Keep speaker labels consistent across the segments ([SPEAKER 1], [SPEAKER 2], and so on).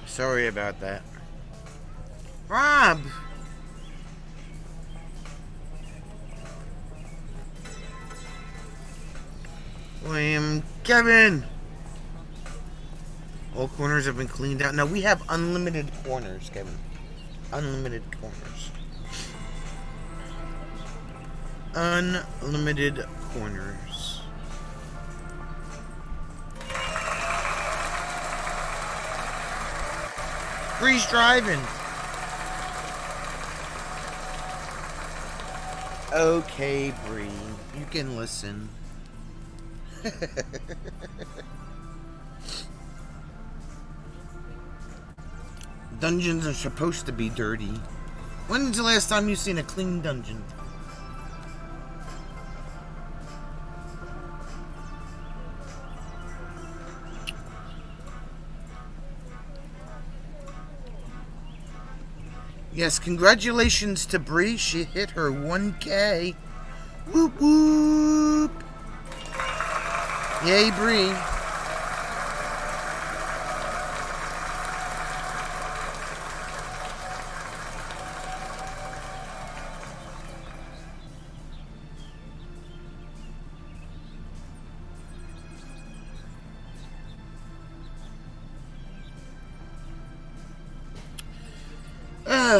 [SPEAKER 1] Sorry about that. Rob! William, Kevin! All corners have been cleaned out. Now we have unlimited corners, Kevin. Unlimited corners. Unlimited corners. Bree's driving. Okay, Bree. You can listen. Dungeons are supposed to be dirty. When's the last time you've seen a clean dungeon? Yes, congratulations to Bree. She hit her 1K. Whoop whoop. Yay, Bree.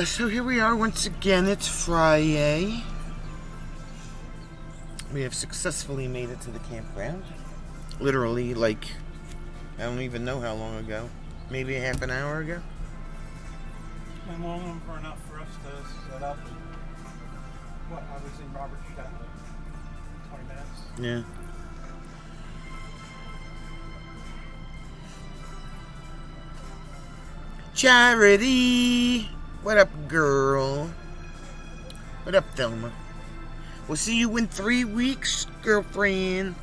[SPEAKER 1] So here we are once again. It's Friday. We have successfully made it to the campground. Literally, like, I don't even know how long ago. Maybe a half an hour ago.
[SPEAKER 2] It's been long enough for us to set up. What, I was in Robert shot 20 minutes.
[SPEAKER 1] Yeah. Charity! What up, girl? What up, Thelma? We'll see you in 3 weeks, girlfriend.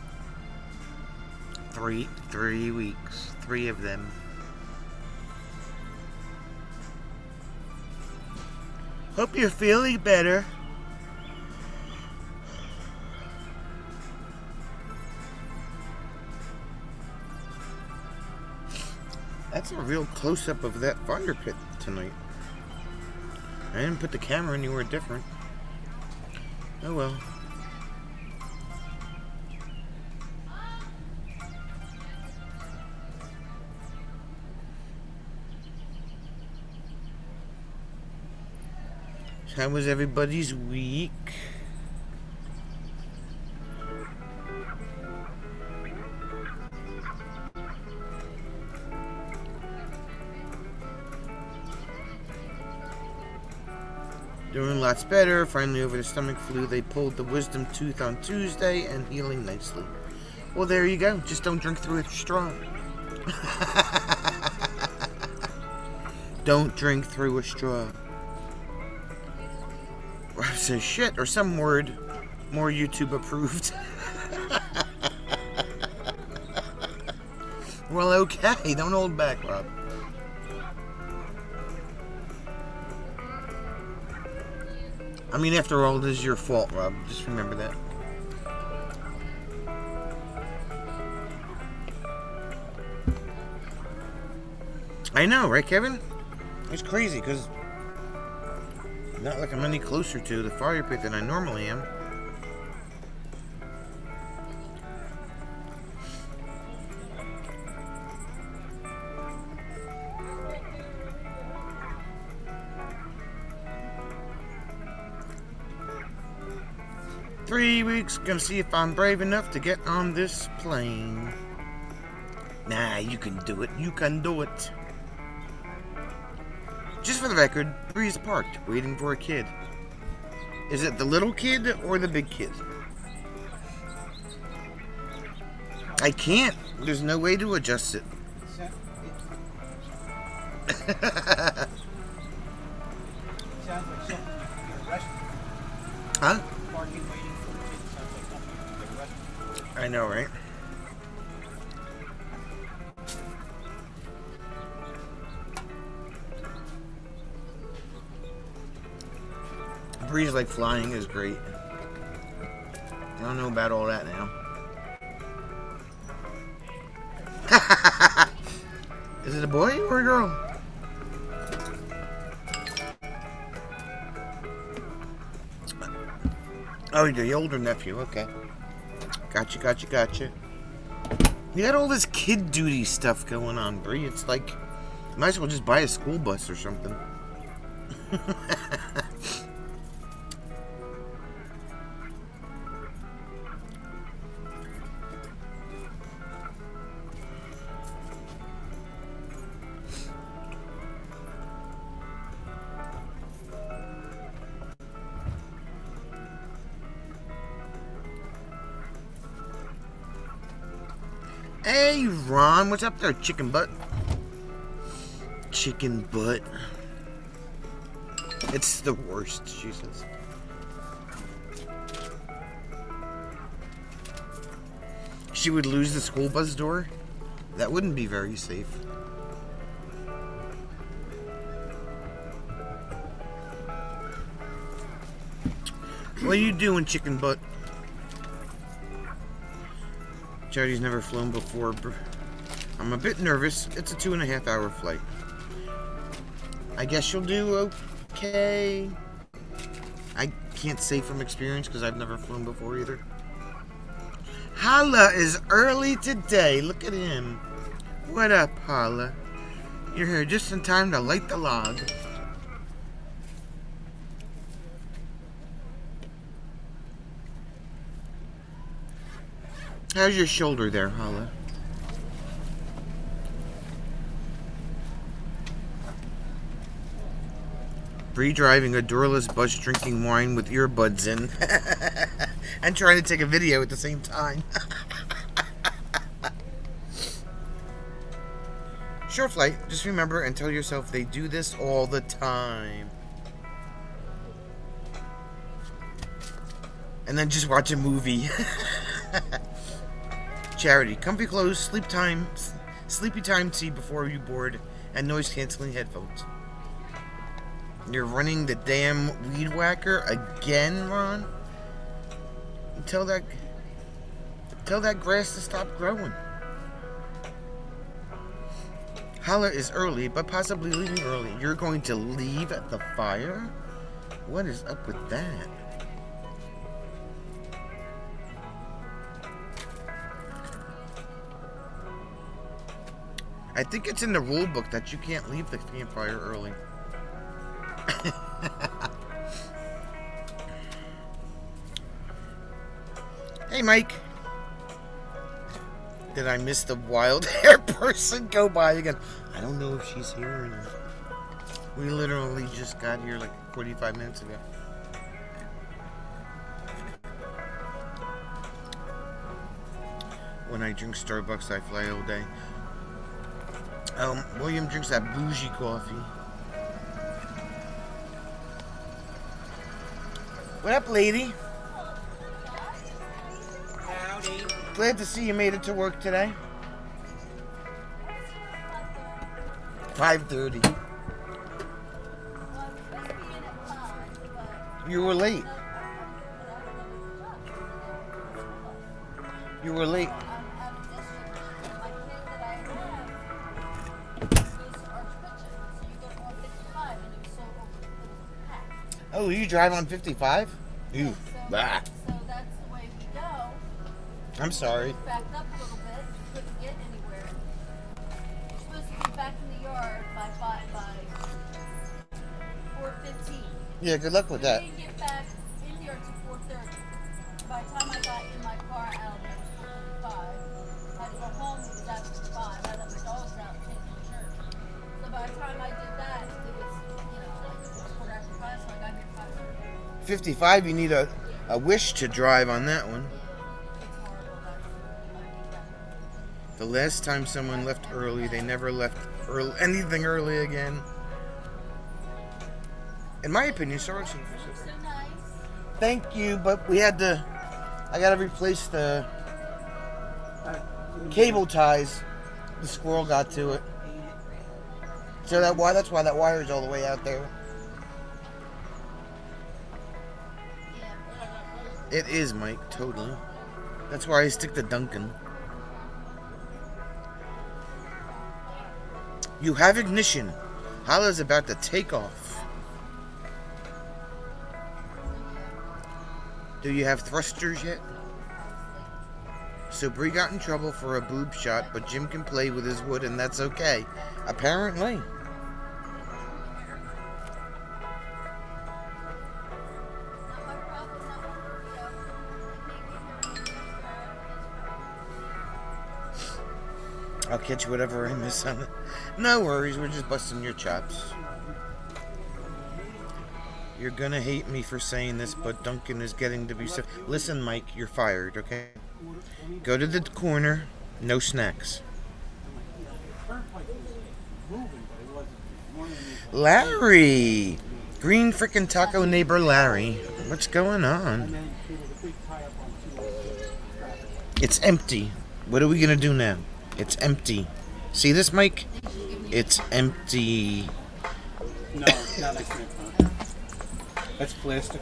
[SPEAKER 1] 3 weeks. 3 of them. Hope you're feeling better. That's a real close-up of that fire pit tonight. I didn't put the camera anywhere different. Oh well. How was everybody's week? Doing lots better. Finally over the stomach flu. They pulled the wisdom tooth on Tuesday and healing nicely. Well, there you go. Just don't drink through a straw. Don't drink through a straw. Rob says shit or some word more YouTube approved. Well, okay. Don't hold back, Rob. I mean, after all, this is your fault, Rob. Just remember that. I know, right, Kevin? It's crazy, because not like I'm any closer to the fire pit than I normally am. Three weeks, gonna see if I'm brave enough to get on this plane. Nah, you can do it. You can do it. Just for the record, Bree's parked, waiting for a kid. Is it the little kid or the big kid? I can't. There's no way to adjust it.
[SPEAKER 2] Sounds like something you get arrested.
[SPEAKER 1] Huh?
[SPEAKER 2] Parking waiting for a kid sounds like something you get arrested.
[SPEAKER 1] I know, right? Breeze like flying is great. don't know about all that now. Is it a boy or a girl? Oh, you're the older nephew. Okay. Gotcha. You got all this kid duty stuff going on, Bree. It's like, might as well just buy a school bus or something. Hey, Ron, what's up there, chicken butt? Chicken butt. It's the worst, she says. She would lose the school bus door? That wouldn't be very safe. What are you doing, chicken butt? Charity's never flown before. I'm a bit nervous. It's a 2.5-hour flight. I guess you'll do okay. I can't say from experience because I've never flown before either. Hala is early today. Look at him. What up, Hala? You're here just in time to light the log. How's your shoulder there, Hala? Bree driving a doorless bus, drinking wine with earbuds in, and trying to take a video at the same time. Short flight, just remember and tell yourself they do this all the time. And then just watch a movie. Charity, comfy clothes, sleepy time tea before you board, and noise-canceling headphones. You're running the damn weed whacker again, Ron? Tell that grass to stop growing. Hala is early, but possibly leaving early. You're going to leave at the fire? What is up with that? I think it's in the rule book that you can't leave the campfire early. Hey, Mike. Did I miss the wild hair person go by again? I don't know if she's here or not. We literally just got here like 45 minutes ago. When I drink Starbucks, I fly all day. William drinks that bougie coffee. What up, lady?
[SPEAKER 2] Howdy.
[SPEAKER 1] Glad to see you made it to work today. 5:30. You were late. You were late. Oh, you drive on 55? Ew. Bah.
[SPEAKER 3] So that's the way we go.
[SPEAKER 1] I'm sorry.
[SPEAKER 3] Backed up a little bit. Couldn't get anywhere. We're supposed to be back in the yard by 4:15.
[SPEAKER 1] Yeah, good luck with that.
[SPEAKER 3] We didn't get back in the yard till 4:30. By the time I got in my car out there, it was 4:55. I had to go home. It was after 5. I let my dogs out and take them to church. So by the time I did that, it was, like 4:55. So I got here 5:30.
[SPEAKER 1] 55, you need a wish to drive on that one. The last time someone left early, they never left anything early again. In my opinion, sorry.
[SPEAKER 3] So nice.
[SPEAKER 1] Thank you, but I gotta replace the cable ties. The squirrel got to it. So that's why that wire's all the way out there. It is, Mike, totally. That's why I stick to Duncan. You have ignition. Hala's about to take off. Do you have thrusters yet? So Bree got in trouble for a boob shot, but Jim can play with his wood and that's okay. Apparently. I'll catch whatever I miss on it. No worries, we're just busting your chops. You're gonna hate me for saying this, but Duncan is getting to be so... Listen, Mike, you're fired, okay? Go to the corner, no snacks. Larry! Green frickin' taco neighbor Larry. What's going on? It's empty. What are we gonna do now? It's empty. See this, Mike? It's empty.
[SPEAKER 2] No, not like that. That's plastic.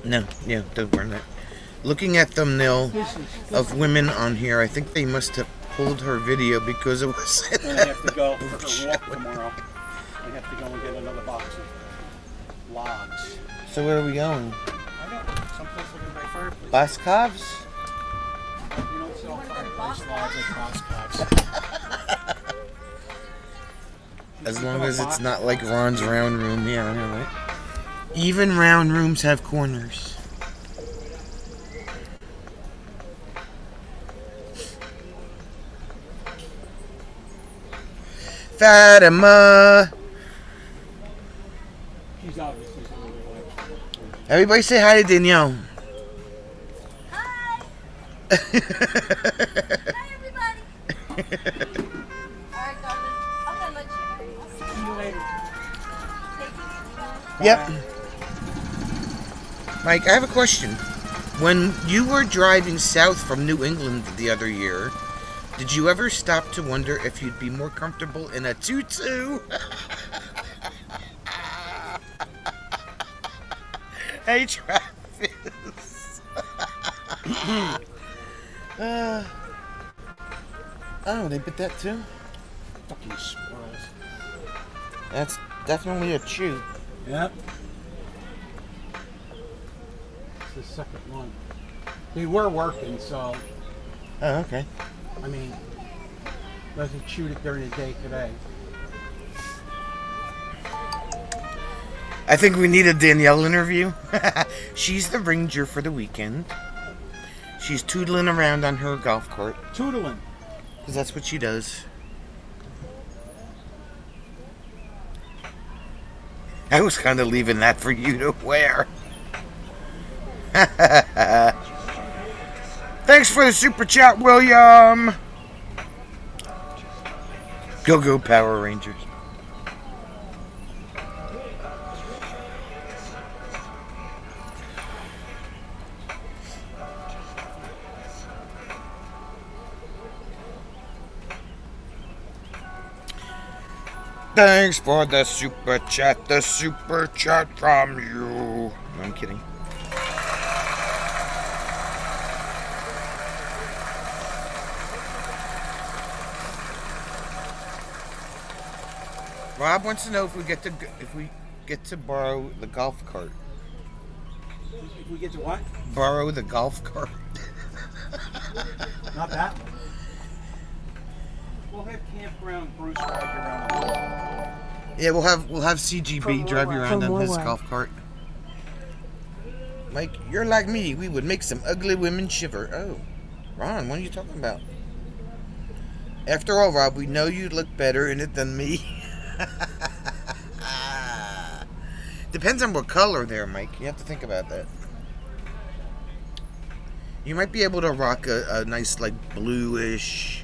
[SPEAKER 1] No, yeah, don't burn that. Looking at thumbnail of women on here, I think they must have pulled her video because it was...
[SPEAKER 2] I have to go for a walk tomorrow. I have to go and get another box of logs.
[SPEAKER 1] So where are we going?
[SPEAKER 2] I don't know. Someplace looking by fireplace.
[SPEAKER 1] Boscov's?
[SPEAKER 2] You don't sell fireplace logs at Boscov's.
[SPEAKER 1] As long as it's not like Ron's round room. Yeah, I know, right? Even round rooms have corners. Fatima!
[SPEAKER 2] She's obviously somebody like...
[SPEAKER 1] Everybody say hi to Danielle.
[SPEAKER 3] Hi! Hi, everybody! Alright, darling. I'm gonna let you. I'll see
[SPEAKER 2] See you later.
[SPEAKER 3] Take it easy, guys.
[SPEAKER 1] Yep. Mike, I have a question. When you were driving south from New England the other year, did you ever stop to wonder if you'd be more comfortable in a tutu? Hey, Travis. Oh, they bit that too?
[SPEAKER 2] Fucking squirrels.
[SPEAKER 1] That's definitely a chew.
[SPEAKER 2] Yep. It's the second one. They were working, so,
[SPEAKER 1] Oh, okay.
[SPEAKER 2] I mean, doesn't shoot it during the day today.
[SPEAKER 1] I think we need a Danielle interview. She's the ranger for the weekend. She's tootling around on her golf cart.
[SPEAKER 2] Tootling.
[SPEAKER 1] Because that's what she does. I was kind of leaving that for you to wear. Thanks for the super chat, William. Go Power Rangers. Thanks for the super chat from you. No, I'm kidding. Rob wants to know if we get to borrow the golf cart.
[SPEAKER 2] If we get to what?
[SPEAKER 1] Borrow the golf cart.
[SPEAKER 2] Not that one. We'll have Campground Bruce ride you around.
[SPEAKER 1] Yeah, we'll have CGB drive you around on his golf cart. Mike, you're like me. We would make some ugly women shiver. Oh, Ron, what are you talking about? After all, Rob, we know you'd look better in it than me. Depends on what color there, Mike. You have to think about that. You might be able to rock a nice, like, bluish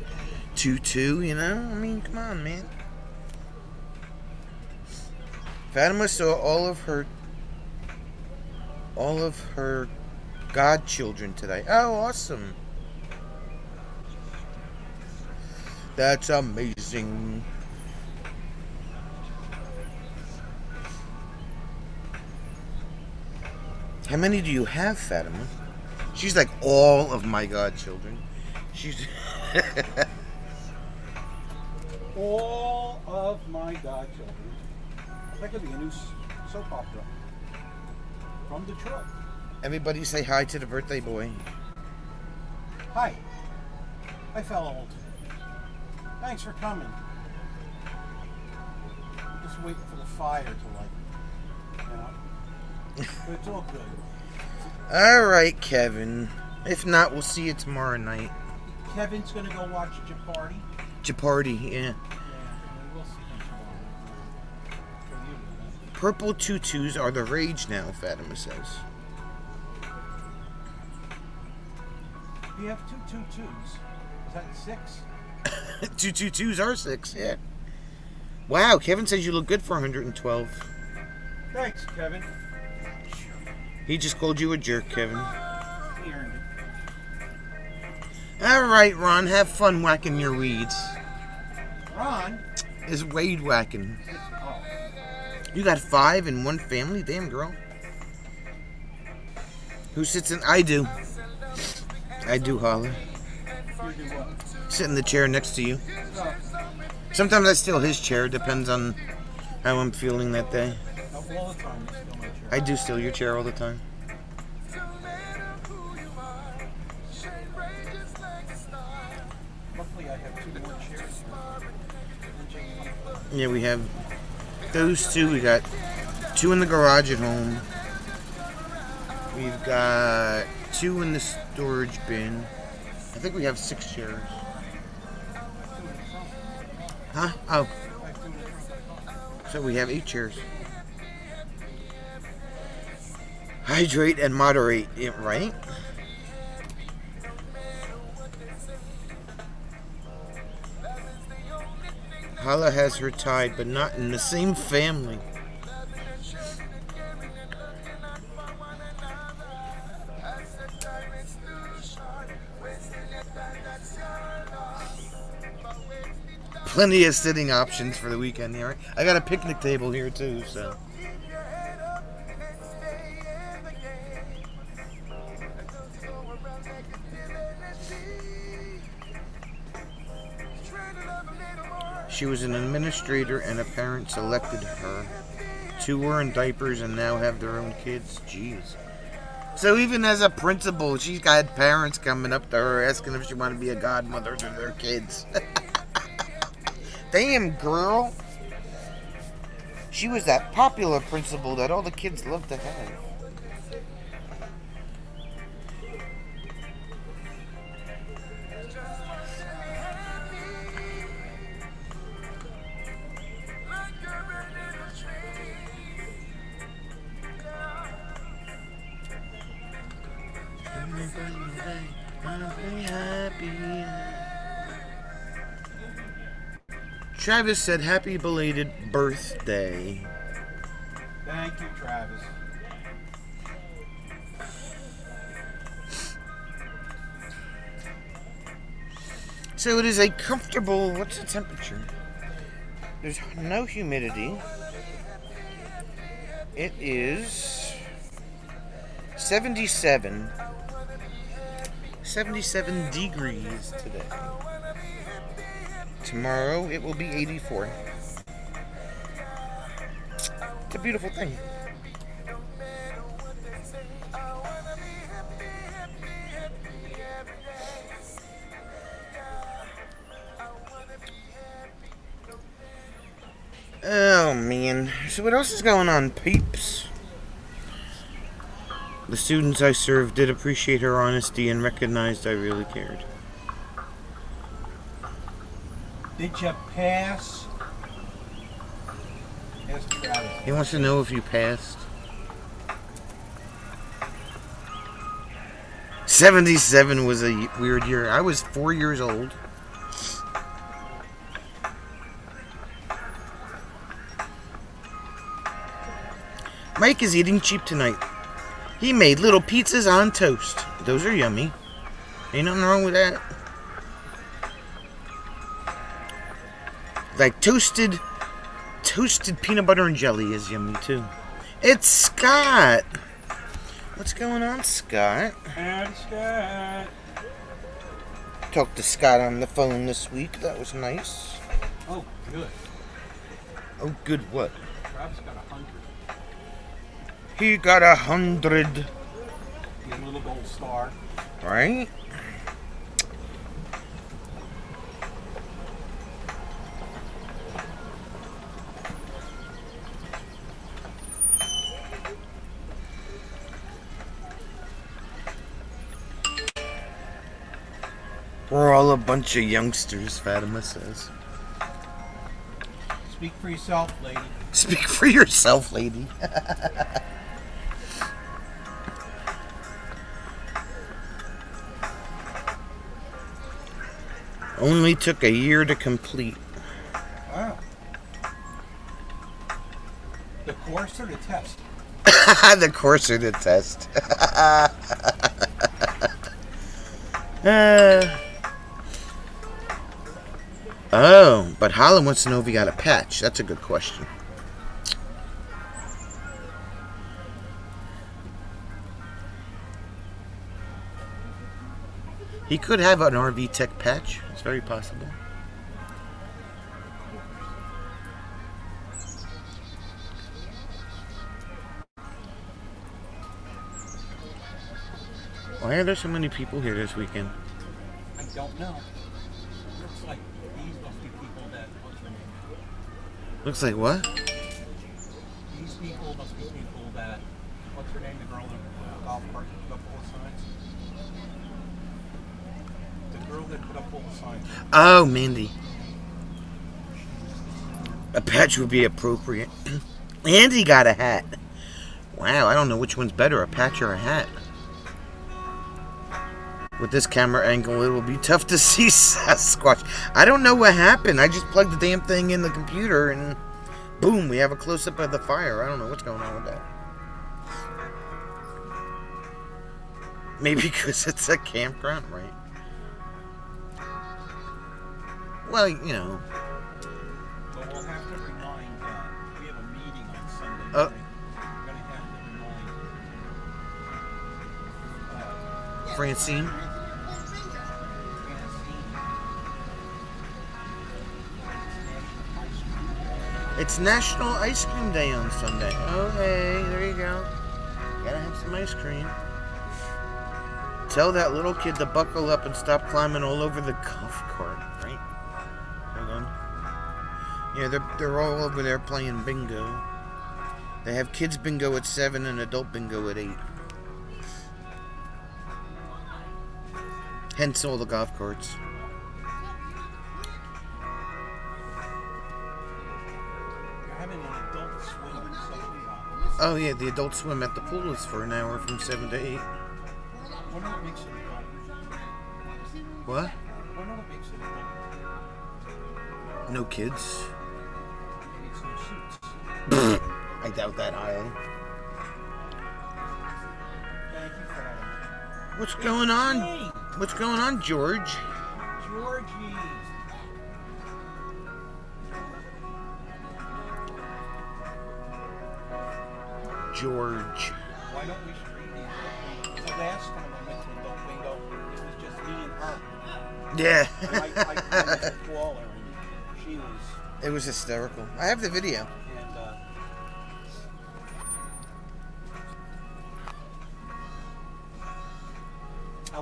[SPEAKER 1] tutu, you know? I mean, come on, man. Fatima saw all of her godchildren today. Oh, awesome. That's amazing. How many do you have, Fatima? She's like all of my godchildren. She's
[SPEAKER 2] All of my godchildren. That could be a new soap opera from Detroit.
[SPEAKER 1] Everybody say hi to the birthday boy.
[SPEAKER 2] Hi. I fell old. Thanks for coming. I'm just waiting for the fire to light. You know? But it's all good.
[SPEAKER 1] Alright, Kevin. If not, we'll see you tomorrow night.
[SPEAKER 2] Kevin's gonna go watch Jeopardy.
[SPEAKER 1] Jeopardy, yeah.
[SPEAKER 2] Yeah, we'll see him tomorrow. For you, man.
[SPEAKER 1] Purple tutus are the rage now, Fatima says.
[SPEAKER 2] We have 2 tutus. Is that 6?
[SPEAKER 1] 2 tutus are 6, yeah. Wow, Kevin says you look good for 112.
[SPEAKER 2] Thanks, Kevin.
[SPEAKER 1] He just called you a jerk, Kevin.
[SPEAKER 2] He earned it.
[SPEAKER 1] Alright, Ron, have fun whacking your weeds.
[SPEAKER 2] Ron?
[SPEAKER 1] Is weed whacking.
[SPEAKER 2] Oh.
[SPEAKER 1] You got 5 in one family? Damn, girl. Who sits in... I do. I do, Holler.
[SPEAKER 2] You do what?
[SPEAKER 1] Sit in the chair next to you.
[SPEAKER 2] Oh.
[SPEAKER 1] Sometimes I steal his chair. Depends on how I'm feeling that day.
[SPEAKER 2] All the time you steal my chair.
[SPEAKER 1] I do steal your chair all the time.
[SPEAKER 2] Luckily, I have 2 more chairs here.
[SPEAKER 1] Yeah, we have those 2. We got 2 in the garage at home. We've got 2 in the storage bin. I think we have 6 chairs. Huh? Oh. So we have 8 chairs. Hydrate and moderate, yeah, right? Hala has her tied, but not in the same family. Plenty of sitting options for the weekend here. Right? I got a picnic table here too, so. She was an administrator and a parent selected her. 2 were in diapers and now have their own kids. Jeez. So even as a principal, she's got parents coming up to her asking if she wanted to be a godmother to their kids. Damn, girl. She was that popular principal that all the kids loved to have. Travis said happy belated birthday.
[SPEAKER 2] Thank you, Travis.
[SPEAKER 1] So it is a comfortable, what's the temperature? There's no humidity. It is 77 degrees today. Tomorrow it will be 84. It's a beautiful thing. Oh man. So what else is going on, peeps? The students I served did appreciate her honesty and recognized I really cared.
[SPEAKER 2] Did you pass? Ask Travis.
[SPEAKER 1] He wants to know if you passed. 77 was a weird year. I was 4 years old. Mike is eating cheap tonight. He made little pizzas on toast. Those are yummy. Ain't nothing wrong with that. Like toasted peanut butter and jelly is yummy too. It's Scott. What's going on, Scott?
[SPEAKER 2] And Scott.
[SPEAKER 1] Talked to Scott on the phone this week. That was nice.
[SPEAKER 2] Oh, good.
[SPEAKER 1] Oh, good what?
[SPEAKER 2] Travis got 100.
[SPEAKER 1] He got 100.
[SPEAKER 2] Your little gold star.
[SPEAKER 1] Right? We're all a bunch of youngsters, Fatima says.
[SPEAKER 2] Speak for yourself, lady.
[SPEAKER 1] Speak for yourself, lady. Only took a year to complete.
[SPEAKER 2] Wow. The course or the test?
[SPEAKER 1] The course or the test. Oh, but Holland wants to know if he got a patch. That's a good question. He could have an RV Tech patch. It's very possible. Why are there so many people here this weekend?
[SPEAKER 2] I don't know. Looks like these must be people that. What's their name?
[SPEAKER 1] Looks like what?
[SPEAKER 2] These people must be people that. What's her name? The girl in the golf cart that put up all the signs. The girl that put up all the signs.
[SPEAKER 1] Oh, Mandy. A patch would be appropriate. Andy got a hat. Wow, I don't know which one's better, a patch or a hat. With this camera angle, it will be tough to see Sasquatch. I don't know what happened. I just plugged the damn thing in the computer and boom, we have a close-up of the fire. I don't know what's going on with that. Maybe because it's a campground, right? Well, you know.
[SPEAKER 2] But we'll have to remind, we have a meeting on Sunday
[SPEAKER 1] Oh.
[SPEAKER 2] night. We're going to have to remind
[SPEAKER 1] Francine. It's National Ice Cream Day on Sunday. Oh, hey, there you go. Gotta have some ice cream. Tell that little kid to buckle up and stop climbing all over the golf cart, right? Hold on. Yeah, they're all over there playing bingo. They have kids bingo at 7 and adult bingo at 8. Hence all the golf carts.
[SPEAKER 2] You're having an adult swim or something.
[SPEAKER 1] Oh yeah, the adult swim at the pool is for an hour from 7 to 8.
[SPEAKER 2] Wonder what makes it adult.
[SPEAKER 1] What?
[SPEAKER 2] Wonder what makes it adult.
[SPEAKER 1] No kids.
[SPEAKER 2] Maybe it's no suits.
[SPEAKER 1] I doubt that highly.
[SPEAKER 2] Thank you for that.
[SPEAKER 1] What's going on?
[SPEAKER 2] Hey,
[SPEAKER 1] What's going on, George?
[SPEAKER 2] Georgie.
[SPEAKER 1] George.
[SPEAKER 2] Why don't we stream these? The last time I went to adult bingo, it was just me and her.
[SPEAKER 1] Yeah.
[SPEAKER 2] And I was a caller, and she was.
[SPEAKER 1] It was hysterical. I have the video.
[SPEAKER 2] And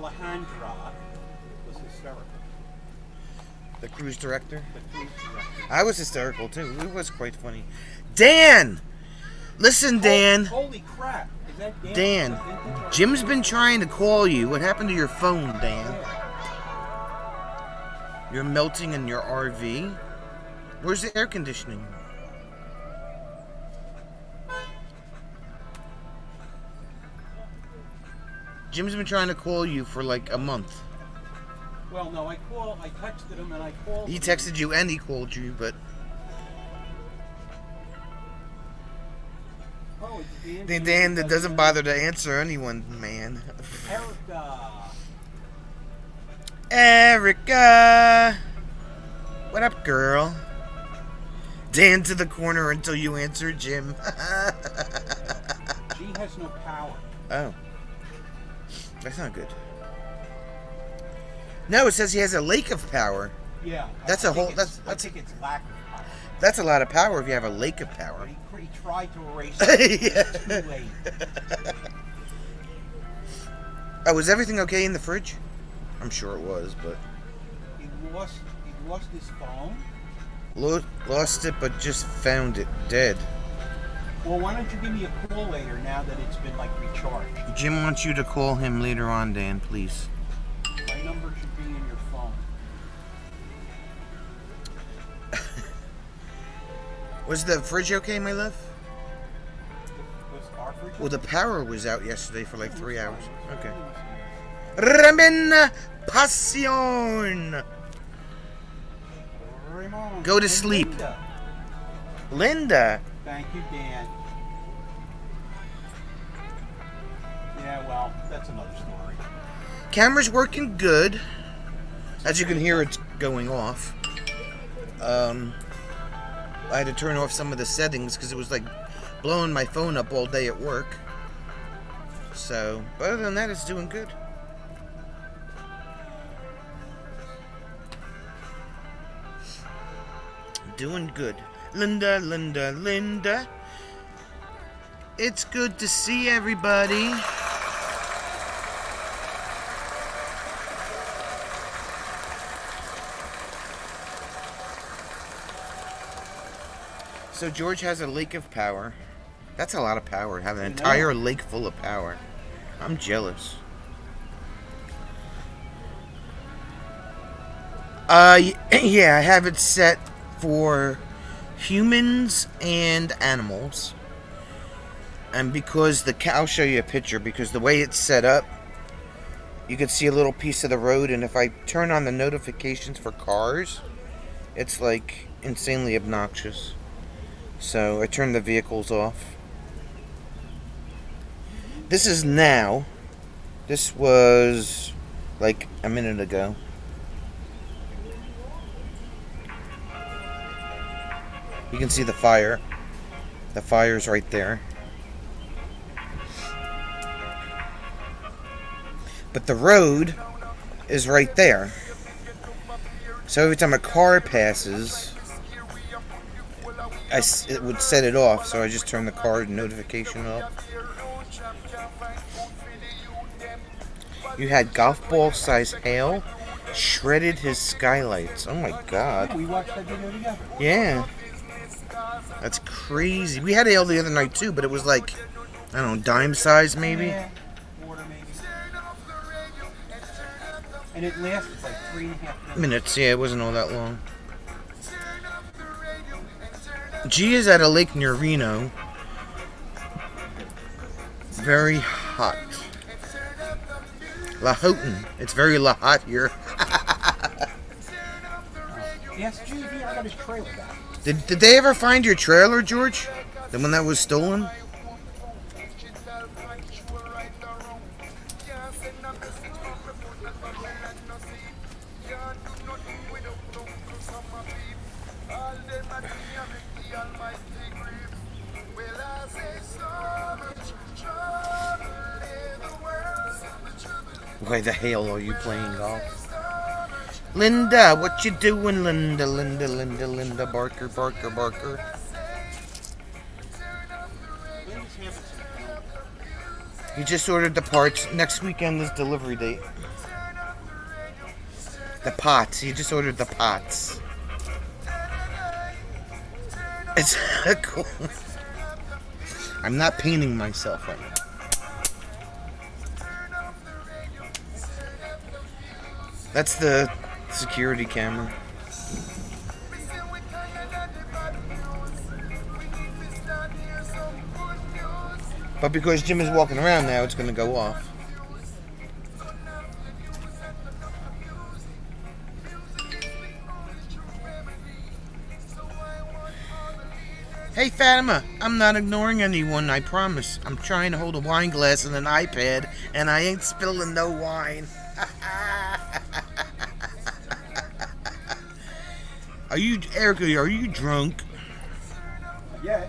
[SPEAKER 2] Alejandra was hysterical.
[SPEAKER 1] The cruise director.
[SPEAKER 2] The cruise director.
[SPEAKER 1] I was hysterical too. It was quite funny. Dan! Listen, Dan.
[SPEAKER 2] Holy crap. Is that Dan?
[SPEAKER 1] Dan, Jim's been trying to call you. What happened to your phone, Dan? You're melting in your RV? Where's the air conditioning? Jim's been trying to call you for like a month.
[SPEAKER 2] Well, no, I texted him and I called
[SPEAKER 1] He
[SPEAKER 2] him.
[SPEAKER 1] texted you and he called you, but
[SPEAKER 2] Oh, it's
[SPEAKER 1] the Dan that doesn't bother to answer anyone, man.
[SPEAKER 2] Erica.
[SPEAKER 1] Erica! What up, girl? Dan to the corner until you answer Jim.
[SPEAKER 2] She has no power.
[SPEAKER 1] Oh. That's not good. No, it says he has a lake of power.
[SPEAKER 2] Yeah.
[SPEAKER 1] That's
[SPEAKER 2] I
[SPEAKER 1] a
[SPEAKER 2] think
[SPEAKER 1] whole.
[SPEAKER 2] it's-
[SPEAKER 1] That's
[SPEAKER 2] I think it's lack of power.
[SPEAKER 1] that's a lot of power if you have a lake of power.
[SPEAKER 2] He tried to erase it.
[SPEAKER 1] Yeah.
[SPEAKER 2] Too late.
[SPEAKER 1] Oh, was everything okay in the fridge? I'm sure it was, but
[SPEAKER 2] He lost his phone.
[SPEAKER 1] lost it, but just found it dead.
[SPEAKER 2] Well, why don't you give me a call later now that it's been like recharged?
[SPEAKER 1] Jim wants you to call him later on, Dan, please.
[SPEAKER 2] My number should be in your phone.
[SPEAKER 1] Was the fridge okay, my love?
[SPEAKER 2] Was our fridge?
[SPEAKER 1] Well, the power was out yesterday for like 3 hours. Okay. Ramen Passion.
[SPEAKER 2] Raymond.
[SPEAKER 1] Go to
[SPEAKER 2] And
[SPEAKER 1] sleep.
[SPEAKER 2] Linda.
[SPEAKER 1] Linda.
[SPEAKER 2] Thank you, Dan. Yeah, well, that's another story.
[SPEAKER 1] Camera's working good. As you can hear, it's going off. I had to turn off some of the settings because it was like blowing my phone up all day at work. So, but other than that, it's doing good. Doing good. Linda, Linda, Linda. It's good to see everybody. So George has a lake of power. That's a lot of power. Have an entire lake full of power. I'm jealous. Yeah, I have it set for humans and animals. And because I'll show you a picture, because the way it's set up, you can see a little piece of the road, and if I turn on the notifications for cars, it's like insanely obnoxious. So I turned the vehicles off. This is now. This was like a minute ago. You can see the fire. The fire's right there. But the road is right there. So every time a car passes, it would set it off, so I just turned the car notification off. You had golf ball size hail shredded his skylights. Oh my god.
[SPEAKER 2] We watched that video together.
[SPEAKER 1] Yeah. That's crazy. We had hail the other night too, but it was like, I don't know, dime size maybe?
[SPEAKER 2] Yeah, quarter maybe. And it lasted like 3.5
[SPEAKER 1] Minutes, yeah, it wasn't all that long. G is at a lake near Reno. Very hot. Lahoughton. It's very hot here.
[SPEAKER 2] Yes, gee, I got his trailer back.
[SPEAKER 1] Did they ever find your trailer, George? The one that was stolen? Why the hell are you playing golf? Linda, what you doing, Linda, Linda, Linda, Linda, Barker, Barker, Barker. He just ordered the parts. Next weekend is delivery date. The pots. He just ordered the pots. It's cool. I'm not painting myself right now. That's the security camera. But because Jim is walking around now, it's going to go off. Hey Fatima, I'm not ignoring anyone, I promise. I'm trying to hold a wine glass and an iPad, and I ain't spilling no wine. Erica, are you drunk?
[SPEAKER 2] Yeah.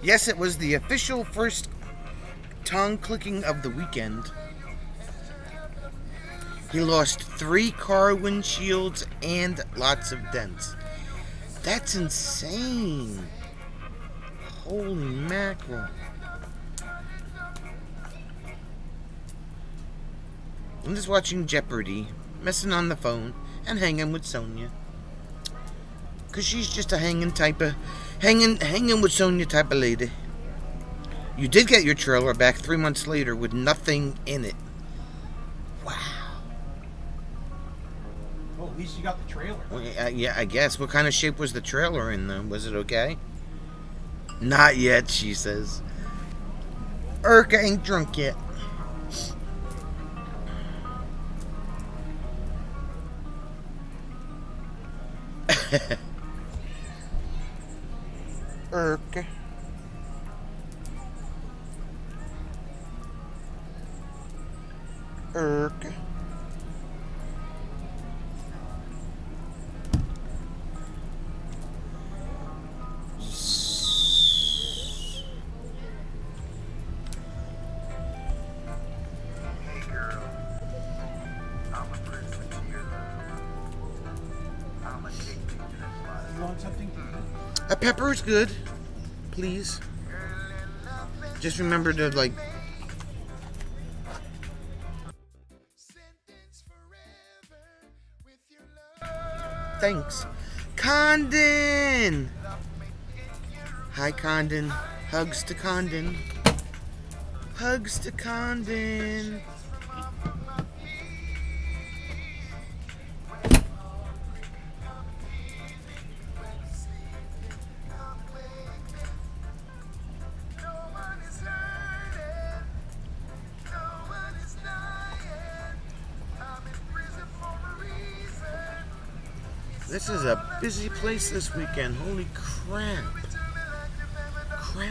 [SPEAKER 1] Yes, it was the official first tongue clicking of the weekend. He lost 3 car windshields and lots of dents. That's insane. Holy mackerel. I'm just watching Jeopardy, messing on the phone, and hanging with Sonia. Cause she's just a hanging with Sonia type of lady. You did get your trailer back 3 months later with nothing in it. Wow.
[SPEAKER 2] Well, at least you got the trailer.
[SPEAKER 1] Well, yeah, I guess. What kind of shape was the trailer in, though? Was it okay? Not yet, she says. Urka ain't drunk yet. Urka. Urka.
[SPEAKER 2] You want something to eat?
[SPEAKER 1] A pepper is good, please. Just remember to, like... Thanks. Condon! Hi, Condon. Hugs to Condon. Hugs to Condon. This is a busy place this weekend. Holy crap. Crap.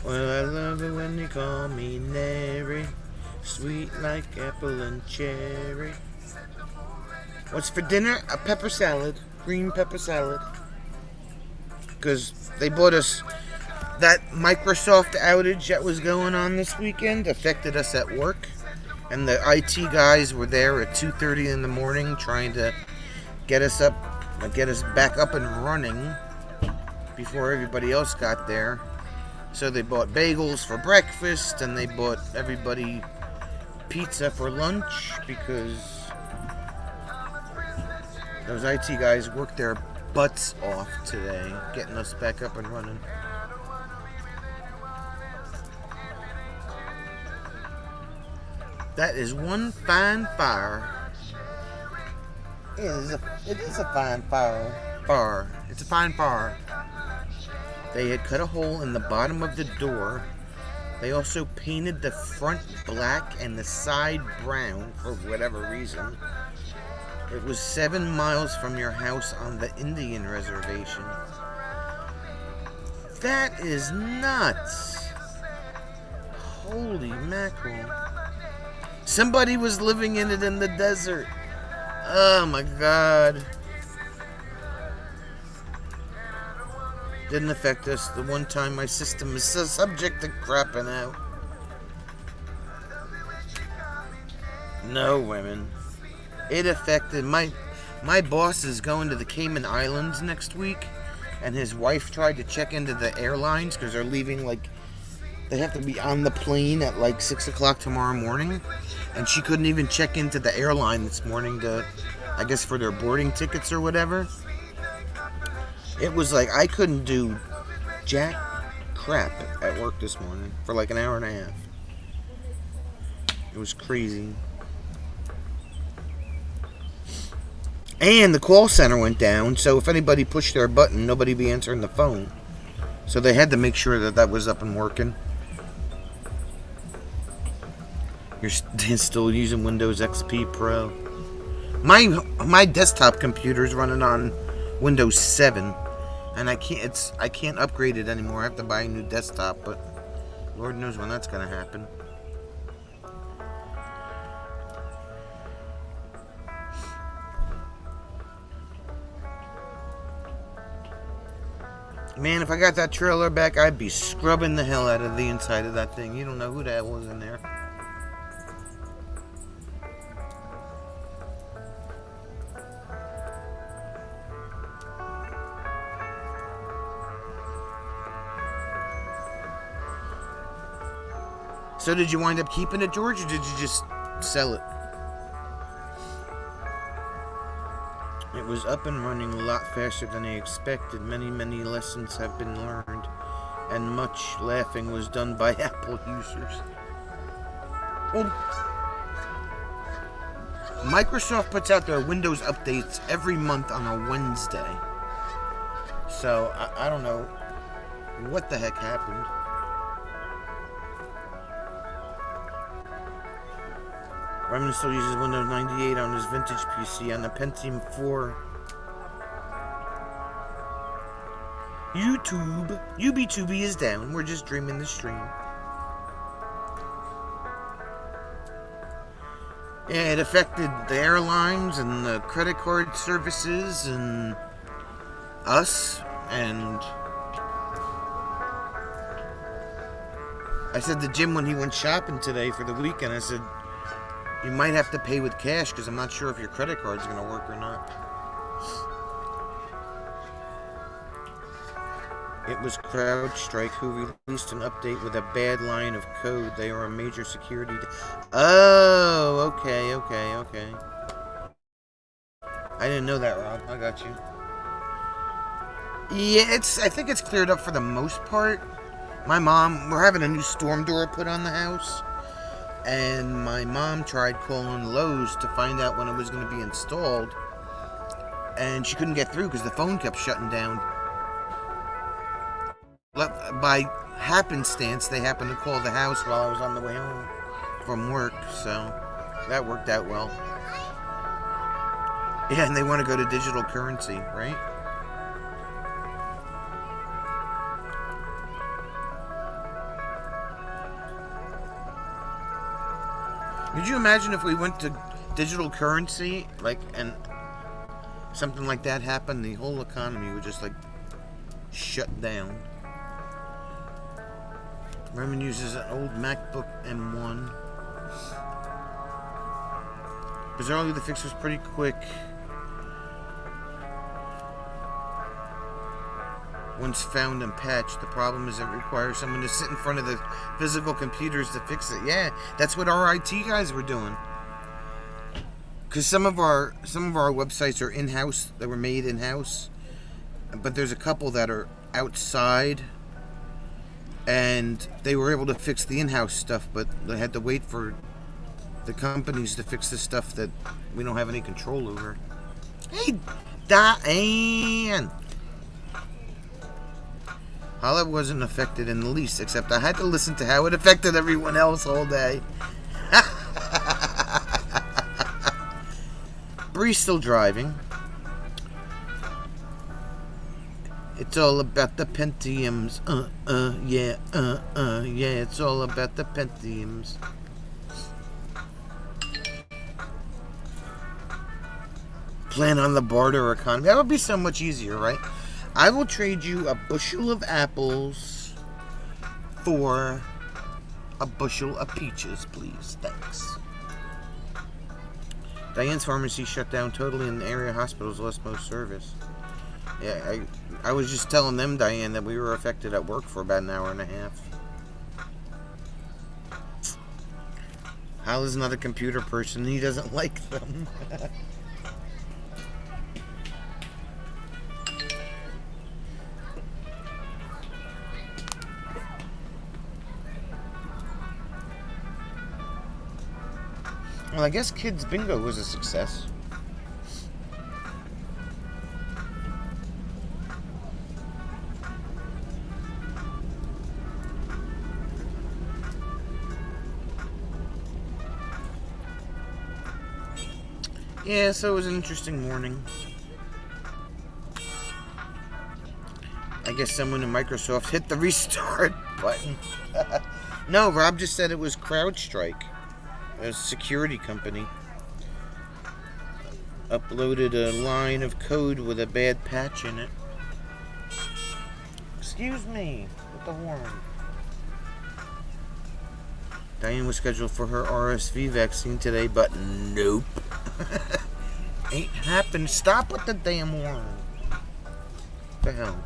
[SPEAKER 1] Well, I love it when they call me Nary. Sweet like apple and cherry. What's for dinner? A pepper salad. Green pepper salad. Because they bought us... That Microsoft outage that was going on this weekend affected us at work. And the IT guys were there at 2:30 in the morning trying to get us back up and running before everybody else got there. So they bought bagels for breakfast and they bought everybody pizza for lunch because those IT guys worked their butts off today getting us back up and running. That is one fine fire. It is a fine fire. It's a fine fire. They had cut a hole in the bottom of the door. They also painted the front black and the side brown for whatever reason. It was 7 miles from your house on the Indian reservation. That is nuts. Holy mackerel. Somebody was living in it in the desert. Oh my God. Didn't affect us the one time my system is so subject to crapping out. No, women. It affected my boss is going to the Cayman Islands next week, and his wife tried to check into the airlines because they're leaving they have to be on the plane at 6 o'clock tomorrow morning. And she couldn't even check into the airline this morning I guess for their boarding tickets or whatever. It was I couldn't do jack crap at work this morning for an hour and a half. It was crazy. And the call center went down, so if anybody pushed their button, nobody would be answering the phone. So they had to make sure that was up and working. You're still using Windows XP Pro. My desktop computer's running on Windows 7, and I can't upgrade it anymore. I have to buy a new desktop, but Lord knows when that's gonna happen. Man, if I got that trailer back, I'd be scrubbing the hell out of the inside of that thing. You don't know who the hell was in there. So did you wind up keeping it, George, or did you just sell it? It was up and running a lot faster than I expected. Many, many lessons have been learned, and much laughing was done by Apple users. Well, Microsoft puts out their Windows updates every month on a Wednesday. So, I don't know what the heck happened. Remnant still uses Windows 98 on his vintage PC on the Pentium 4. YouTube, UBTube is down. We're just dreaming the stream. Yeah, it affected the airlines and the credit card services and us. And I said to Jim when he went shopping today for the weekend, I said, you might have to pay with cash because I'm not sure if your credit card's going to work or not. It was CrowdStrike who released an update with a bad line of code. They are a major security... Oh, okay. I didn't know that, Rob. I got you. Yeah, I think it's cleared up for the most part. My mom... We're having a new storm door put on the house. And my mom tried calling Lowe's to find out when it was going to be installed. And she couldn't get through because the phone kept shutting down. By happenstance, they happened to call the house while I was on the way home from work. So that worked out well. Yeah, and they want to go to digital currency, right? Could you imagine if we went to digital currency, and something like that happened, the whole economy would just, shut down. Raymond uses an old MacBook M1. Bizarrely, the fix was pretty quick. Once found and patched, the problem is it requires someone to sit in front of the physical computers to fix it. Yeah, that's what our IT guys were doing. Because some of our websites are in-house, that were made in-house, but there's a couple that are outside, and they were able to fix the in-house stuff, but they had to wait for the companies to fix the stuff that we don't have any control over. Hey, Diane! Hala wasn't affected in the least, except I had to listen to how it affected everyone else all day. Bree's still driving. It's all about the Pentiums. Yeah, it's all about the Pentiums. Plan on the barter economy. That would be so much easier, right? I will trade you a bushel of apples for a bushel of peaches, please. Thanks. Diane's pharmacy shut down totally and the area hospitals lost most service. Yeah, I was just telling them, Diane, that we were affected at work for about an hour and a half. Hal is not a computer person. He doesn't like them. Well, I guess Kids Bingo was a success. Yeah, so it was an interesting morning. I guess someone in Microsoft hit the restart button. No, Rob just said it was CrowdStrike. A security company uploaded a line of code with a bad patch in it. Excuse me. With the horn. Diane was scheduled for her RSV vaccine today, but nope. Ain't happened. Stop with the damn horn. The hell?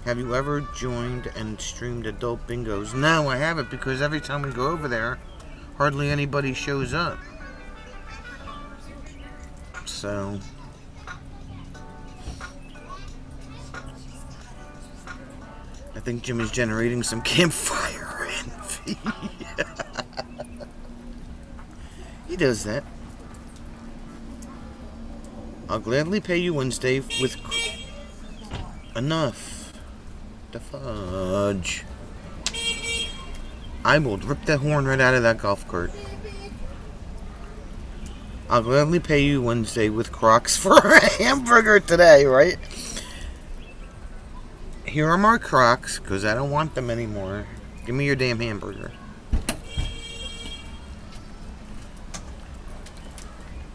[SPEAKER 1] Have you ever joined and streamed adult bingos? No, I haven't, because every time we go over there, hardly anybody shows up. So I think Jim is generating some campfire envy. He does that. I'll gladly pay you Wednesday with enough. The fudge. I will rip that horn right out of that golf cart. I'll gladly pay you Wednesday with Crocs for a hamburger today, right? Here are my Crocs, because I don't want them anymore. Give me your damn hamburger.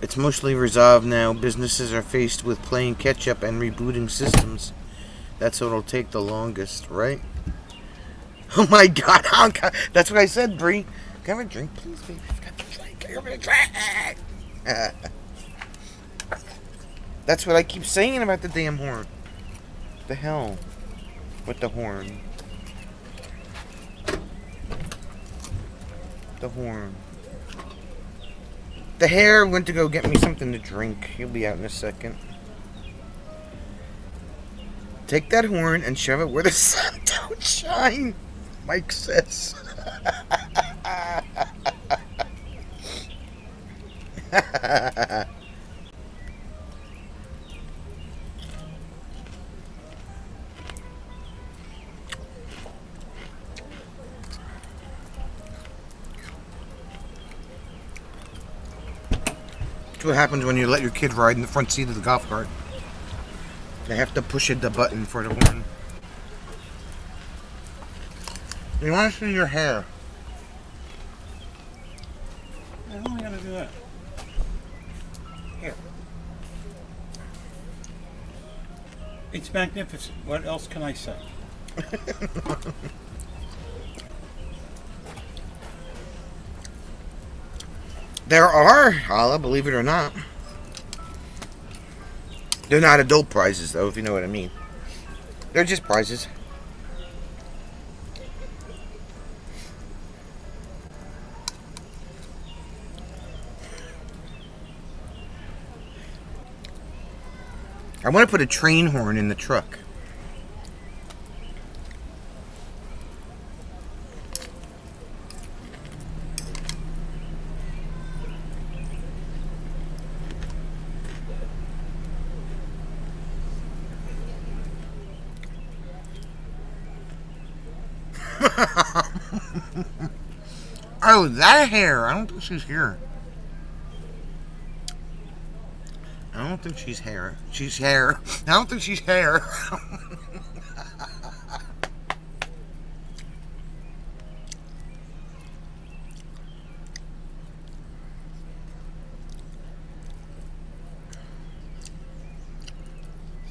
[SPEAKER 1] It's mostly resolved now. Businesses are faced with playing catch-up and rebooting systems. That's what'll take the longest, right? Oh my God! That's what I said, Bree. Can I have a drink, please, baby? I've got the drink. Can I have a drink? That's what I keep saying about the damn horn. The hell with the horn. The horn. The hare went to go get me something to drink. He'll be out in a second. Take that horn and shove it where the sun don't shine, Mike says. That's what happens when you let your kid ride in the front seat of the golf cart. They have to push the button for the horn. You want to see your hair?
[SPEAKER 2] How am I gonna do that?
[SPEAKER 1] Here.
[SPEAKER 2] It's magnificent. What else can I say?
[SPEAKER 1] There are, Hala, believe it or not. They're not adult prizes, though, if you know what I mean. They're just prizes. I want to put a train horn in the truck. Oh, that hair. I don't think she's here. I don't think she's hair. She's hair. I don't think she's hair.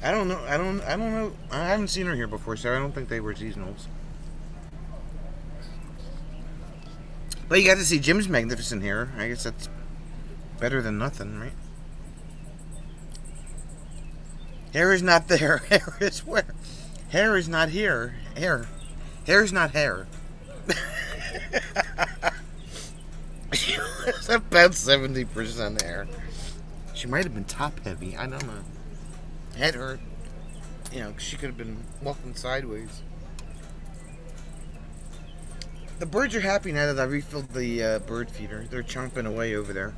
[SPEAKER 1] I don't know. I don't know. I haven't seen her here before, so I don't think they were seasonals. But you got to see Jim's magnificent hair. I guess that's better than nothing, right? Hair is not there. Hair is where? Hair is not here. Hair is not hair. She was about 70% hair. She might have been top heavy. I don't know. Head hurt. You know, she could have been walking sideways. The birds are happy now that I refilled the bird feeder. They're chomping away over there.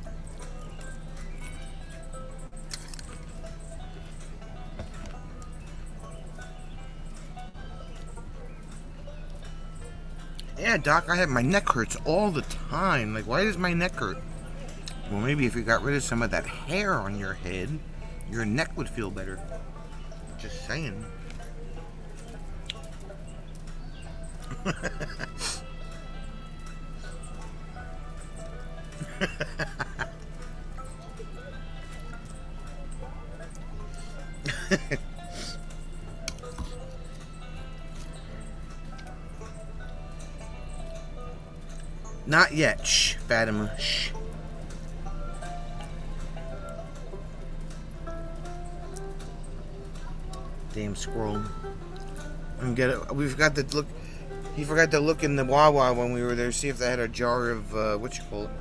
[SPEAKER 1] Yeah, Doc, my neck hurts all the time. Like, why does my neck hurt? Well, maybe if you got rid of some of that hair on your head, your neck would feel better. Just saying. Not yet. Shh, Fatima. Shh. Damn squirrel. We forgot to look. He forgot to look in the Wawa when we were there, see if they had a jar of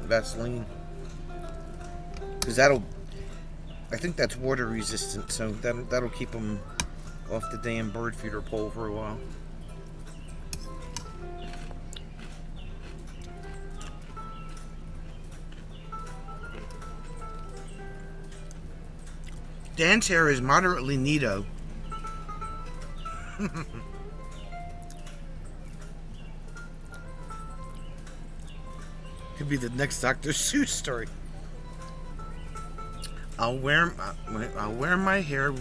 [SPEAKER 1] Vaseline. Because I think that's water resistant, so that'll keep them off the damn bird feeder pole for a while. Dan's hair is moderately neato. Could be the next Dr. Seuss story. I'll wear my hair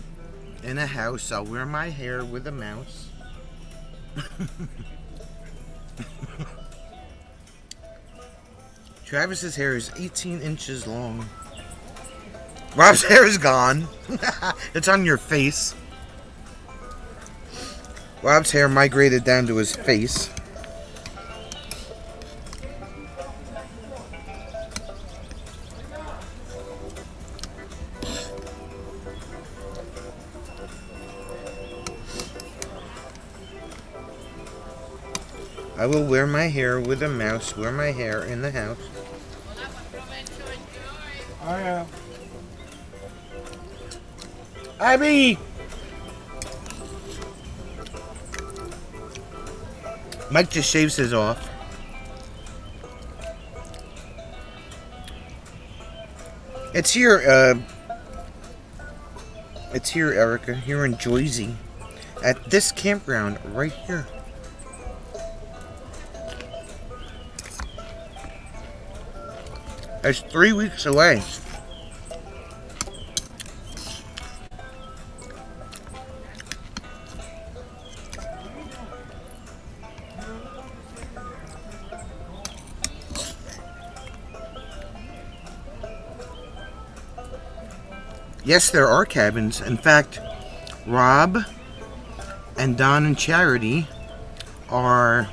[SPEAKER 1] in a house. I'll wear my hair with a mouse. Travis's hair is 18 inches long. Rob's hair is gone. It's on your face. Rob's hair migrated down to his face. I will wear my hair with a mouse, wear my hair in the house.
[SPEAKER 2] Oh yeah.
[SPEAKER 1] Abby! Mike just shaves his off. It's here, Erica, here in Jersey. At this campground, right here. It's 3 weeks away. Yes, there are cabins. In fact, Rob and Don and Charity are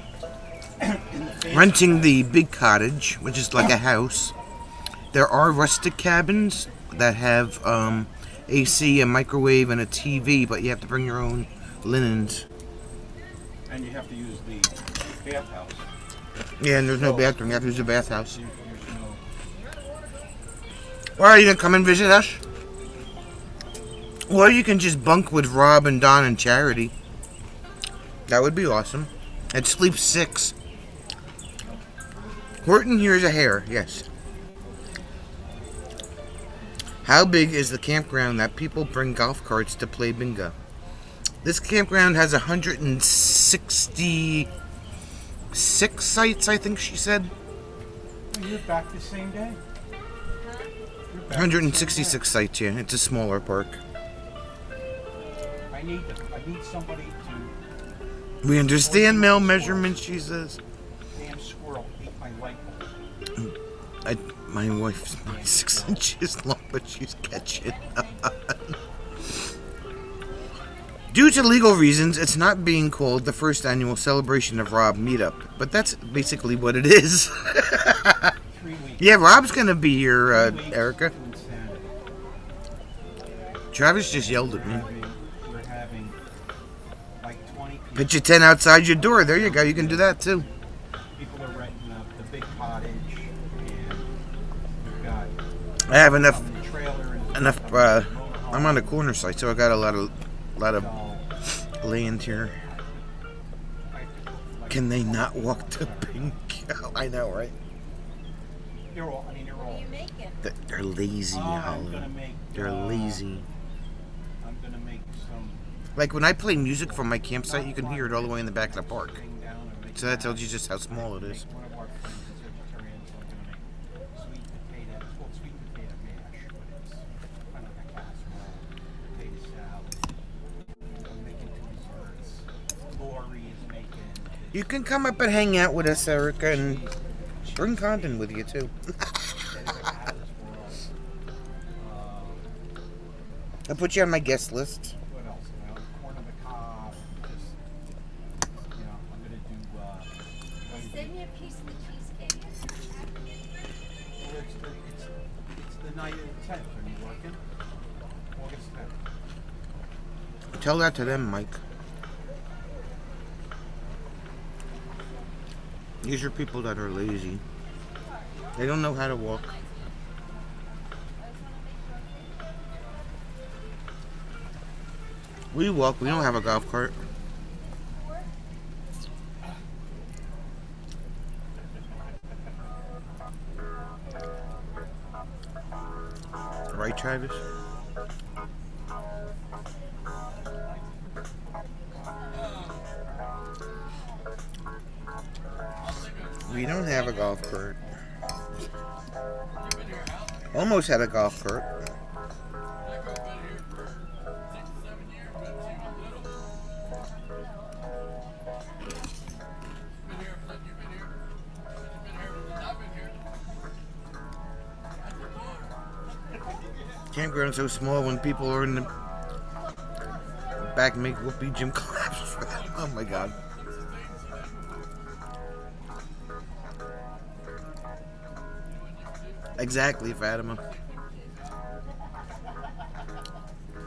[SPEAKER 1] renting the big cottage, which is like a house. There are rustic cabins that have AC, a microwave, and a TV, but you have to bring your own linens.
[SPEAKER 2] And you have to use the bathhouse.
[SPEAKER 1] Yeah, and there's no bathroom. You have to use the bathhouse.
[SPEAKER 2] There's no...
[SPEAKER 1] Well, are you going to come and visit us? Or you can just bunk with Rob and Don and Charity. That would be awesome. And sleep 6. Horton here's a hair, yes. How big is the campground that people bring golf carts to play bingo? This campground has 166 sites, I think she said.
[SPEAKER 2] You're back the same day?
[SPEAKER 1] 166 sites, yeah. It's a smaller park.
[SPEAKER 2] I need somebody to...
[SPEAKER 1] We understand male measurements, she says.
[SPEAKER 2] Damn squirrel ate my light bulb.
[SPEAKER 1] My wife's not 6 inches long, but she's catching on. Due to legal reasons, it's not being called the first annual Celebration of Rob meetup, but that's basically what it is.
[SPEAKER 2] 3 weeks.
[SPEAKER 1] Yeah, Rob's gonna be here,
[SPEAKER 2] 3 weeks
[SPEAKER 1] Erica.
[SPEAKER 2] to insanity.
[SPEAKER 1] Travis just yelled at me.
[SPEAKER 2] We're having like 20 people.
[SPEAKER 1] Put your tent outside your door. There you go. You can do that too.
[SPEAKER 2] People are renting out the big cottage, and we've got
[SPEAKER 1] I have enough.
[SPEAKER 2] the trailer and
[SPEAKER 1] Enough. I'm on a corner site, so I got a lot of land here. Can they not walk to bingo? I know, right?
[SPEAKER 2] They're all.
[SPEAKER 3] What are you making?
[SPEAKER 1] They're lazy,
[SPEAKER 2] I'm
[SPEAKER 1] Holly.
[SPEAKER 2] gonna make.
[SPEAKER 1] They're lazy.
[SPEAKER 2] I'm gonna make some.
[SPEAKER 1] Like when I play music from my campsite, you can hear it all the way in the back of the park.
[SPEAKER 2] Bring down and make
[SPEAKER 1] So that tells you just how small it is.
[SPEAKER 2] One of our friends is vegetarian, so I'm gonna make sweet potato. It's called sweet potato mash, but it's kind of like a casserole, potato salad. I'm making 2 desserts. Lori is making.
[SPEAKER 1] You can come up and hang out with us, Erica, and bring Condon with you too. I'll put you on my guest list.
[SPEAKER 2] What else? Corn on the cob. Just, I'm gonna do.
[SPEAKER 3] Send me a piece of the cheesecake.
[SPEAKER 2] 10th. Are you working? August 10th.
[SPEAKER 1] Tell that to them, Mike. These are people that are lazy. They don't know how to walk. We walk. We don't have a golf cart. Right, Travis? We don't have a golf cart. Almost had a golf cart. Campground's so small when people are in the back make whoopee gym collapse for them. Oh my god. Exactly, Fatima.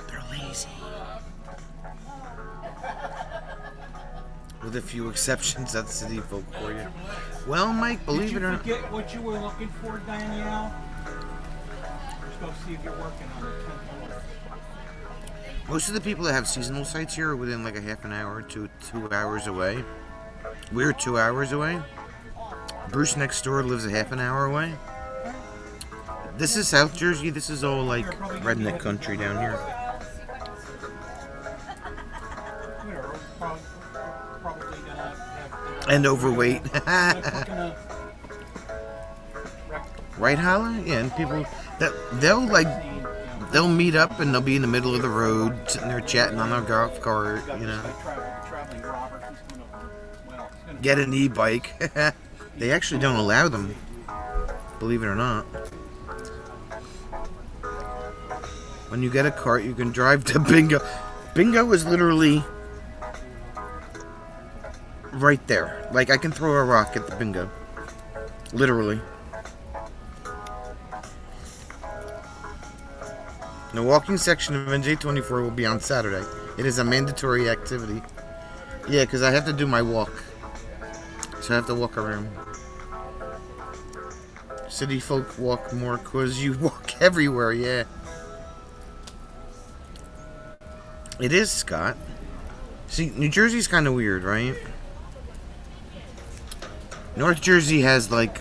[SPEAKER 1] They're lazy. With a few exceptions, that's city folk for you. Well, Mike, believe it or not.
[SPEAKER 2] Did you forget what you were looking for, Danielle? Let's go see if you're working on the 10th floor.
[SPEAKER 1] Most of the people that have seasonal sites here are within like a half an hour to 2 hours away. We're 2 hours away. Bruce next door lives a half an hour away. This is South Jersey. This is all like redneck country down here.
[SPEAKER 2] Probably gonna have
[SPEAKER 1] And overweight.
[SPEAKER 2] to
[SPEAKER 1] Right, Holla? Yeah, and people that they'll meet up and they'll be in the middle of the road, sitting there chatting on their golf cart, you know.
[SPEAKER 2] traveling Robert. He's gonna
[SPEAKER 1] Get an e-bike. They actually don't allow them, believe it or not. When you get a cart, you can drive to Bingo. Bingo is literally right there. Like, I can throw a rock at the Bingo. Literally. The walking section of NJ24 will be on Saturday. It is a mandatory activity. Yeah, because I have to do my walk. So I have to walk around. City folk walk more because you walk everywhere, yeah. It is, Scott. See, New Jersey's kind of weird, right? North Jersey has, like,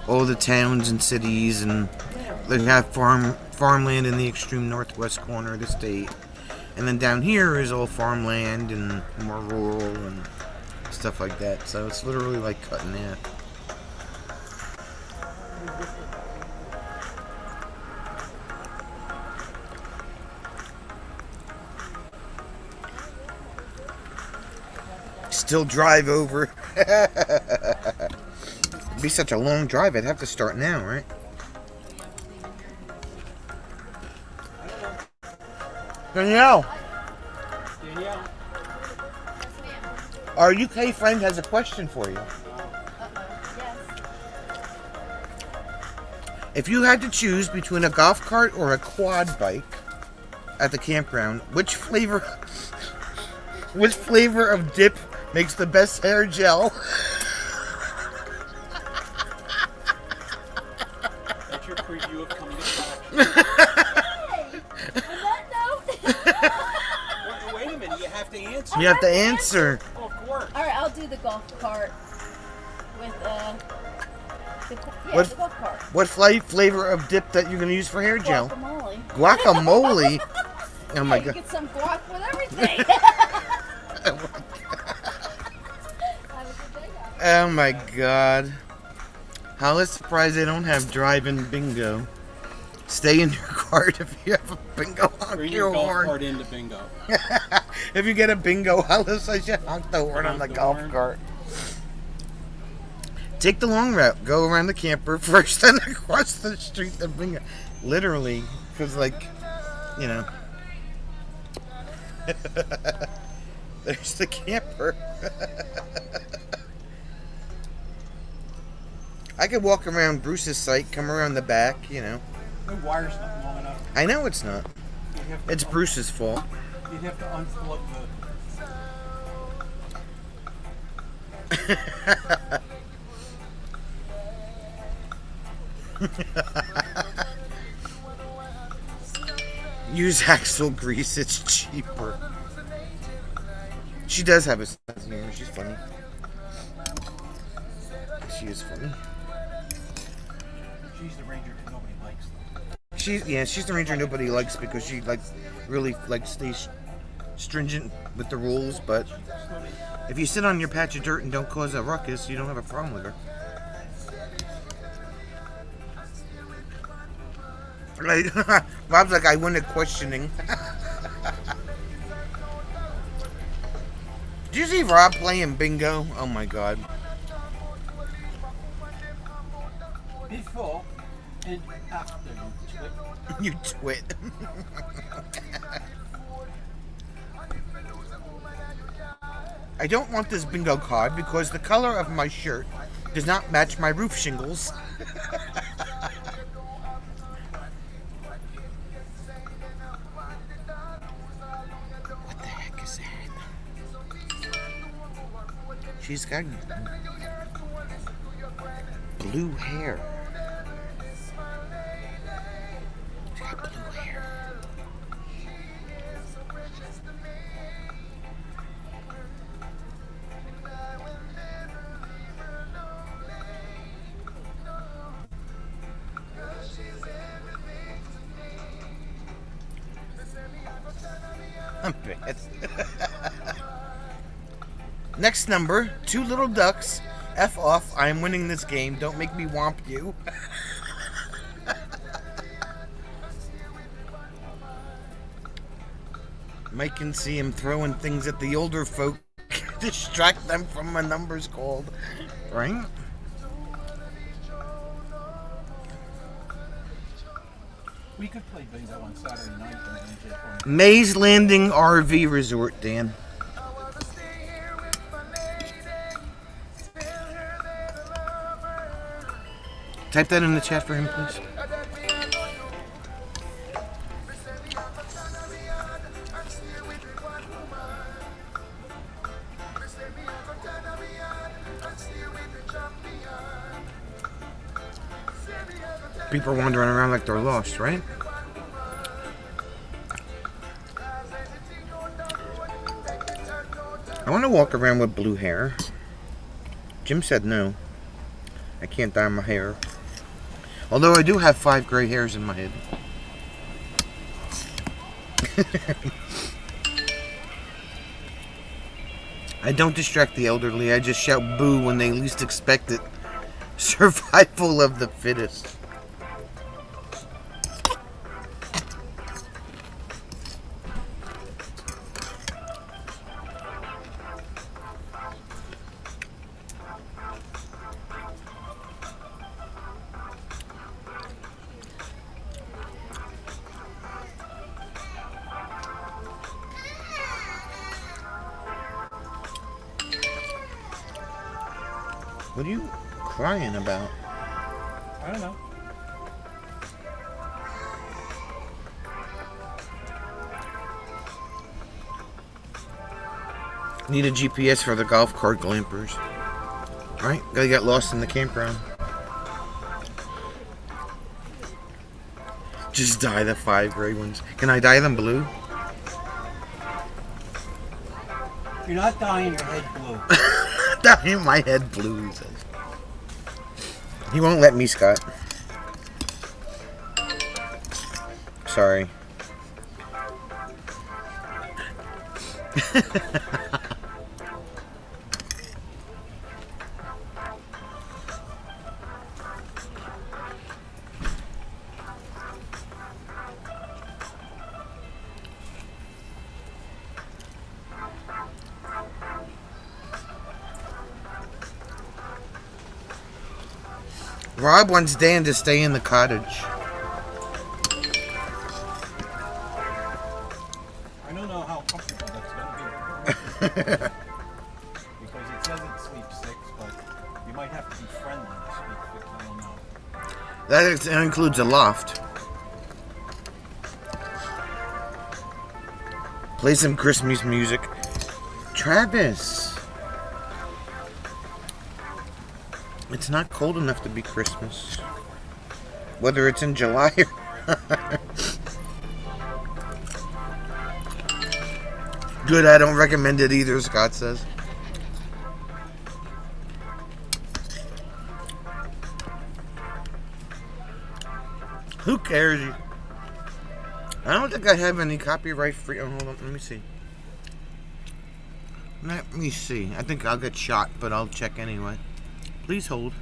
[SPEAKER 1] all the towns and cities, and they have farmland in the extreme northwest corner of the state. And then down here is all farmland and more rural and stuff like that. So it's literally like cut in half. Still drive over. It'd be such a long drive. I'd have to start now, right? Danielle. Our UK friend has a question for you. If you had to choose between a golf cart or a quad bike at the campground, which flavor of dip makes the best hair gel?
[SPEAKER 2] That's your preview of coming to Wait a minute, you have to answer.
[SPEAKER 1] You have to answer.
[SPEAKER 2] Oh, of course.
[SPEAKER 3] All right, I'll do the golf cart with the golf cart.
[SPEAKER 1] What flavor of dip that you're going to use for hair gel?
[SPEAKER 3] Guacamole.
[SPEAKER 1] Guacamole? Oh my
[SPEAKER 3] You
[SPEAKER 1] god.
[SPEAKER 3] get some guac with everything.
[SPEAKER 1] Oh my god. How is surprised they don't have drive-in bingo. Stay in your cart if you have a bingo honk
[SPEAKER 2] Bring
[SPEAKER 1] your
[SPEAKER 2] your golf
[SPEAKER 1] horn.
[SPEAKER 2] cart into bingo.
[SPEAKER 1] If you get a bingo, Hollis says you honk the horn on the
[SPEAKER 2] the
[SPEAKER 1] golf
[SPEAKER 2] horn.
[SPEAKER 1] cart. Take the long route. Go around the camper first, then across the street to bingo. Literally, because like, you know. There's the camper. I could walk around Bruce's site, come around the back, you know.
[SPEAKER 2] The wire's not long enough.
[SPEAKER 1] I know it's not.
[SPEAKER 2] You'd have to
[SPEAKER 1] It's Bruce's fault.
[SPEAKER 2] You'd have to unplug
[SPEAKER 1] Use axle grease, it's cheaper. She does have a sense of humor. She's funny. She is funny.
[SPEAKER 2] She's the ranger that nobody likes.
[SPEAKER 1] She's the ranger nobody likes because she really stays stringent with the rules. But if you sit on your patch of dirt and don't cause a ruckus, you don't have a problem with her. Right? Rob's like, I wanted questioning. Did you see Rob playing bingo? Oh my god.
[SPEAKER 2] Before and after you twit.
[SPEAKER 1] You twit. I don't want this bingo card because the color of my shirt does not match my roof shingles. What the heck is that? She's got blue hair. She's got blue hair. I'm bad. Next number, Two Little Ducks. F off. I am winning this game. Don't make me womp you. Mike can see him throwing things at the older folk. Distract them from a numbers called. Right?
[SPEAKER 2] We could play bingo on Saturday night.
[SPEAKER 1] Maze Landing RV Resort, Dan. Type that in the chat for him, please. People are wandering around like they're lost, right? I want to walk around with blue hair. Jim said no. I can't dye my hair. Although I do have 5 gray hairs in my head. I don't distract the elderly. I just shout boo when they least expect it. Survival of the fittest. What are you crying about?
[SPEAKER 2] I don't know.
[SPEAKER 1] Need a GPS for the golf cart glampers. Alright, gotta get lost in the campground. Just dye the 5 gray ones. Can I dye them blue?
[SPEAKER 2] You're not dyeing your head blue.
[SPEAKER 1] Dyeing my head blue, he says. He won't let me, Scott. Sorry. Rob wants Dan to stay in the cottage.
[SPEAKER 2] I don't know how comfortable that's going to be. Because it says it's sleep 6, but you might have to be friendly to sleep 6. I don't know.
[SPEAKER 1] That includes a loft. Play some Christmas music. Travis. It's not cold enough to be Christmas. Whether it's in July or... Good, I don't recommend it either, Scott says. Who cares? I don't think I have any copyright free... Oh, hold on, let me see. Let me see. I think I'll get shot, but I'll check anyway. Please hold.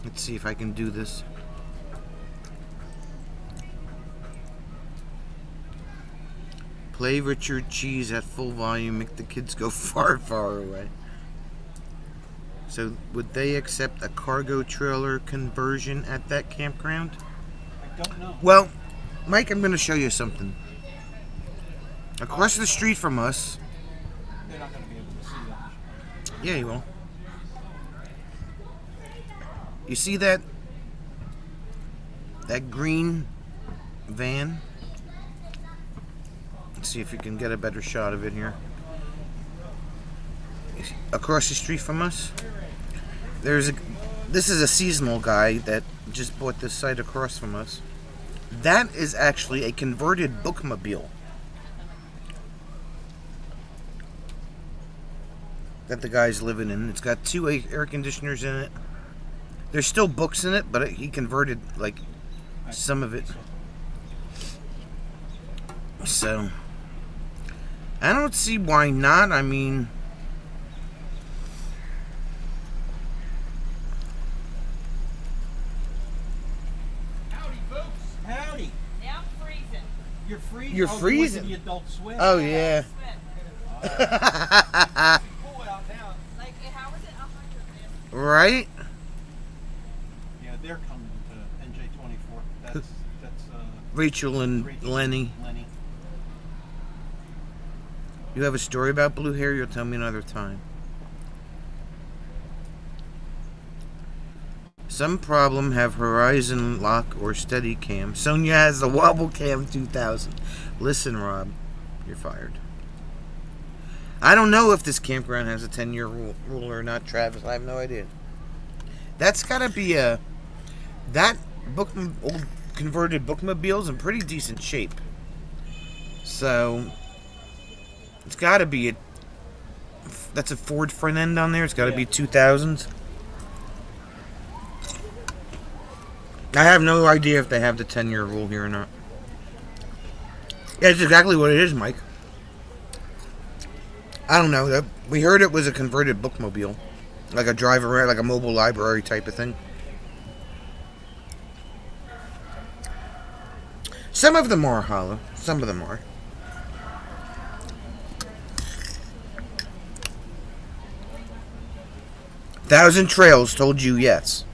[SPEAKER 1] Let's see if I can do this. Play Richard Cheese at full volume, make the kids go far, far away. So, would they accept a cargo trailer conversion at that campground?
[SPEAKER 2] I don't know.
[SPEAKER 1] Well, Mike, I'm going to show you something. Across the street from us...
[SPEAKER 2] They're not going to be able to see that.
[SPEAKER 1] Yeah, you will. You see that? That green van? Let's see if you can get a better shot of it here. Across the street from us, this is a seasonal guy that just bought this site across from us. That is actually a converted bookmobile that the guy's living in. It's got 2 air conditioners in it. There's still books in it, but he converted like some of it. So I don't see why not. I mean,
[SPEAKER 2] Howdy, folks. Howdy.
[SPEAKER 3] Now I'm freezing.
[SPEAKER 2] You're freezing.
[SPEAKER 1] You're
[SPEAKER 2] Oh,
[SPEAKER 1] freezing?
[SPEAKER 2] You went to the adult swim.
[SPEAKER 1] oh yeah.
[SPEAKER 2] Cool out now.
[SPEAKER 3] Like, how is it 100, man?
[SPEAKER 1] Right?
[SPEAKER 2] Yeah, they're coming to NJ24. That's
[SPEAKER 1] Rachel and
[SPEAKER 2] Rachel,
[SPEAKER 1] Lenny.
[SPEAKER 2] Lenny.
[SPEAKER 1] You have a story about blue hair? You'll tell me another time. Some problem have Horizon Lock or Steadicam. Sonia has the Wobble Cam 2000. Listen, Rob, you're fired. I don't know if this campground has a 10-year rule or not, Travis. I have no idea. That's got to be a... That old converted bookmobile's in pretty decent shape. So... It's got to be that's a Ford front end on there. It's got to be 2000s. I have no idea if they have the 10-year rule here or not. Yeah, it's exactly what it is, Mike. I don't know. We heard it was a converted bookmobile. Like a drive around, like a mobile library type of thing. Some of them are hollow. Some of them are. Thousand Trails told you yes.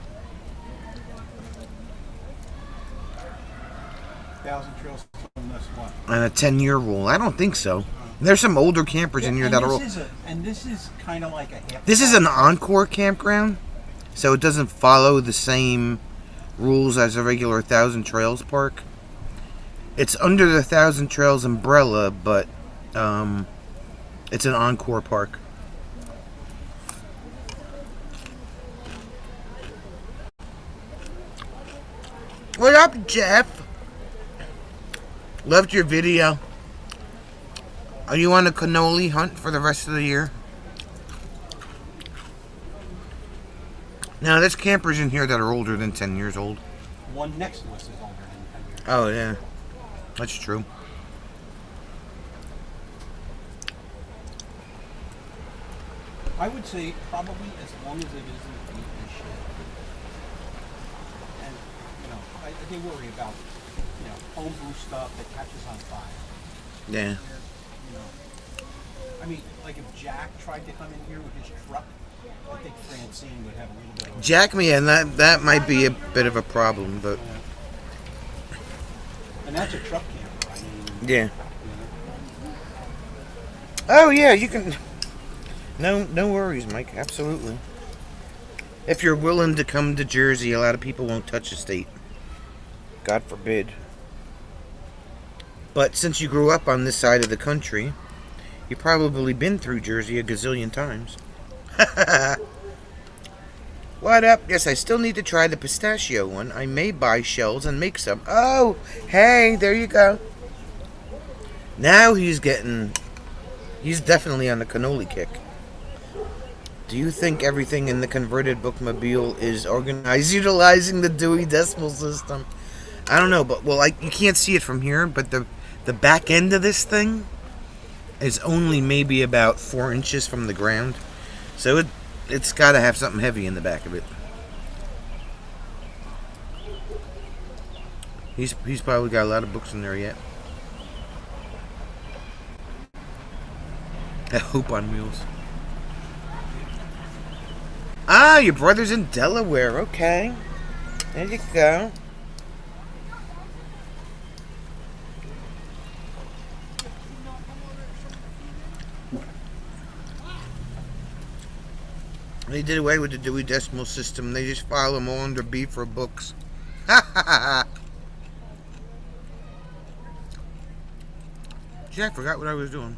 [SPEAKER 2] 1,000 Trails telling us what?
[SPEAKER 1] And a 10-year rule. I don't think so. There's some older campers in here that are...
[SPEAKER 2] And this is kind of like a half...
[SPEAKER 1] This is an Encore campground, so it doesn't follow the same rules as a regular 1,000 Trails park. It's under the 1,000 Trails umbrella, but it's an Encore park. What up, Jeff? Loved your video. Are you on a cannoli hunt for the rest of the year? Now, there's campers in here that are older than 10 years old.
[SPEAKER 2] One next to us is older than 10 years.
[SPEAKER 1] Oh, yeah. That's true.
[SPEAKER 2] I would say probably as long as it isn't beat and shit. And, they worry about, homebrew stuff that catches on fire.
[SPEAKER 1] Yeah.
[SPEAKER 2] I mean, like if Jack tried to come in here with his truck, I think Francine would have a little bit of...
[SPEAKER 1] Jack me, and that might be a bit of a problem, but...
[SPEAKER 2] And that's a truck camper, I mean...
[SPEAKER 1] Yeah. Oh, yeah, you can... No worries, Mike. Absolutely. If you're willing to come to Jersey, a lot of people won't touch the state. God forbid. But since you grew up on this side of the country, you've probably been through Jersey a gazillion times. What up? Yes, I still need to try the pistachio one. I may buy shells and make some. Oh, hey, there you go. Now he's definitely on the cannoli kick. Do you think everything in the converted bookmobile is organized utilizing the Dewey Decimal System? I don't know, but you can't see it from here, but the back end of this thing is only maybe about 4 inches from the ground, so it's got to have something heavy in the back of it. He's probably got a lot of books in there yet. A hoop on wheels. Ah, your brother's in Delaware. Okay, there you go. They did away with the Dewey Decimal System. They just file them all under B for books. Ha ha ha. Gee, I forgot what I was doing.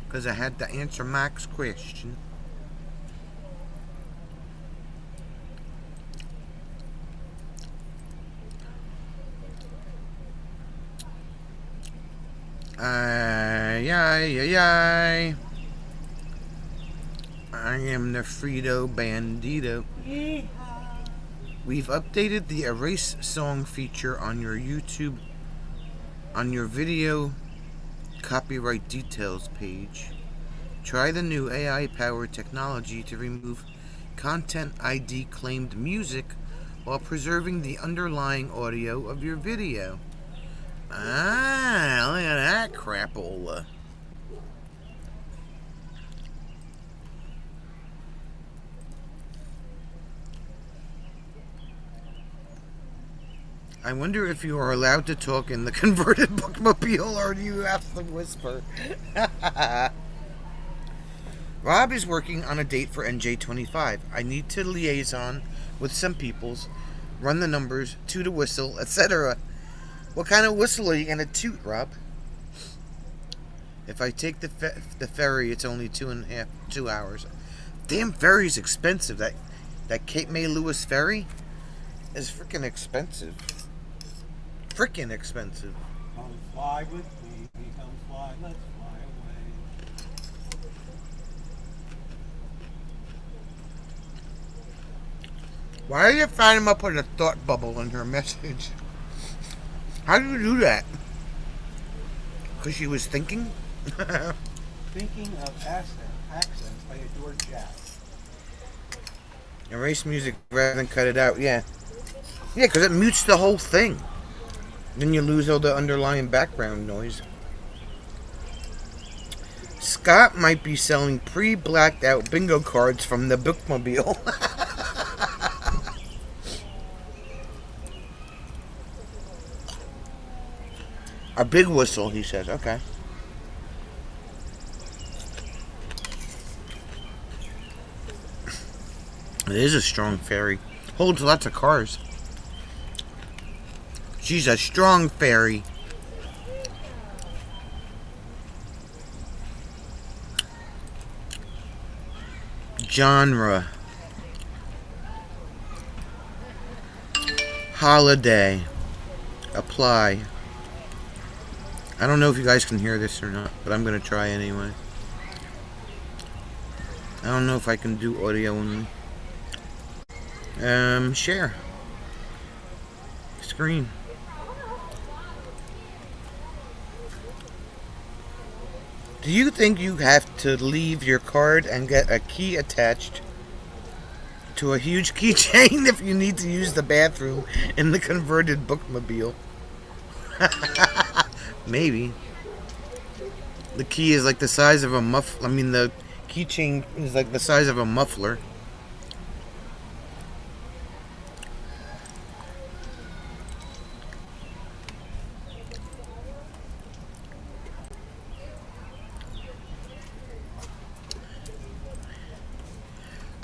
[SPEAKER 1] Because I had to answer Mac's question. Ay. I am the Frito Bandito.
[SPEAKER 2] Yeehaw.
[SPEAKER 1] We've updated the erase song feature on your YouTube, on your video copyright details page. Try the new AI-powered technology to remove Content ID claimed music while preserving the underlying audio of your video. Ah, look at that crapola. I wonder if you are allowed to talk in the converted bookmobile or do you have to whisper? Rob is working on a date for NJ25. I need to liaison with some peoples, run the numbers, toot a whistle, etc. What kind of whistle are you going to toot, Rob? If I take the ferry, it's only 2 hours. Damn, ferry's expensive. That Cape May Lewis ferry is freaking expensive. Freaking expensive.
[SPEAKER 2] Come fly with me, come fly, let's fly away.
[SPEAKER 1] Why are you finding him up with a thought bubble in her message? How do you do that? Because she was thinking?
[SPEAKER 2] Thinking of accents, I adore jazz.
[SPEAKER 1] Erase music rather than cut it out, yeah. Yeah, because it mutes the whole thing. Then you lose all the underlying background noise. Scott might be selling pre-blacked out bingo cards from the bookmobile. A big whistle, he says. Okay. It is a strong ferry. Holds lots of cars. She's a strong fairy. Genre. Holiday. Apply. I don't know if you guys can hear this or not, but I'm going to try anyway. I don't know if I can do audio only. Share. Screen. Do you think you have to leave your card and get a key attached to a huge keychain if you need to use the bathroom in the converted bookmobile? Maybe. The key is like the size of a the keychain is like the size of a muffler.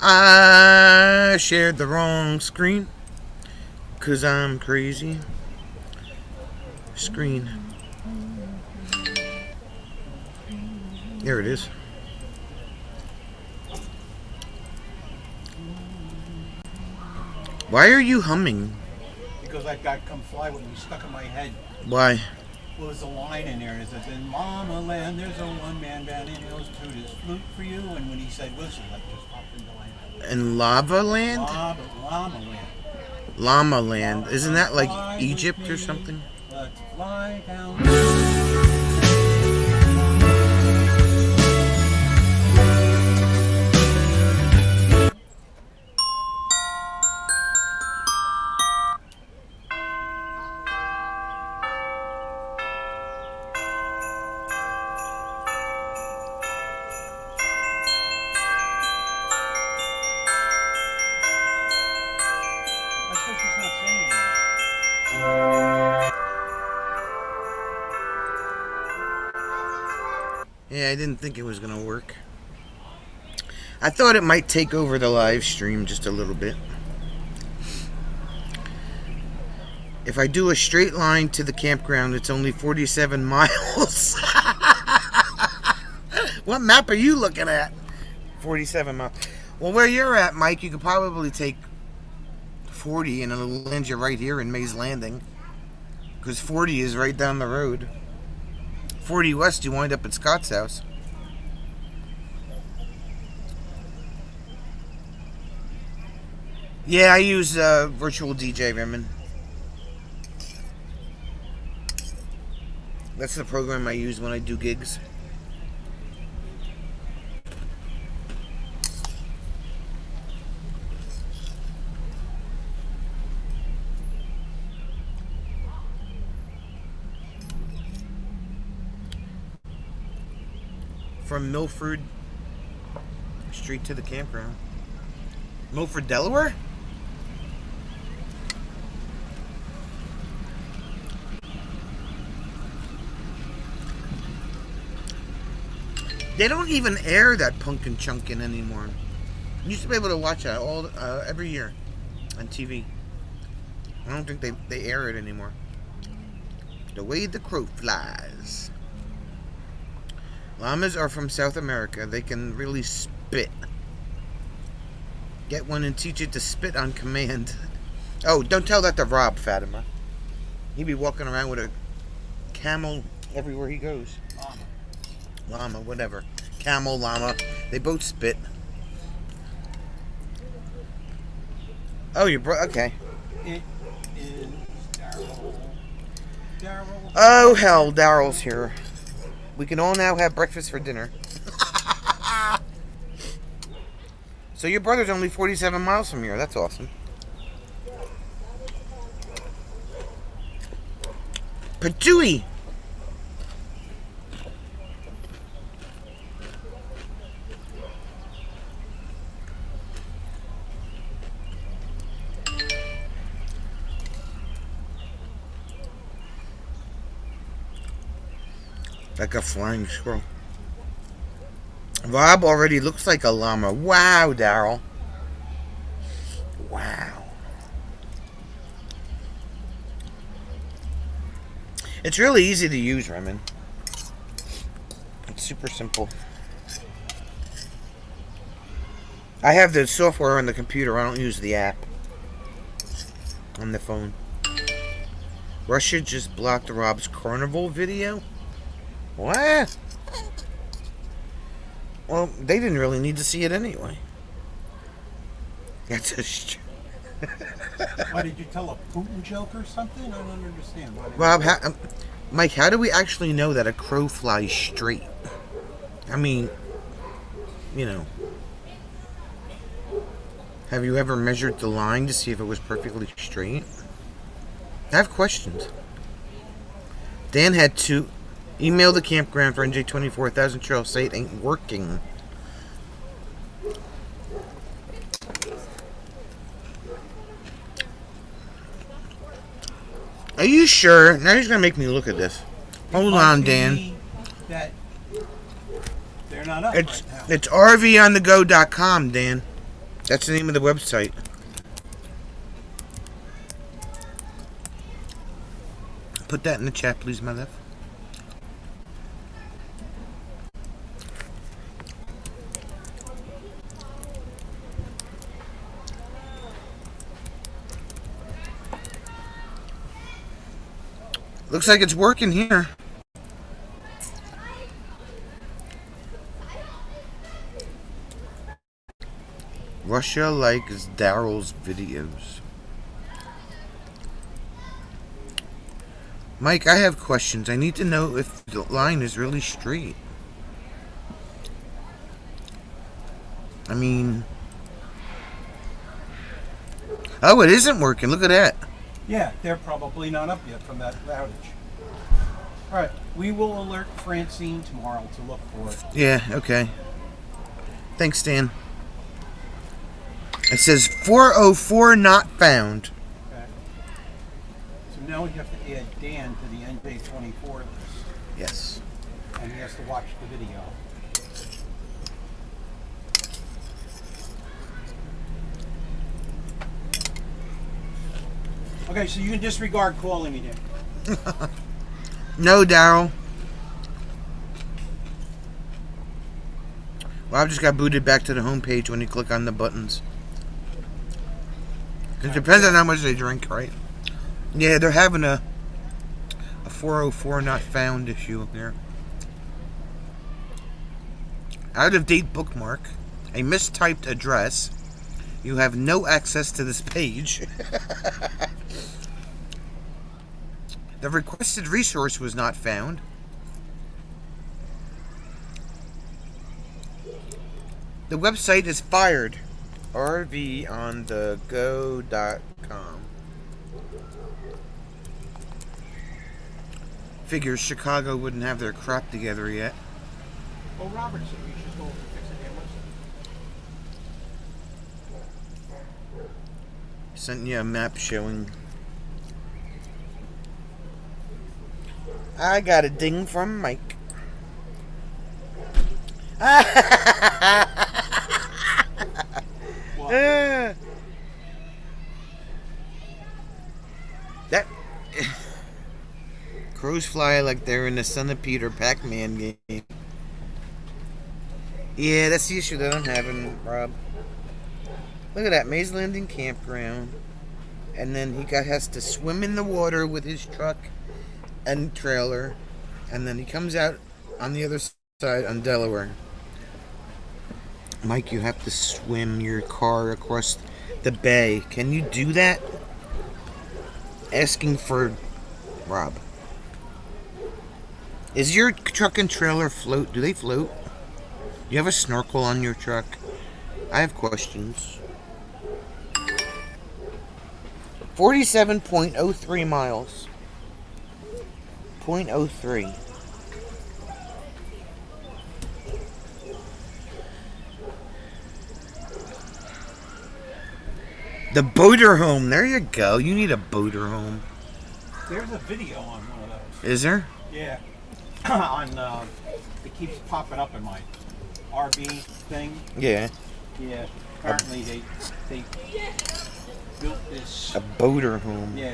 [SPEAKER 1] I shared the wrong screen. 'Cause I'm crazy. Screen. There it is. Why are you humming?
[SPEAKER 2] Because that guy Come Fly With Me stuck in my head.
[SPEAKER 1] Why?
[SPEAKER 2] Well, there's a line in there that says, in Mama Land, there's a one-man band and he'll toot his flute for you. And when he said whistle, that just popped into my head.
[SPEAKER 1] In Lava Land?
[SPEAKER 2] Llama Land.
[SPEAKER 1] Llama Land. Isn't that like Egypt or something?
[SPEAKER 2] Let's fly down. I suppose she's not singing anymore.
[SPEAKER 1] Yeah, I didn't think it was going to work. I thought it might take over the live stream just a little bit. If I do a straight line to the campground, it's only 47 miles. What map are you looking at? 47 miles. Well, where you're at, Mike, you could probably take 40 and it'll land you right here in Mays Landing. Because 40 is right down the road. 40 west, you wind up at Scott's house. Yeah, I use virtual DJ, Raymond. That's the program I use when I do gigs. From Milford Street to the campground. Milford, Delaware? They don't even air that Punkin' Chunkin' anymore. You used to be able to watch that every year on TV. I don't think they air it anymore. The Way the Crow Flies. Llamas are from South America. They can really spit. Get one and teach it to spit on command. Oh, don't tell that to Rob, Fatima. He'd be walking around with a camel everywhere he goes. Llama, whatever. Camel, llama. They both spit. Oh, you're okay.
[SPEAKER 2] It is Daryl. Daryl.
[SPEAKER 1] Oh, hell, Daryl's here. We can all now have breakfast for dinner. So your brother's only 47 miles from here. That's awesome. Patooey! Like a flying squirrel. Rob already looks like a llama. Wow, Daryl. Wow. It's really easy to use, Raymond. It's super simple. I have the software on the computer. I don't use the app on the phone. Russia just blocked Rob's carnival video. What? Well, they didn't really need to see it anyway. That's a
[SPEAKER 2] Why, did you tell a Putin joke or something? I don't understand.
[SPEAKER 1] Rob, Mike, how do we actually know that a crow flies straight? I mean, you know. Have you ever measured the line to see if it was perfectly straight? I have questions. Dan had to email the campground for NJ24000 trail. Say it ain't working. Are you sure? Now he's gonna make me look at this. Hold on, Dan.
[SPEAKER 2] That they're not up
[SPEAKER 1] It's
[SPEAKER 2] right now.
[SPEAKER 1] it's rvonthego.com, Dan. That's the name of the website. Put that in the chat, please, my love. Looks like it's working here. Russia likes Daryl's videos. Mike, I have questions. I need to know if the line is really straight. I mean... Oh, it isn't working. Look at that.
[SPEAKER 2] Yeah, they're probably not up yet from that outage. Alright, we will alert Francine tomorrow to look for it.
[SPEAKER 1] Yeah, okay. Thanks, Dan. It says 404 not found.
[SPEAKER 2] Okay. So now we have to add Dan to the NJ24 list.
[SPEAKER 1] Yes.
[SPEAKER 2] And he has to watch the video. Okay, so you can disregard calling me then.
[SPEAKER 1] No, Daryl. Well, I just got booted back to the home page when you click on the buttons. It depends on how much they drink, right? Yeah, they're having a 404 not found issue here. Out of date bookmark. A mistyped address. You have no access to this page. The requested resource was not found. The website is fired. RVonthego.com. Figures Chicago wouldn't have their crap together yet.
[SPEAKER 2] Well, Robert said we should go over and fix it there.
[SPEAKER 1] Sent you a map showing. I got a ding from Mike. That crows fly like they're in the Centipede or Pac-Man game. Yeah, that's the issue that I'm having, Rob. Look at that, Maze Landing Campground. And then he has to swim in the water with his truck and trailer. And then he comes out on the other side on Delaware. Mike, you have to swim your car across the bay. Can you do that? Asking for Rob. Is your truck and trailer float? Do they float? You have a snorkel on your truck? I have questions. 47.03 miles. 0.03. The boater home. There you go. You need a boater home.
[SPEAKER 2] There's a video on one of those.
[SPEAKER 1] Is there?
[SPEAKER 2] Yeah. On it keeps popping up in my RV thing.
[SPEAKER 1] Yeah.
[SPEAKER 2] Yeah. Apparently they built this.
[SPEAKER 1] A boater home.
[SPEAKER 2] Yeah.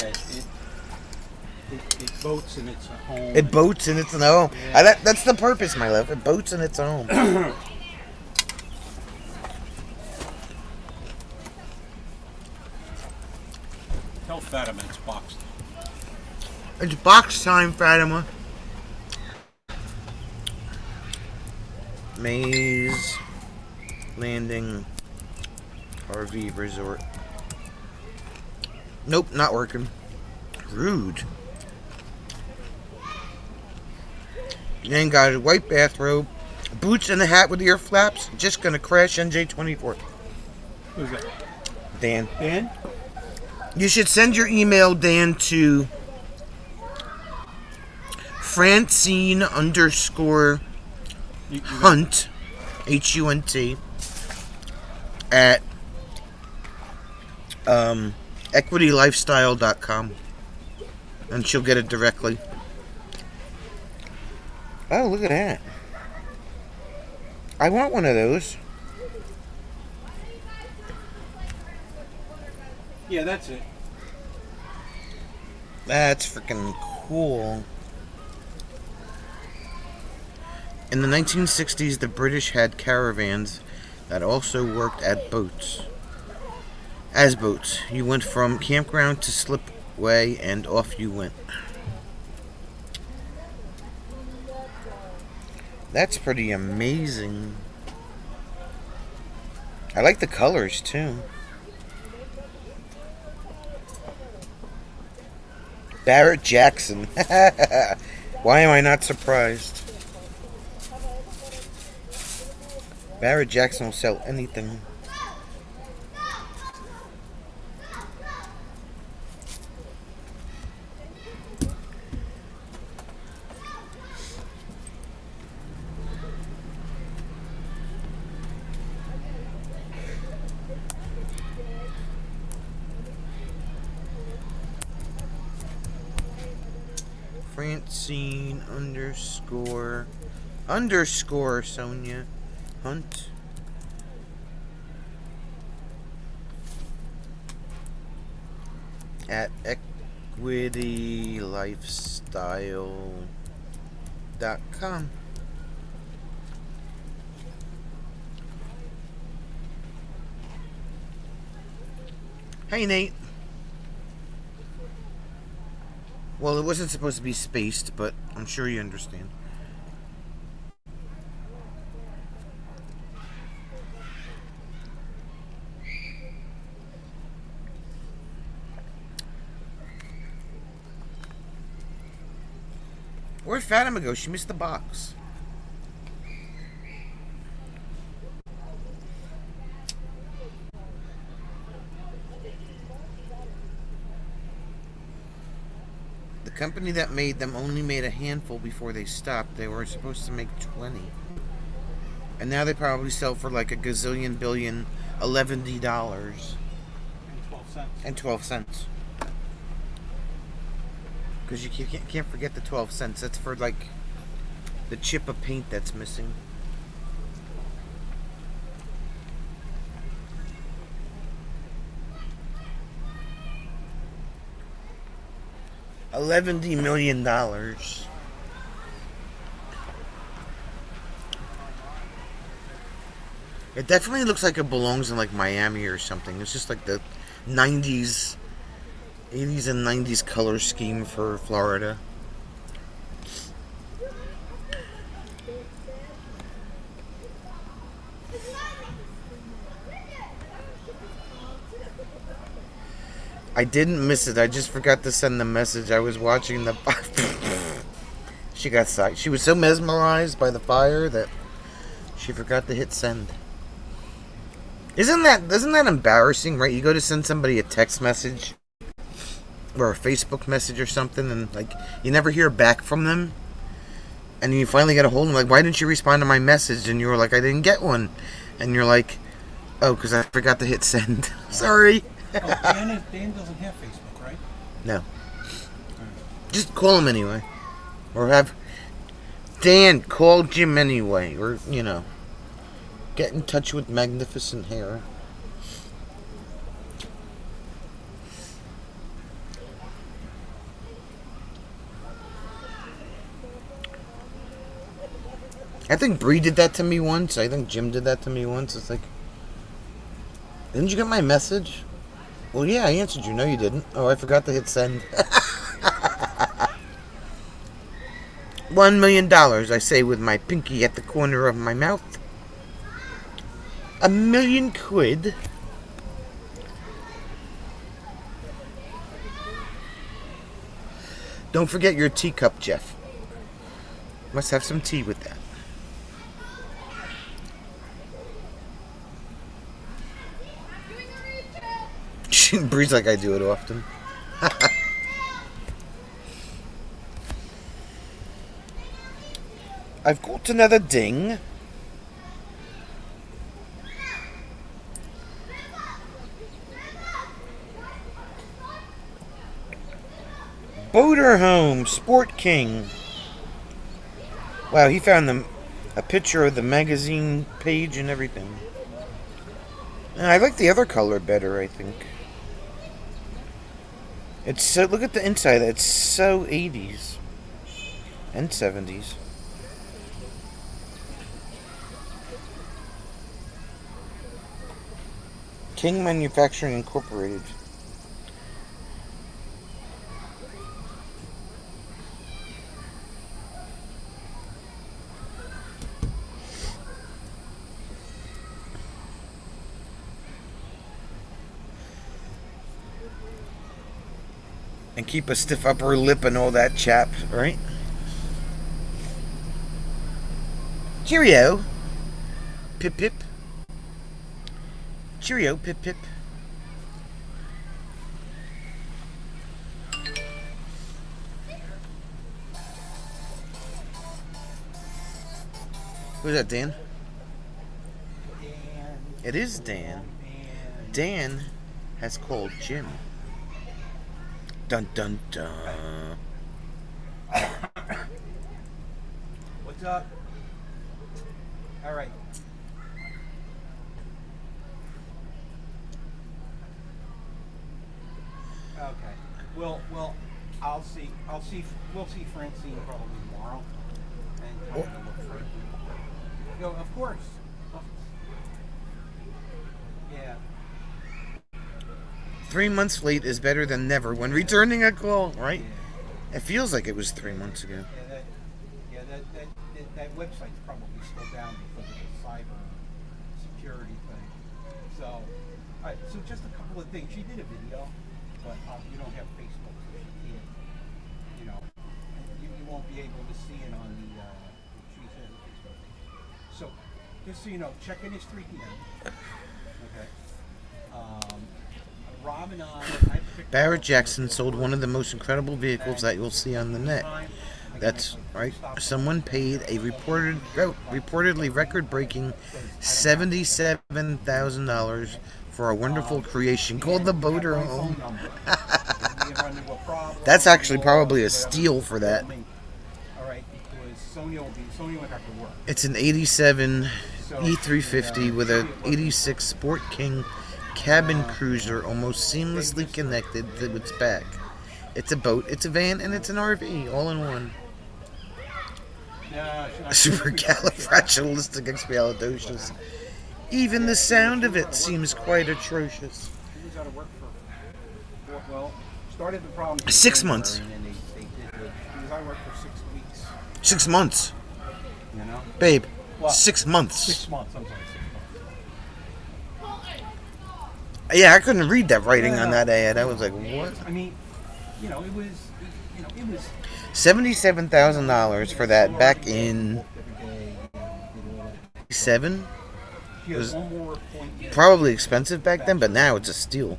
[SPEAKER 2] It boats and it's a home.
[SPEAKER 1] It boats and it's an home.
[SPEAKER 2] Yeah.
[SPEAKER 1] That's the purpose, my love. It boats and it's home.
[SPEAKER 2] Tell Fatima it's boxed.
[SPEAKER 1] It's box time, Fatima. Maze Landing RV Resort. Nope, not working. Rude. You ain't got a white bathrobe, boots and a hat with ear flaps. Just gonna crash NJ24.
[SPEAKER 2] Who's that?
[SPEAKER 1] Dan.
[SPEAKER 2] Dan?
[SPEAKER 1] You should send your email, Dan, to Francine _ Hunt, HUNT, at equitylifestyle.com, and she'll get it directly. Oh, look at that. I want one of those.
[SPEAKER 2] Yeah, that's it.
[SPEAKER 1] That's freaking cool. In the 1960s, the British had caravans that also worked at boats. As boats, you went from campground to slipway and off you went. That's pretty amazing. I like the colors too. Barrett Jackson. Why am I not surprised? Barrett Jackson will sell anything. Francine underscore Sonia Hunt. At equitylifestyle.com. Hey, Nate. Well, it wasn't supposed to be spaced, but I'm sure you understand. Where'd Fatima go? She missed the box. The company that made them only made a handful before they stopped. They were supposed to make 20. And now they probably sell for like a gazillion billion $11. And 12 cents. Because you can't forget the 12 cents. That's for like the chip of paint that's missing. $11 million. It definitely looks like it belongs in like Miami or something. It's just like the 90s, 80s and 90s color scheme for Florida. I didn't miss it. I just forgot to send the message. I was watching the... She got sight. She was so mesmerized by the fire that she forgot to hit send. Isn't that embarrassing, right? You go to send somebody a text message or a Facebook message or something, and like you never hear back from them, and you finally get a hold of them, like, why didn't you respond to my message? And you were like, I didn't get one. And you're like, oh, because I forgot to hit send. Sorry.
[SPEAKER 2] Oh, Dan doesn't have Facebook, right?
[SPEAKER 1] No. Just call him anyway. Or have Dan call Jim anyway. Or, you know, get in touch with Magnificent Hair. I think Bree did that to me once. I think Jim did that to me once. It's like, didn't you get my message? Well, yeah, I answered you. No, you didn't. Oh, I forgot to hit send. $1 million, I say with my pinky at the corner of my mouth. £1 million. Don't forget your teacup, Jeff. Must have some tea with that. She breathes like I do it often. I've got another ding. Boater Home, Sport King. Wow, he found a picture of the magazine page and everything. I like the other color better, I think. It's so. Look at the inside. It's so 80s and 70s. King Manufacturing Incorporated. And keep a stiff upper lip and all that chap, right? Cheerio. Pip pip. Cheerio, pip pip. Who's that, Dan?
[SPEAKER 2] Dan.
[SPEAKER 1] It is Dan.
[SPEAKER 2] Dan.
[SPEAKER 1] Dan has called Jim. Dun dun dun.
[SPEAKER 2] What's up? All right. Okay. Well, we'll see Francine probably tomorrow, and tell her to look for it. Yo, of course. Yeah.
[SPEAKER 1] 3 months late is better than never when returning a call, right? It feels like it was 3 months ago.
[SPEAKER 2] That website's probably still down because of the cyber security thing. So, all right, so just a couple of things. She did a video, but you don't have Facebook, so she can't. You won't be able to see it on the. She has a Facebook page. So, just so you know, check-in is 3 p.m. Okay. Rob and I picked
[SPEAKER 1] Barrett
[SPEAKER 2] up-
[SPEAKER 1] Jackson sold one of the most incredible vehicles that you'll see on the net. That's right. Someone paid a reportedly record-breaking $77,000 for a wonderful creation called the Boater Home. That's actually probably a steal for that.
[SPEAKER 2] All right, because Sonia would have to work.
[SPEAKER 1] It's an 87 E350 with a 86 Sport King cabin cruiser almost seamlessly connected to its back. It's a boat, it's a van, and it's an RV all in one. Supercalifragilisticexpialidocious. Even the sound of it seems quite atrocious.
[SPEAKER 2] She was out of work for, started the problem.
[SPEAKER 1] 6 months.
[SPEAKER 2] And then they did. She was out of work for 6 weeks.
[SPEAKER 1] 6 months.
[SPEAKER 2] You know?
[SPEAKER 1] Babe,
[SPEAKER 2] What?
[SPEAKER 1] 6 months.
[SPEAKER 2] 6 months. I'm sorry, 6 months.
[SPEAKER 1] Yeah, I couldn't read that writing on that ad. I was like, what?
[SPEAKER 2] I mean, it was.
[SPEAKER 1] $77,000 for that back in
[SPEAKER 2] Every day,
[SPEAKER 1] 7?
[SPEAKER 2] She has one more appointment.
[SPEAKER 1] Probably expensive back then, but now it's a steal.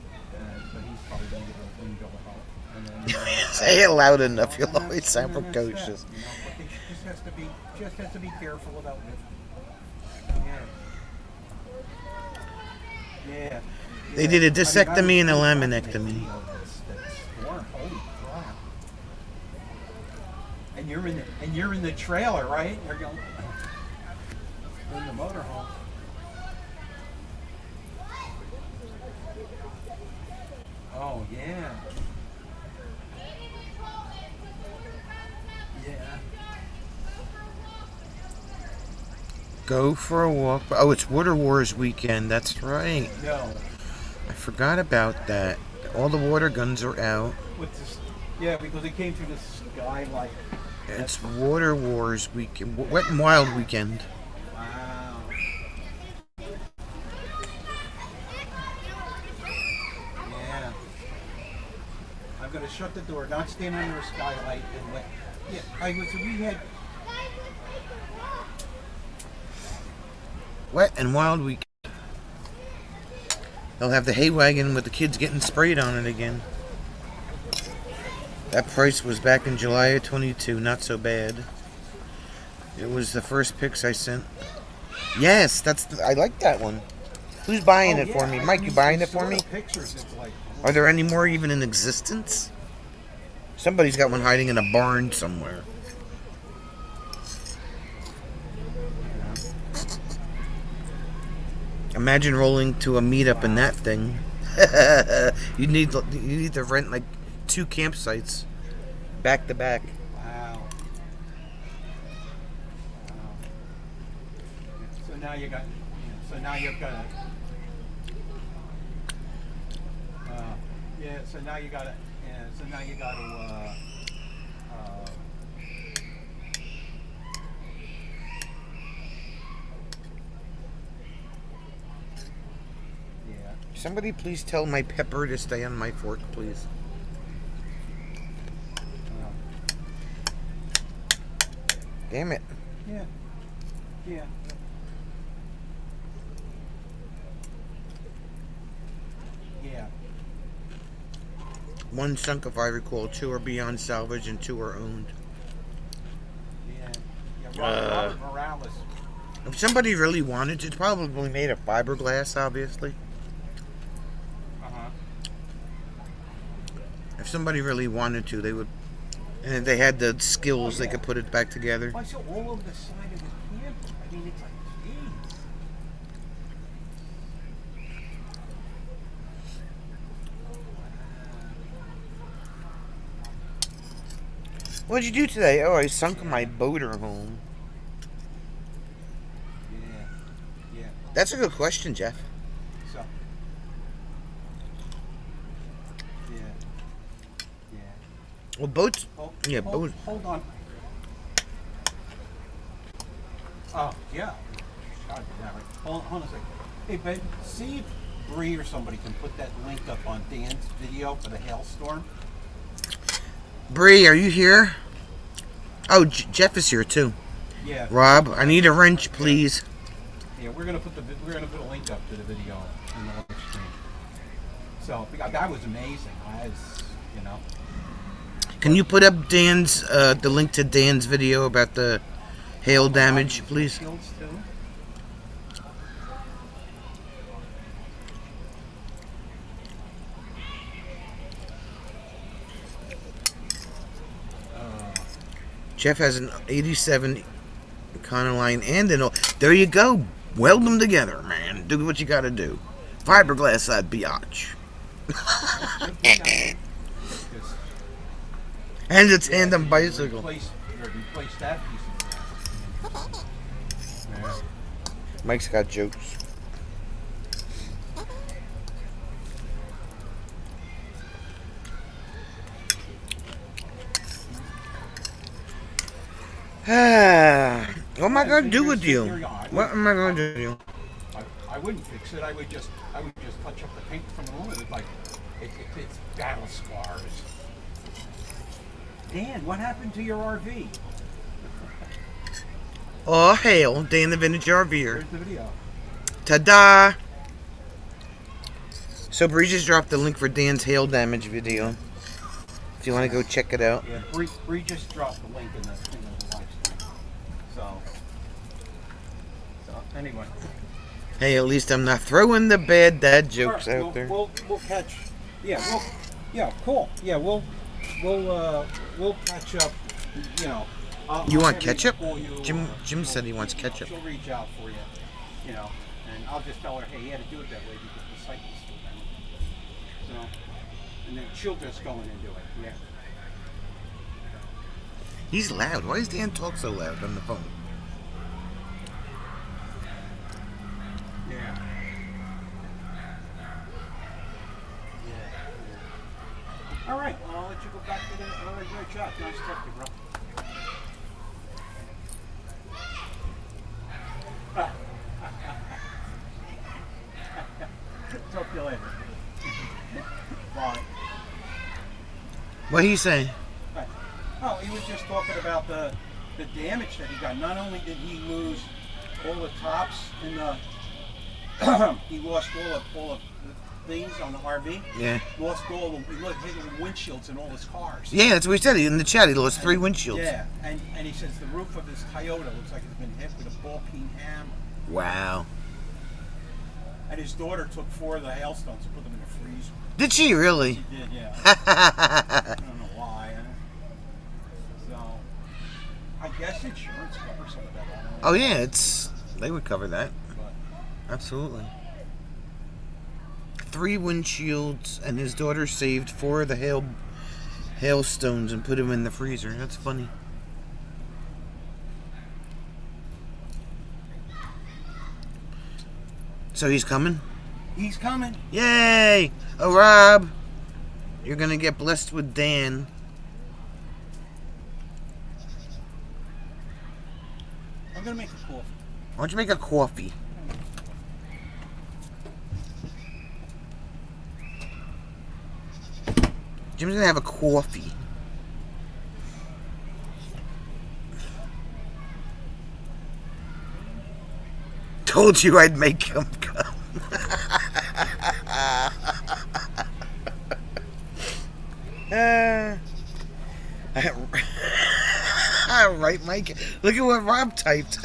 [SPEAKER 2] But he's probably going to get a window out. And then,
[SPEAKER 1] Say it loud enough, you'll
[SPEAKER 2] and
[SPEAKER 1] always sound
[SPEAKER 2] that's
[SPEAKER 1] precocious.
[SPEAKER 2] that, But they just has to be careful about it. Yeah.
[SPEAKER 1] They did a discectomy and a laminectomy.
[SPEAKER 2] Holy crap! And you're in the trailer, right? You're going in the motorhome. Oh yeah. Yeah.
[SPEAKER 1] Go for a walk. Oh, it's Water Wars weekend. That's right.
[SPEAKER 2] No.
[SPEAKER 1] I forgot about that. All the water guns are out.
[SPEAKER 2] With this, yeah, because it came through the sky like.
[SPEAKER 1] It's Water Wars weekend. Wet and Wild weekend.
[SPEAKER 2] Wow. Yeah. I'm gonna shut the door, not stand under a skylight and let. Yeah, we had.
[SPEAKER 1] Wet and Wild weekend. They'll have the hay wagon with the kids getting sprayed on it again. That price was back in July of 22. Not so bad. It was the first pics I sent. Yes, I like that one. Who's buying it for me? Mike, you buying it for me?
[SPEAKER 2] Pictures, it's like,
[SPEAKER 1] Are there any more even in existence? Somebody's got one hiding in a barn somewhere. Imagine rolling to a meetup in that thing. you need to rent like 2 campsites back to back.
[SPEAKER 2] Wow. So now you got. So now you've got a. Yeah. So now you got to. Yeah. So now you got to. Yeah.
[SPEAKER 1] Somebody please tell my pepper to stay on my fork, please. Damn it.
[SPEAKER 2] Yeah. Yeah. Yeah.
[SPEAKER 1] 1 sunk, if I recall. 2 are beyond salvage and 2 are owned.
[SPEAKER 2] Yeah. Yeah. Robert Morales.
[SPEAKER 1] If somebody really wanted to, it's probably made of fiberglass, obviously.
[SPEAKER 2] Uh-huh.
[SPEAKER 1] If somebody really wanted to, they would. And if they had the skills, they could put it back together.
[SPEAKER 2] Why so all over the side of the camper? I mean, it's like, jeez.
[SPEAKER 1] What'd you do today? Oh, I sunk my boater home.
[SPEAKER 2] Yeah. Yeah.
[SPEAKER 1] That's a good question, Jeff.
[SPEAKER 2] So. Yeah. Yeah.
[SPEAKER 1] Well, boats.
[SPEAKER 2] Hold,
[SPEAKER 1] Yeah,
[SPEAKER 2] hold,
[SPEAKER 1] boats.
[SPEAKER 2] Hold on. Oh, yeah. God, yeah, right. Hold on a second. Hey, babe, see if Bree or somebody can put that link up on Dan's video for the hailstorm.
[SPEAKER 1] Bree, are you here? Oh, Jeff is here too.
[SPEAKER 2] Yeah.
[SPEAKER 1] Rob, I need a wrench, please.
[SPEAKER 2] Yeah, we're gonna put a link up to the video in the live stream. So that was amazing. I was, you know.
[SPEAKER 1] Can you put up Dan's the link to Dan's video about the hail damage, please?
[SPEAKER 2] Shields too.
[SPEAKER 1] Jeff has an 87 Econoline and an... There you go. Weld them together, man. Do what you gotta do. Fiberglass that biatch. And a tandem bicycle.
[SPEAKER 2] Replace that piece of glass. Yeah.
[SPEAKER 1] Mike's got jokes. What am I going to do with you? What am I going to do?
[SPEAKER 2] I wouldn't fix it. I would just touch up the paint from the room. It's like it's battle scars. Dan, what happened to your RV?
[SPEAKER 1] Oh, hail. Dan the Vintage RVer.
[SPEAKER 2] Where's the video?
[SPEAKER 1] Ta-da! So Bree just dropped the link for Dan's hail damage video. If you want to go check it out.
[SPEAKER 2] Yeah, Bree just dropped the link in the live stream. So anyway.
[SPEAKER 1] Hey, at least I'm not throwing the bad dad jokes out there.
[SPEAKER 2] We'll catch. Yeah, cool. Yeah, we'll catch up. You know.
[SPEAKER 1] You want
[SPEAKER 2] I'll
[SPEAKER 1] ketchup?
[SPEAKER 2] call you,
[SPEAKER 1] Jim said he wants ketchup.
[SPEAKER 2] She'll reach out for you. You know, and I'll just tell her, hey, you had to do it that way because the site is still down. So, and then she'll just go in and do it. Yeah.
[SPEAKER 1] He's loud. Why does Dan talk so loud on the phone?
[SPEAKER 2] Yeah. All right. Well, I'll let you go back to the. All right, great job. Nice talking, bro. Talk to you later. Bye.
[SPEAKER 1] What he say?
[SPEAKER 2] Right. Oh, he was just talking about the damage that he got. Not only did he lose all the tops and the he lost all of the things on the RV.
[SPEAKER 1] Yeah.
[SPEAKER 2] He lost the windshields in all his cars.
[SPEAKER 1] Yeah, that's what he said in the chat. He lost 3 windshields.
[SPEAKER 2] Yeah, and he says the roof of his Toyota looks like it's been hit with a ball-peen hammer.
[SPEAKER 1] Wow.
[SPEAKER 2] And his daughter took 4 of the hailstones and put them in the freezer.
[SPEAKER 1] Did she really?
[SPEAKER 2] She did, yeah. I don't know why. So, I guess insurance covers some of that. I don't know.
[SPEAKER 1] Oh yeah, they would cover that.
[SPEAKER 2] But,
[SPEAKER 1] Absolutely. 3 windshields, and his daughter saved 4 of the hailstones and put them in the freezer. That's funny. So he's coming?
[SPEAKER 2] He's coming.
[SPEAKER 1] Yay! Oh, Rob, you're gonna get blessed with Dan.
[SPEAKER 2] I'm gonna make a coffee.
[SPEAKER 1] Why don't you make a coffee? Jim's gonna have a coffee. Told you I'd make him come. Right, Mike? Look at what Rob typed.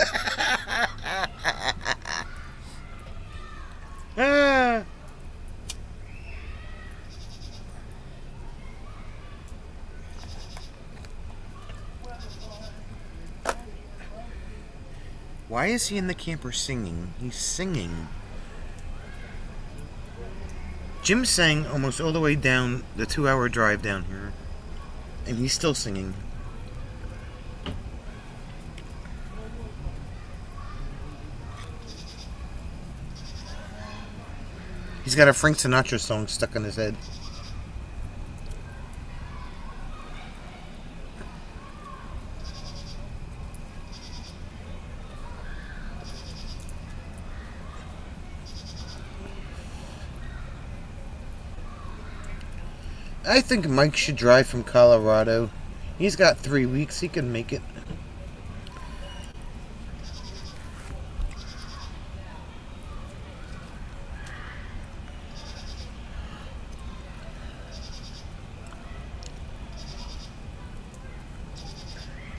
[SPEAKER 1] Why is he in the camper singing? He's singing. Jim sang almost all the way down the 2-hour drive down here. And he's still singing. He's got a Frank Sinatra song stuck in his head. I think Mike should drive from Colorado. He's got 3 weeks. He can make it.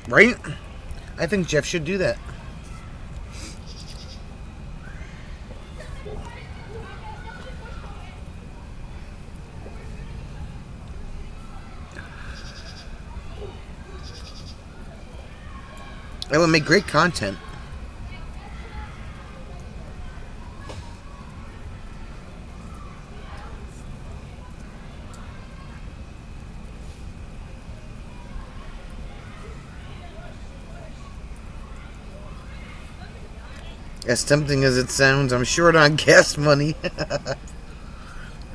[SPEAKER 1] Right? I think Jeff should do that. That would make great content. As tempting as it sounds, I'm short on gas money.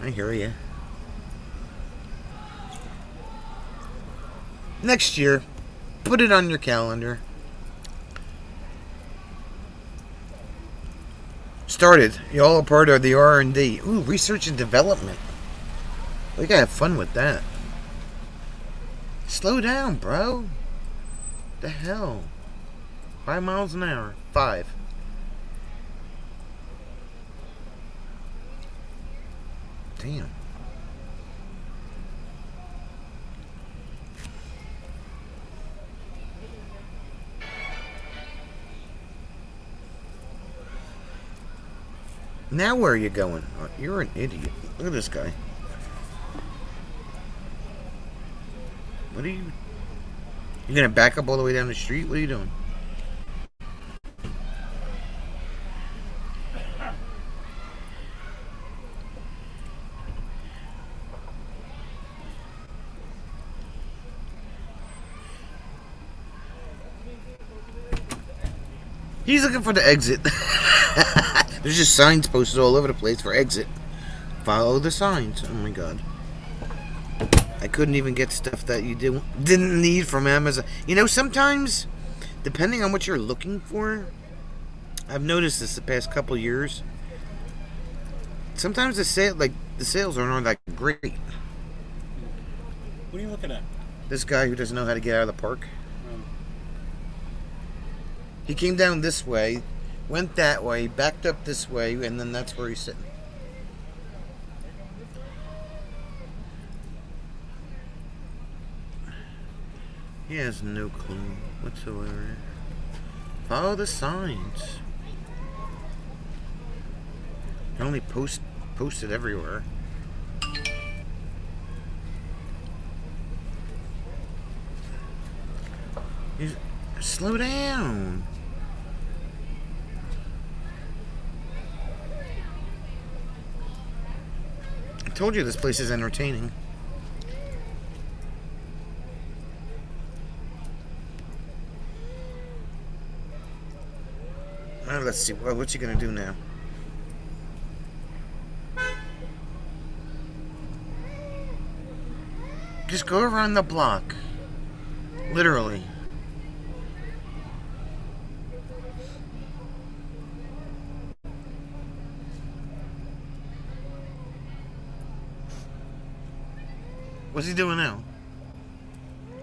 [SPEAKER 1] I hear you. Next year, put it on your calendar. Started. Y'all are part of the R&D. Ooh, research and development. We gotta have fun with that. Slow down, bro. The hell? 5 miles an hour. 5. Damn. Now where are you going? Oh, you're an idiot. Look at this guy. What are you... You gonna back up all the way down the street? What are you doing? He's looking for the exit. There's just signs posted all over the place for exit. Follow the signs. Oh my god. I couldn't even get stuff that you didn't need from Amazon. You know, sometimes, depending on what you're looking for, I've noticed this the past couple years. Sometimes the sales aren't that great.
[SPEAKER 2] What are you looking at?
[SPEAKER 1] This guy who doesn't know how to get out of the park. He came down this way, went that way, backed up this way, and then that's where he's sitting. He has no clue whatsoever. Follow the signs. They're only posted everywhere. Slow down. I told you this place is entertaining. Let's see. Well, what's he gonna do now? Just go around the block. Literally. What's he doing now?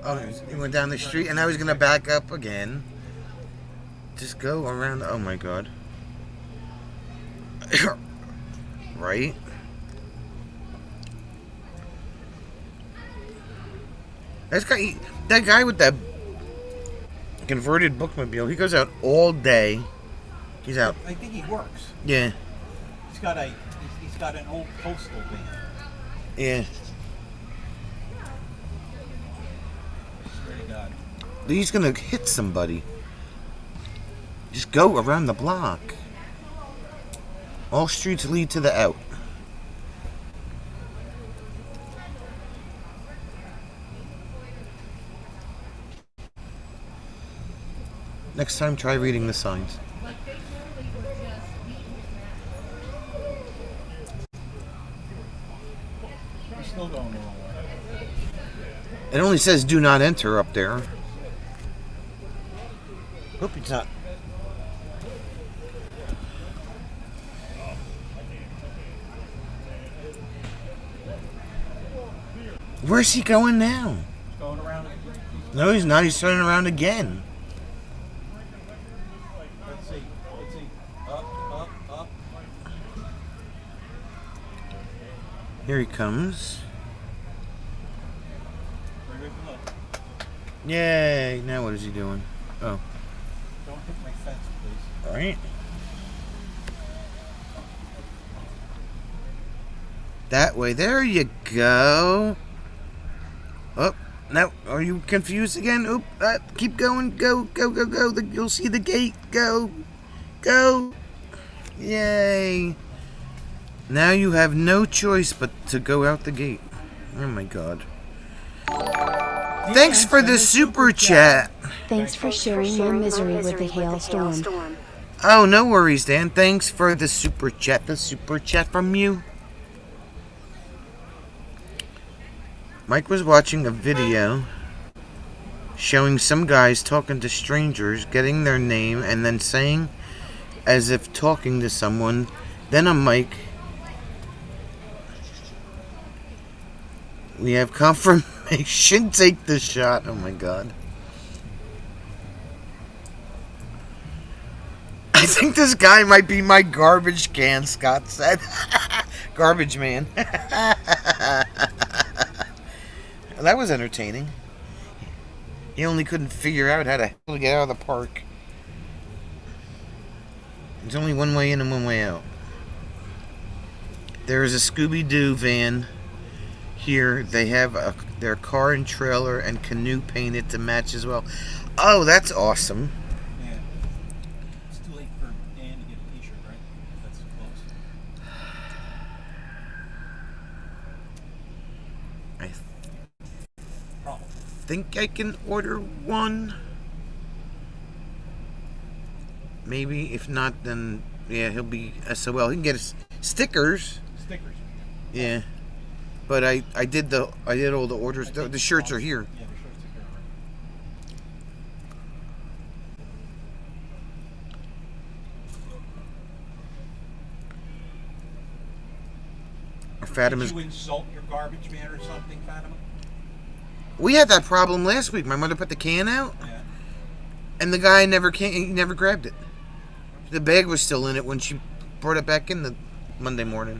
[SPEAKER 1] Oh, he went down the street and now he's gonna back up again. Just go around. Oh my god. Right? That guy with that converted bookmobile, he goes out all day. He's out.
[SPEAKER 2] I think he works.
[SPEAKER 1] Yeah.
[SPEAKER 2] He's got an old postal van.
[SPEAKER 1] Yeah.
[SPEAKER 2] Swear to God.
[SPEAKER 1] He's gonna hit somebody. Just go around the block. All streets lead to the out. Next time, try reading the signs.
[SPEAKER 2] We're still going the wrong way.
[SPEAKER 1] It only says "Do not enter" up there. Hope it's not. Where's he going now?
[SPEAKER 2] He's going around.
[SPEAKER 1] No, he's not. He's turning around again.
[SPEAKER 2] Let's see. Up.
[SPEAKER 1] Here he comes.
[SPEAKER 2] Wait for look.
[SPEAKER 1] Yay! Now what is he doing? Oh,
[SPEAKER 2] Don't hit my fence, please.
[SPEAKER 1] all right. That way. There you go. Oh, now are you confused again? Oop! Keep going. Go. You'll see the gate. Go. Yay! Now you have no choice but to go out the gate. Oh my god. Thanks for the super chat.
[SPEAKER 4] Thanks for sharing my misery with the hailstorm.
[SPEAKER 1] Oh, no worries, Dan. Thanks for the super chat. The super chat from you. Mike was watching a video showing some guys talking to strangers, getting their name, and then saying, as if talking to someone, then a mic. We have confirmation. Take the shot. Oh my god. I think this guy might be my garbage can, Scott said. Garbage man. That was entertaining. He only couldn't figure out how to get out of the park. There's only one way in and one way out. There is a Scooby-Doo van here. They have their car and trailer and canoe painted to match as well. Oh, that's awesome.
[SPEAKER 2] Yeah. It's too late for Dan to get a t-shirt, right? That's close.
[SPEAKER 1] I
[SPEAKER 2] Probably.
[SPEAKER 1] think I can order one. Maybe. If not, then yeah, he'll be SOL. He can get his stickers.
[SPEAKER 2] Stickers.
[SPEAKER 1] Yeah. But I did all the orders. The shirts are here.
[SPEAKER 2] Yeah, the shirts are here.
[SPEAKER 1] Fatima's.
[SPEAKER 2] Did you insult your garbage man or something, Fatima?
[SPEAKER 1] We had that problem last week. My mother put the can out,
[SPEAKER 2] Yeah.
[SPEAKER 1] and the guy never grabbed it. The bag was still in it when she brought it back in the Monday morning.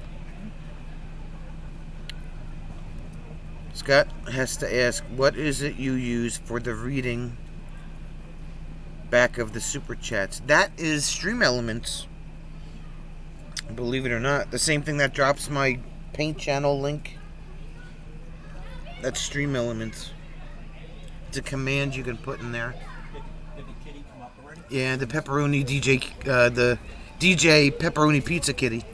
[SPEAKER 1] Scott has to ask, what is it you use for the reading back of the super chats? That is Stream Elements. Believe it or not, the same thing that drops my Paint channel link. That's Stream Elements. It's a command you can put in there.
[SPEAKER 2] Did the kitty come up already?
[SPEAKER 1] Yeah, the pepperoni the DJ pepperoni pizza kitty.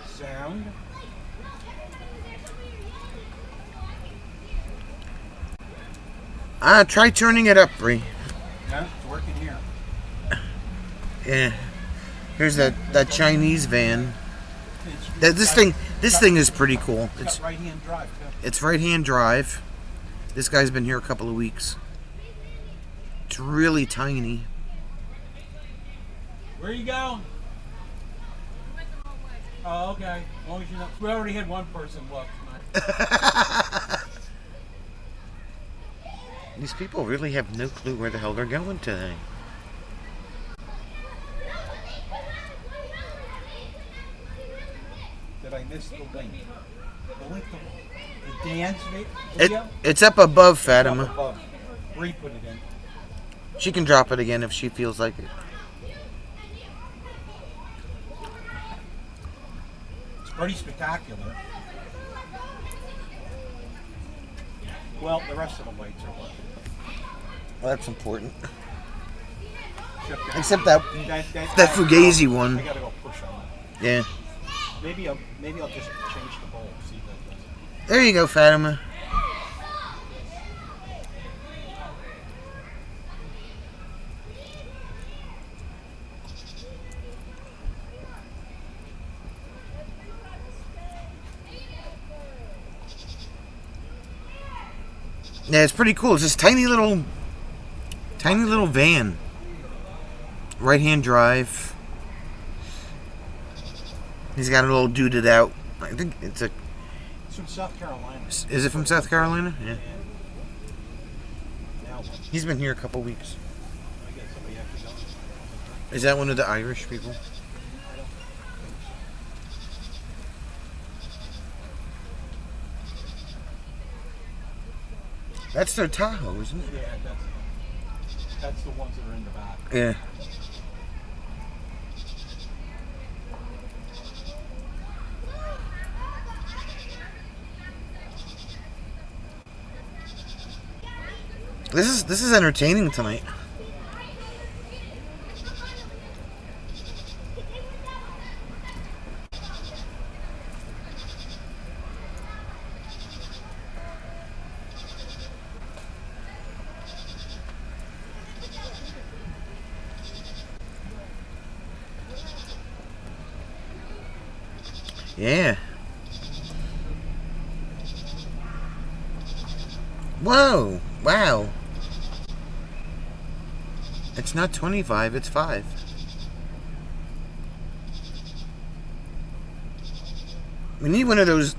[SPEAKER 2] Sound.
[SPEAKER 1] Try turning it up, Bree.
[SPEAKER 2] Yeah, it's working here.
[SPEAKER 1] Yeah. Here's that Chinese van.
[SPEAKER 2] It's
[SPEAKER 1] This thing is pretty cool.
[SPEAKER 2] got right-hand drive, too.
[SPEAKER 1] It's right-hand drive. This guy's been here a couple of weeks. It's really tiny.
[SPEAKER 2] Where are you going? Oh, okay. As long as you know. We already had one person look tonight.
[SPEAKER 1] These people really have no clue where the hell they're going today.
[SPEAKER 2] Did I miss the link? The link to the dance video?
[SPEAKER 1] It's up above,
[SPEAKER 2] Up
[SPEAKER 1] Fatima.
[SPEAKER 2] above. Bree put it in.
[SPEAKER 1] She can drop it again if she feels like it.
[SPEAKER 2] It's pretty spectacular. Well, the rest of the lights are working.
[SPEAKER 1] Well, that's important.
[SPEAKER 2] Except
[SPEAKER 1] Except that Fugazi one.
[SPEAKER 2] I gotta go push on that.
[SPEAKER 1] Yeah.
[SPEAKER 2] Maybe I'll just change the bowl. See if that does it.
[SPEAKER 1] There you go, Fatima. Yeah, it's pretty cool. It's this tiny little van. Right-hand drive. He's got it all duded out. I think it's a.
[SPEAKER 2] It's from South Carolina.
[SPEAKER 1] Is it from South Carolina? Yeah.
[SPEAKER 2] Now what?
[SPEAKER 1] He's been here a couple weeks.
[SPEAKER 2] I guess somebody actually knows.
[SPEAKER 1] Is that one of the Irish people? That's their Tahoe, isn't it?
[SPEAKER 2] Yeah, that's the ones that are in the back.
[SPEAKER 1] Yeah. This is entertaining tonight. Yeah. Whoa. Wow. It's not 25, it's 5. We need one of those.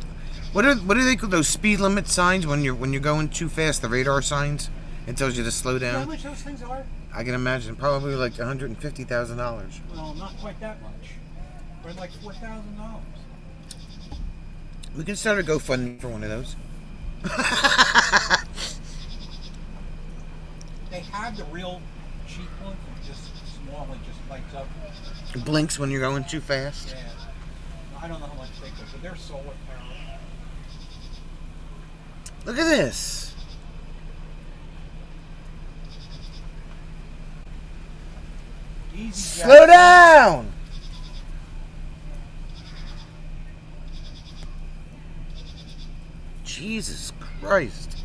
[SPEAKER 1] What do they call those speed limit signs when you're going too fast? The radar signs. It tells you to slow
[SPEAKER 2] You know how
[SPEAKER 1] down.
[SPEAKER 2] much those things are?
[SPEAKER 1] I can imagine probably like $150,000.
[SPEAKER 2] Well, not quite that much. They're like $4,000.
[SPEAKER 1] We can start a GoFundMe for one of those.
[SPEAKER 2] They have the real cheap ones, and just small, and just lights up.
[SPEAKER 1] It blinks when you're going too fast.
[SPEAKER 2] Yeah. I don't know how much they cost, but they're solar powered.
[SPEAKER 1] Look at this.
[SPEAKER 2] Easy.
[SPEAKER 1] Slow down. Jesus Christ.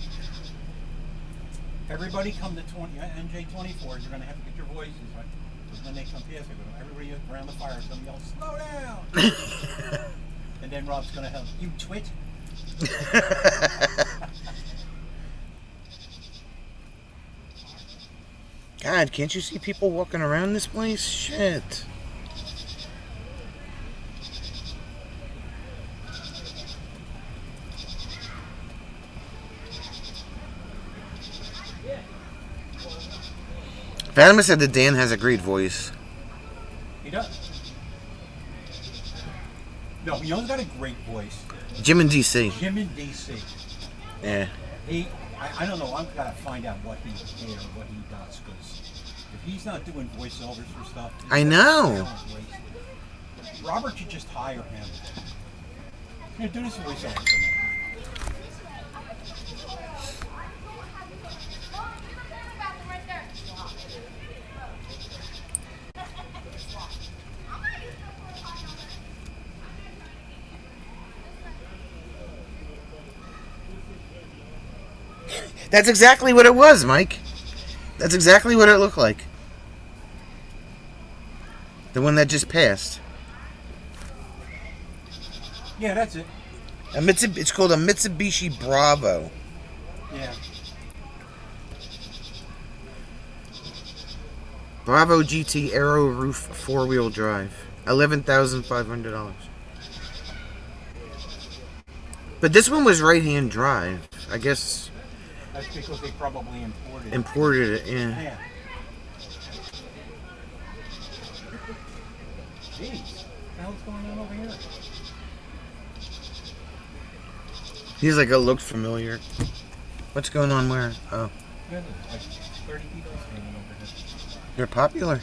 [SPEAKER 2] Everybody come to NJ24s. You're going to have to get your voices right. Because when they come past, everybody around the fire is going to yell, "Slow down!" And then Rob's going to help you twit.
[SPEAKER 1] God, can't you see people walking around this place? Shit. Fatima said that Dan has a great voice.
[SPEAKER 2] He does. No, you know who's got a great voice?
[SPEAKER 1] Jim in DC.
[SPEAKER 2] Jim in DC.
[SPEAKER 1] Yeah.
[SPEAKER 2] I don't know. I've got to find out what he did or what he does, because if he's not doing voiceovers for stuff,
[SPEAKER 1] I know.
[SPEAKER 2] Robert should just hire him. Here, do this voiceover for me.
[SPEAKER 1] That's exactly what it was, Mike. That's exactly what it looked like. The one that just passed.
[SPEAKER 2] Yeah, that's it.
[SPEAKER 1] It's called a Mitsubishi Bravo.
[SPEAKER 2] Yeah.
[SPEAKER 1] Bravo GT Aero Roof 4-wheel drive. $11,500. But this one was right-hand drive. I guess
[SPEAKER 2] That's because they probably imported it.
[SPEAKER 1] imported it, yeah.
[SPEAKER 2] Yeah. Jeez. What the hell's going on over here?
[SPEAKER 1] He's like, it looked familiar. What's going on where? Oh.
[SPEAKER 2] Yeah, like 30 people standing over here.
[SPEAKER 1] They're popular.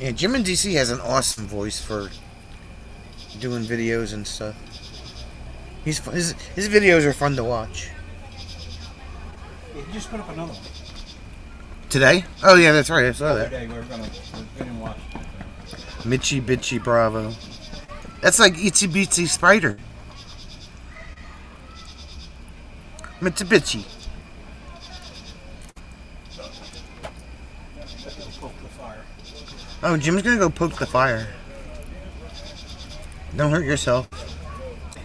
[SPEAKER 1] Yeah, Jim in DC has an awesome voice for doing videos and stuff. His videos are fun to watch.
[SPEAKER 2] Yeah, he just put up another one.
[SPEAKER 1] Today? Oh yeah, that's right. I saw that.
[SPEAKER 2] Today we're gonna watch.
[SPEAKER 1] Mitchy Bitchy Bravo. That's like Itsy Bitsy Spider. Mitsubishi.
[SPEAKER 2] Poke the fire.
[SPEAKER 1] Oh, Jim's gonna go poke the fire. Don't hurt yourself.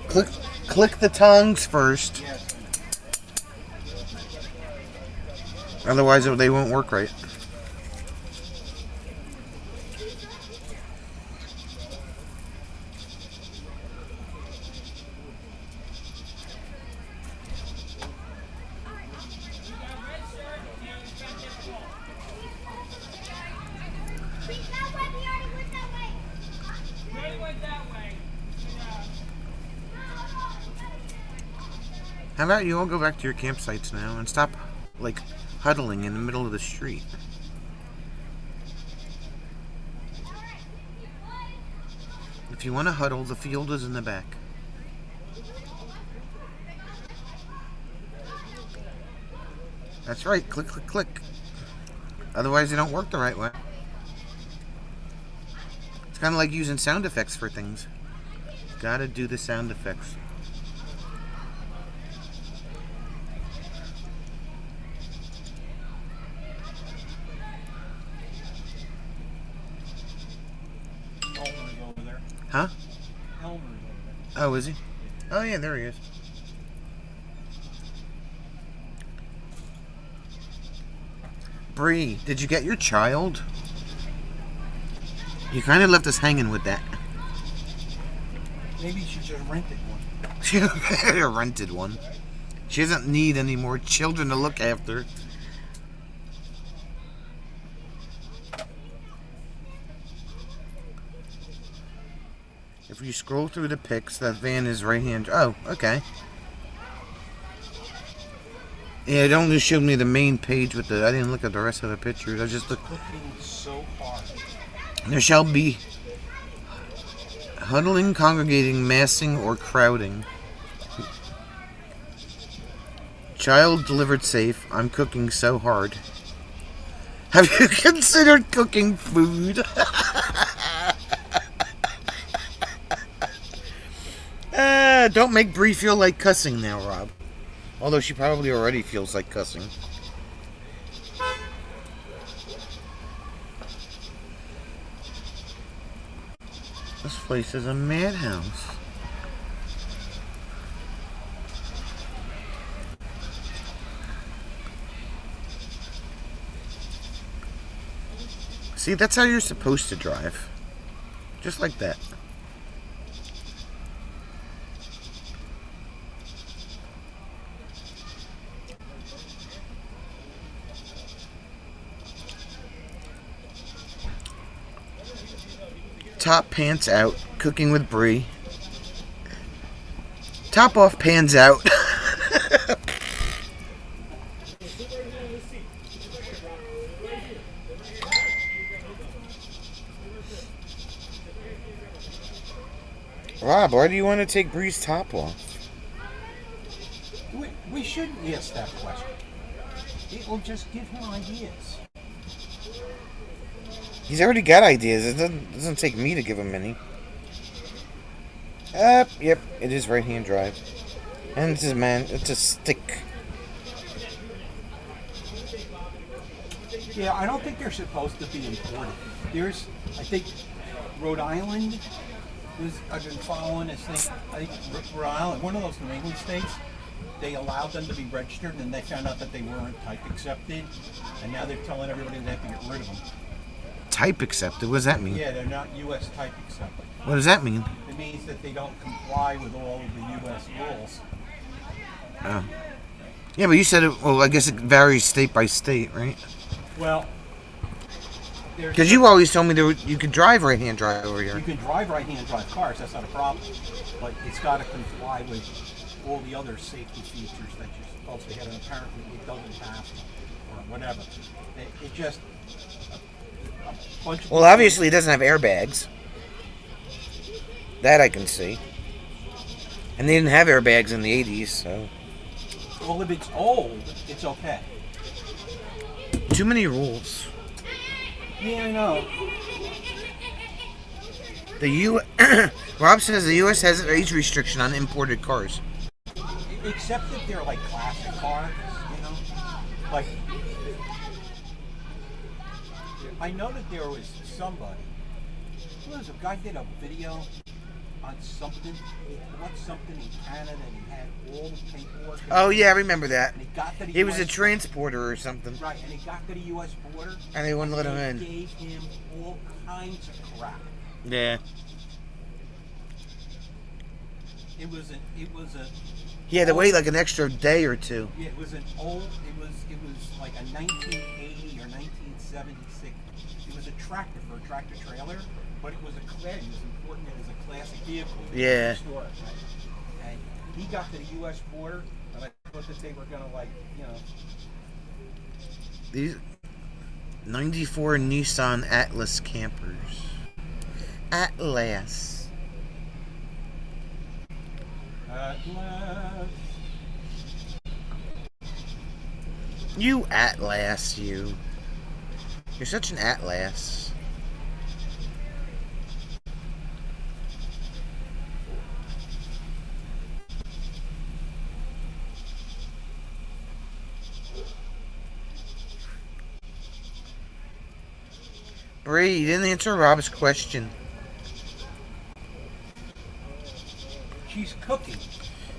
[SPEAKER 1] Click the tongs first.
[SPEAKER 2] Yes.
[SPEAKER 1] Otherwise, they won't work right. How about you all go back to your campsites now and stop, like, huddling in the middle of the street? If you want to huddle, the field is in the back. That's right, click, click, click. Otherwise, they don't work the right way. It's kind of like using sound effects for things. Gotta do the sound effects.
[SPEAKER 2] Elmer's over there.
[SPEAKER 1] Huh?
[SPEAKER 2] Elmer's over there.
[SPEAKER 1] Oh, is he? Oh, yeah, there he is. Bree, did you get your child? You kind of left us hanging with that.
[SPEAKER 2] Maybe she just rented one.
[SPEAKER 1] She rented one. She doesn't need any more children to look after. If you scroll through the pics, that van is right hand. Oh, okay. Yeah, it only showed me the main page with the. I didn't look at the rest of the pictures. I just looked.
[SPEAKER 2] Cooking so hard.
[SPEAKER 1] There shall be huddling, congregating, massing, or crowding. Child delivered safe. I'm cooking so hard. Have you considered cooking food? Don't make Bree feel like cussing now, Rob. Although she probably already feels like cussing. This place is a madhouse. See, that's how you're supposed to drive. Just like that. Top pants out, cooking with Bree. Top off, pans out. Rob, why do you want to take Bree's top off?
[SPEAKER 2] We shouldn't ask that question. It will just give him ideas.
[SPEAKER 1] He's already got ideas. It doesn't take me to give him any. Yep, it is right-hand drive. And it's a stick.
[SPEAKER 2] Yeah, I don't think they're supposed to be imported. I think, Rhode Island. I've been following this thing. I think Rhode Island, one of those New England states, they allowed them to be registered, and they found out that they weren't type accepted, and now they're telling everybody they have to get rid of them.
[SPEAKER 1] Type accepted? What does that mean?
[SPEAKER 2] Yeah, they're not U.S. type accepted.
[SPEAKER 1] What does that mean?
[SPEAKER 2] It means that they don't comply with all of the U.S. rules.
[SPEAKER 1] Oh. Yeah, but you said it. Well, I guess it varies state by state, right?
[SPEAKER 2] Well,
[SPEAKER 1] because you always told me you could drive right-hand drive over here.
[SPEAKER 2] You can drive right-hand drive cars. That's not a problem, but it's got to comply with all the other safety features that you're supposed to have, and apparently it doesn't have them, or whatever. It just a bunch of
[SPEAKER 1] well, obviously it doesn't have airbags. That I can see. And they didn't have airbags in the 80s, so.
[SPEAKER 2] Well, if it's old, it's okay.
[SPEAKER 1] Too many rules.
[SPEAKER 2] Yeah, I know.
[SPEAKER 1] Rob says the U.S. has an age restriction on imported cars.
[SPEAKER 2] Except that they're like classic cars, you know? Like, I know that there was somebody, a guy did a video on something, he bought something in Canada and he had all the paperwork.
[SPEAKER 1] Oh yeah, I remember that.
[SPEAKER 2] And he got to the
[SPEAKER 1] He was a
[SPEAKER 2] US
[SPEAKER 1] transporter or something.
[SPEAKER 2] Right, and he got to the U.S. border.
[SPEAKER 1] And they wouldn't let him in.
[SPEAKER 2] They gave him all kinds of crap.
[SPEAKER 1] Yeah.
[SPEAKER 2] It was a.
[SPEAKER 1] He had to wait like an extra day or two.
[SPEAKER 2] Yeah, it was an old. It was like a 1980 or 1976. It was a tractor for a tractor trailer, but it was it was important as a classic vehicle.
[SPEAKER 1] Yeah.
[SPEAKER 2] Store, right? And he got to the U.S. border, and I thought that they were gonna
[SPEAKER 1] These 94 Nissan Atlas campers. Atlas. You Atlas, you. You're such an Atlas. Bree, you didn't answer Rob's question.
[SPEAKER 2] She's cooking.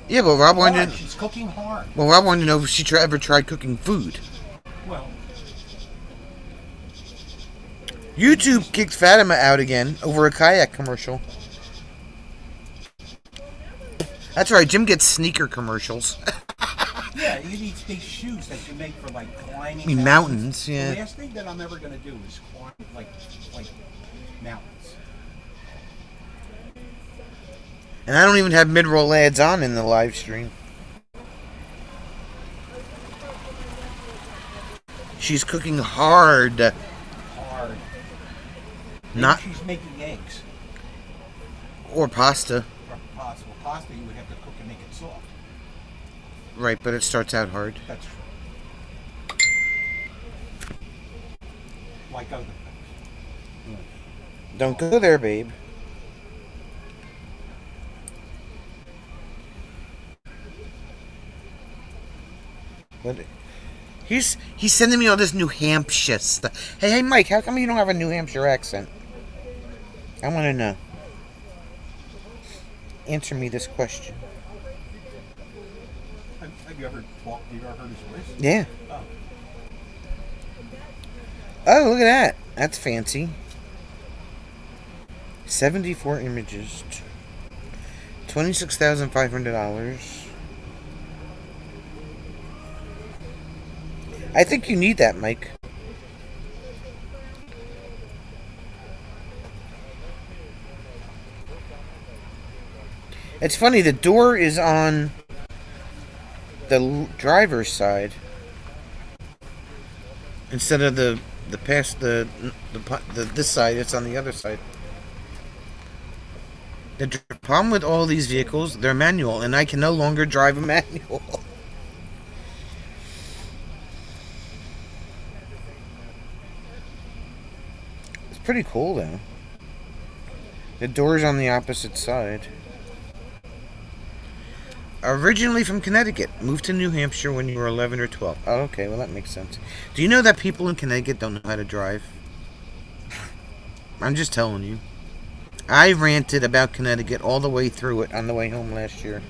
[SPEAKER 1] Yeah, but Rob wanted.
[SPEAKER 2] She's cooking hard.
[SPEAKER 1] Well, Rob wanted to know if she ever tried cooking food.
[SPEAKER 2] Well,
[SPEAKER 1] YouTube kicked Fatima out again over a kayak commercial. That's right, Jim gets sneaker commercials.
[SPEAKER 2] yeah, you need these shoes that you make for like climbing
[SPEAKER 1] mountains. Yeah.
[SPEAKER 2] The last thing that I'm ever gonna do is climb like mountains.
[SPEAKER 1] And I don't even have mid-roll ads on in the live stream. She's cooking hard.
[SPEAKER 2] Hard.
[SPEAKER 1] Not.
[SPEAKER 2] She's making eggs.
[SPEAKER 1] Or pasta.
[SPEAKER 2] Or pasta. Well, pasta you would have to cook and make it soft.
[SPEAKER 1] Right, but it starts out hard.
[SPEAKER 2] That's true. Like other things.
[SPEAKER 1] Don't go there, babe. But he's sending me all this New Hampshire stuff. Hey, Mike, how come you don't have a New Hampshire accent? I want to know. Answer me this question.
[SPEAKER 2] Have you ever heard his voice?
[SPEAKER 1] Yeah.
[SPEAKER 2] Oh.
[SPEAKER 1] Oh, look at that. That's fancy. 74 images. $26,500. I think you need that, Mike. It's funny, the door is on the driver's side instead of the this side. It's on the other side. The problem with all these vehicles, they're manual, and I can no longer drive a manual. pretty cool, though. The door's on the opposite side. Originally from Connecticut. Moved to New Hampshire when you were 11 or 12. Oh, okay, well, that makes sense. Do you know that people in Connecticut don't know how to drive? I'm just telling you. I ranted about Connecticut all the way through it on the way home last year.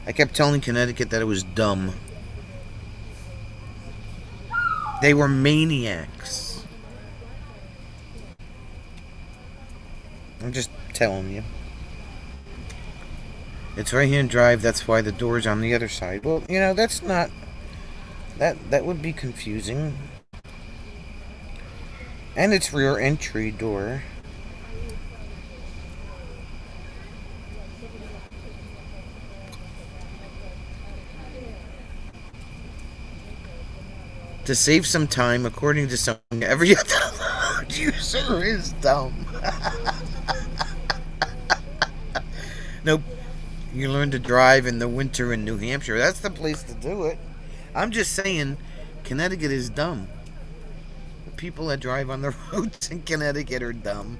[SPEAKER 1] I kept telling Connecticut that it was dumb. They were maniacs. I'm just telling you. It's right-hand drive, that's why the door's on the other side. Well, you know, that's not... That would be confusing. And it's rear entry door. To save some time, according to some, every other user is dumb. Nope. You learn to drive in the winter in New Hampshire. That's the place to do it. I'm just saying, Connecticut is dumb. The people that drive on the roads in Connecticut are dumb.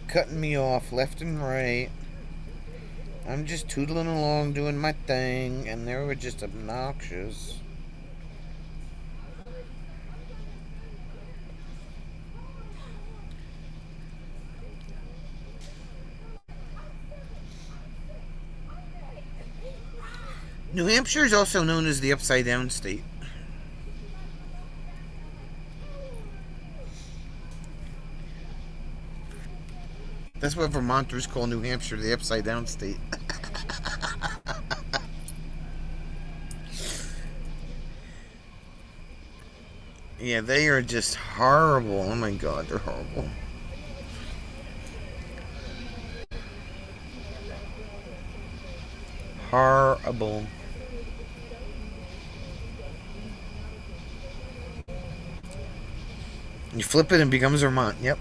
[SPEAKER 1] Cutting me off left and right. I'm just tootling along doing my thing, and they were just obnoxious. New Hampshire is also known as the Upside Down State. That's what Vermonters call New Hampshire, the Upside Down State. Yeah, they are just horrible. Oh my God, they're horrible. Horrible. You flip it and it becomes Vermont. Yep.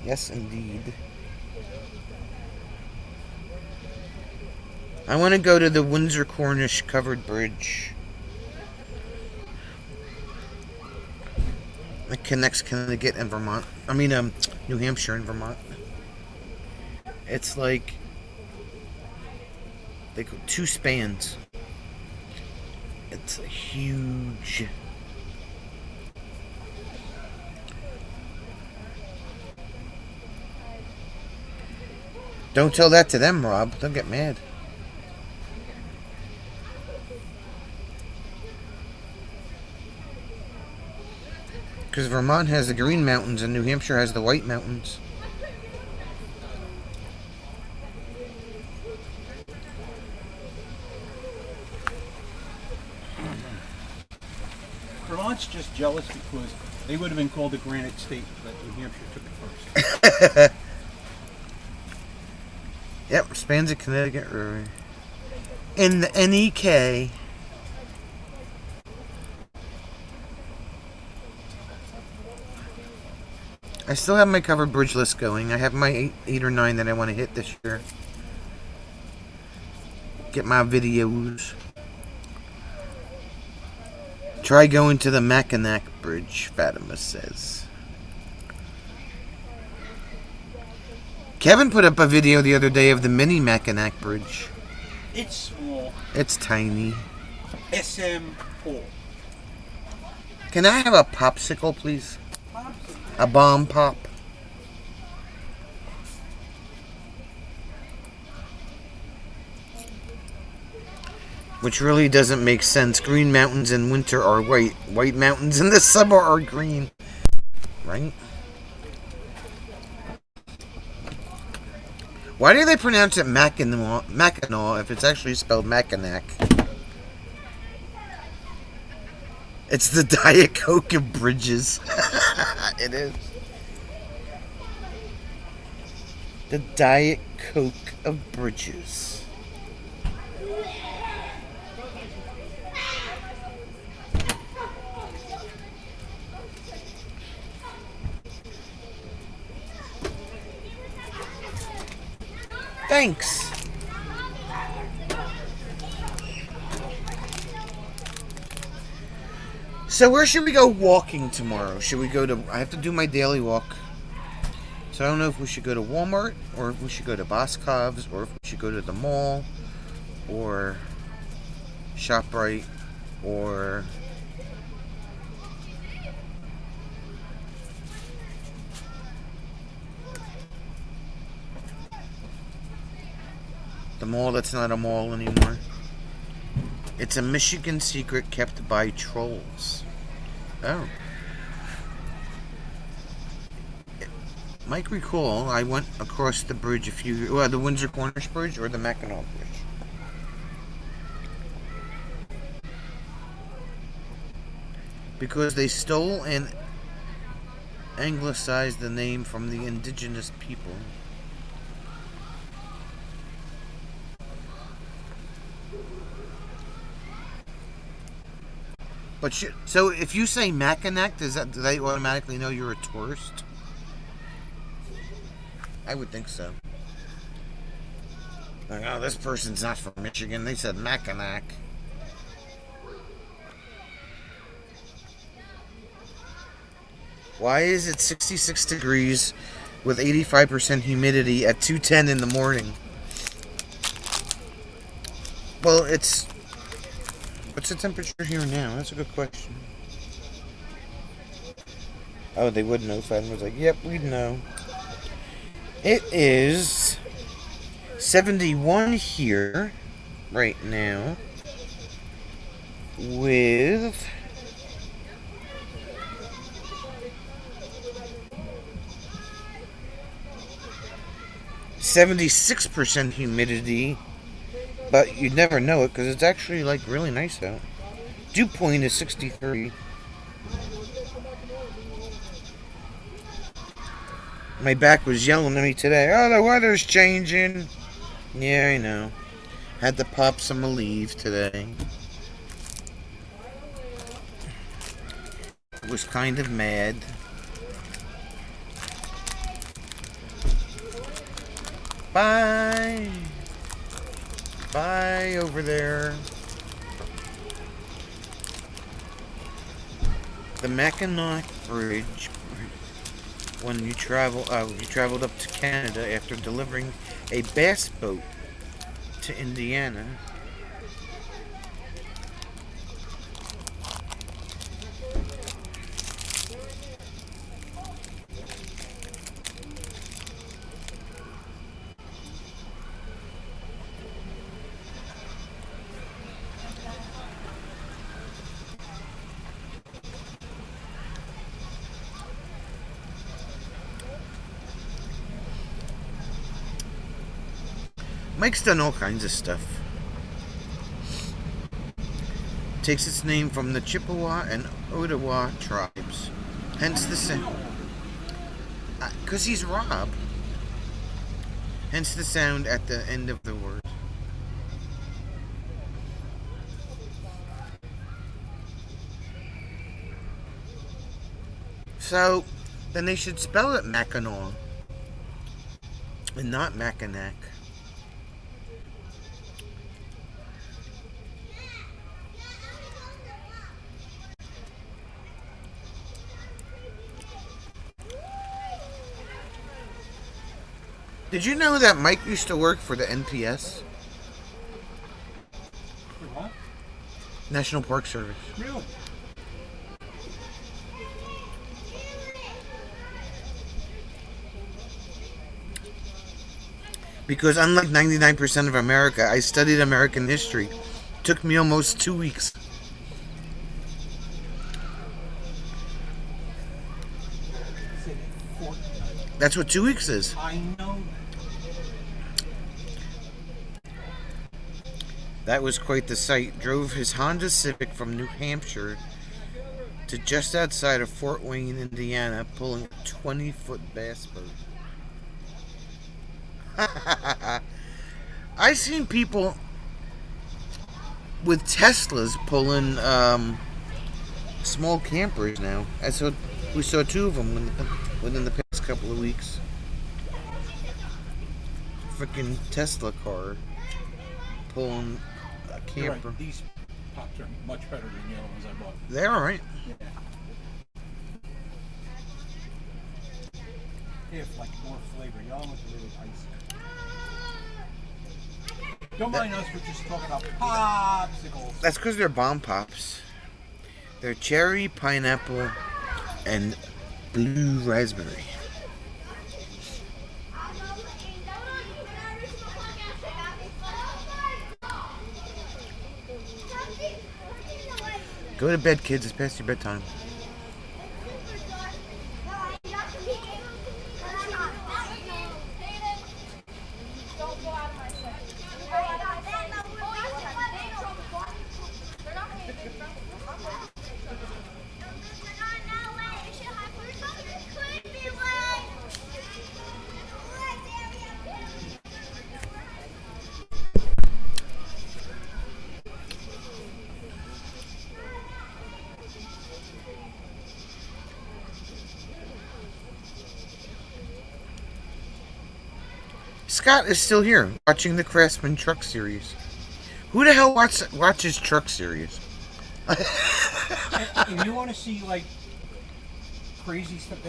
[SPEAKER 1] Yes, indeed. I want to go to the Windsor Cornish covered bridge. It connects Connecticut and Vermont. I mean, New Hampshire and Vermont. It's like they go 2 spans. It's huge. Don't tell that to them, Rob. They'll get mad. Because Vermont has the Green Mountains and New Hampshire has the White Mountains.
[SPEAKER 2] Vermont's just jealous because they would have been called the Granite State, but New Hampshire took it first.
[SPEAKER 1] Yep, spans of Connecticut River. In the NEK. I still have my covered bridge list going. I have my 8 or 9 that I want to hit this year. Get my videos. Try going to the Mackinac Bridge, Fatima says. Kevin put up a video the other day of the mini Mackinac Bridge.
[SPEAKER 2] It's small.
[SPEAKER 1] It's tiny.
[SPEAKER 2] SM4.
[SPEAKER 1] Can I have a popsicle, please? A bomb pop. Which really doesn't make sense. Green mountains in winter are white. White mountains in the summer are green. Right? Why do they pronounce it Mackinac if it's actually spelled Mackinac? It's the Diet Coke of bridges. It is. The Diet Coke of bridges. Thanks. So where should we go walking tomorrow? Should we go to... I have to do my daily walk. So I don't know if we should go to Walmart, or if we should go to Boscov's, or if we should go to the mall, or ShopRite, or... the mall that's not a mall anymore. It's a Michigan secret kept by trolls. Oh. Mike, recall, I went across the bridge the Windsor Corners Bridge or the Mackinac Bridge. Because they stole and anglicized the name from the indigenous people. But so if you say Mackinac, do they automatically know you're a tourist? I would think so. Like, oh, this person's not from Michigan. They said Mackinac. Why is it 66 degrees with 85% humidity at 2:10 in the morning? Well, what's the temperature here now? That's a good question. Oh, they would know. Fadden was like, yep, we'd know. It is 71 here right now with 76% humidity, but you'd never know it because it's actually like really nice out. Dew point is 63. My back was yelling at me today. Oh, the weather's changing. Yeah, I know. Had to pop some Aleve today. Was kind of mad. Bye. Bye over there. The Mackinac Bridge. When you traveled up to Canada after delivering a bass boat to Indiana. Mike's done all kinds of stuff. Takes its name from the Chippewa and Ottawa tribes. Hence the sound. Because he's Rob. Hence the sound at the end of the word. So, then they should spell it Mackinac. And not Mackinac. Did you know that Mike used to work for the NPS?
[SPEAKER 2] For what?
[SPEAKER 1] National Park Service.
[SPEAKER 2] Really?
[SPEAKER 1] Because unlike 99% of America, I studied American history. Took me almost 2 weeks. That's what 2 weeks is.
[SPEAKER 2] I know
[SPEAKER 1] That was quite the sight. Drove his Honda Civic from New Hampshire to just outside of Fort Wayne, Indiana, pulling a 20-foot bass boat. I've seen people with Teslas pulling small campers now. We saw 2 of them within the past couple of weeks. Freaking Tesla car pulling a
[SPEAKER 2] You're
[SPEAKER 1] camper.
[SPEAKER 2] right. These pops are much better than the other ones I bought.
[SPEAKER 1] They're all right.
[SPEAKER 2] Yeah. They have like more flavor. Yellow ones are really icy. Don't mind us, we're just talking about popsicles.
[SPEAKER 1] That's because they're bomb pops. They're cherry, pineapple, and blue raspberry. Go to bed, kids. It's past your bedtime. Scott is still here watching the Craftsman Truck Series. Who the hell watches Truck Series?
[SPEAKER 2] If you want to see like crazy stuff,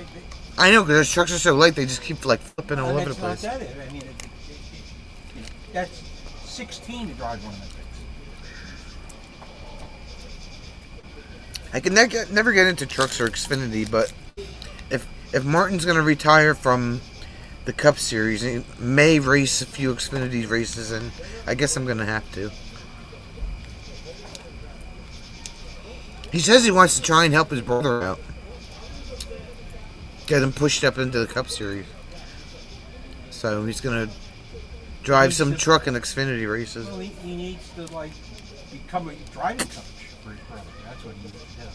[SPEAKER 1] I know, because those trucks are so light, they just keep like flipping all over the place.
[SPEAKER 2] That's not that. I mean, that's 16 to drive one of those things.
[SPEAKER 1] I can never get into trucks or Xfinity, but if Martin's going to retire from the Cup Series, he may race a few Xfinity races, and I guess I'm going to have to. He says he wants to try and help his brother out. Get him pushed up into the Cup Series. So he's going to drive some truck and Xfinity races.
[SPEAKER 2] Well, he needs to like become a driving coach for his brother. That's what he needs to do.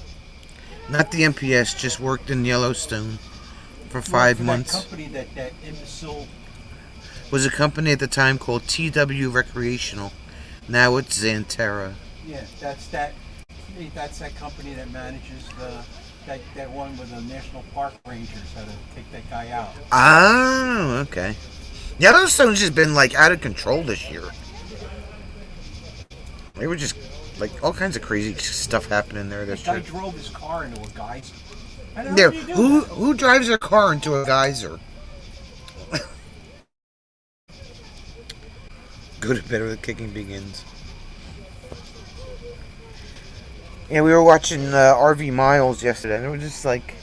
[SPEAKER 1] Not the MPS, just worked in Yellowstone for 5 months.
[SPEAKER 2] That company that imbecile
[SPEAKER 1] Was a company at the time called TW Recreational. Now it's Xanterra.
[SPEAKER 2] Yeah, that's that company that manages that one with the National Park Rangers how to take that guy out.
[SPEAKER 1] Oh, okay. Yellowstone's just been like out of control this year. They were just like all kinds of crazy stuff happening there this
[SPEAKER 2] The guy
[SPEAKER 1] year.
[SPEAKER 2] drove his car into a geyser. I don't
[SPEAKER 1] Yeah,
[SPEAKER 2] know what you do.
[SPEAKER 1] who drives their car into a geyser? Go to bed where the kicking begins. Yeah, we were watching RV Miles yesterday, and it was just like,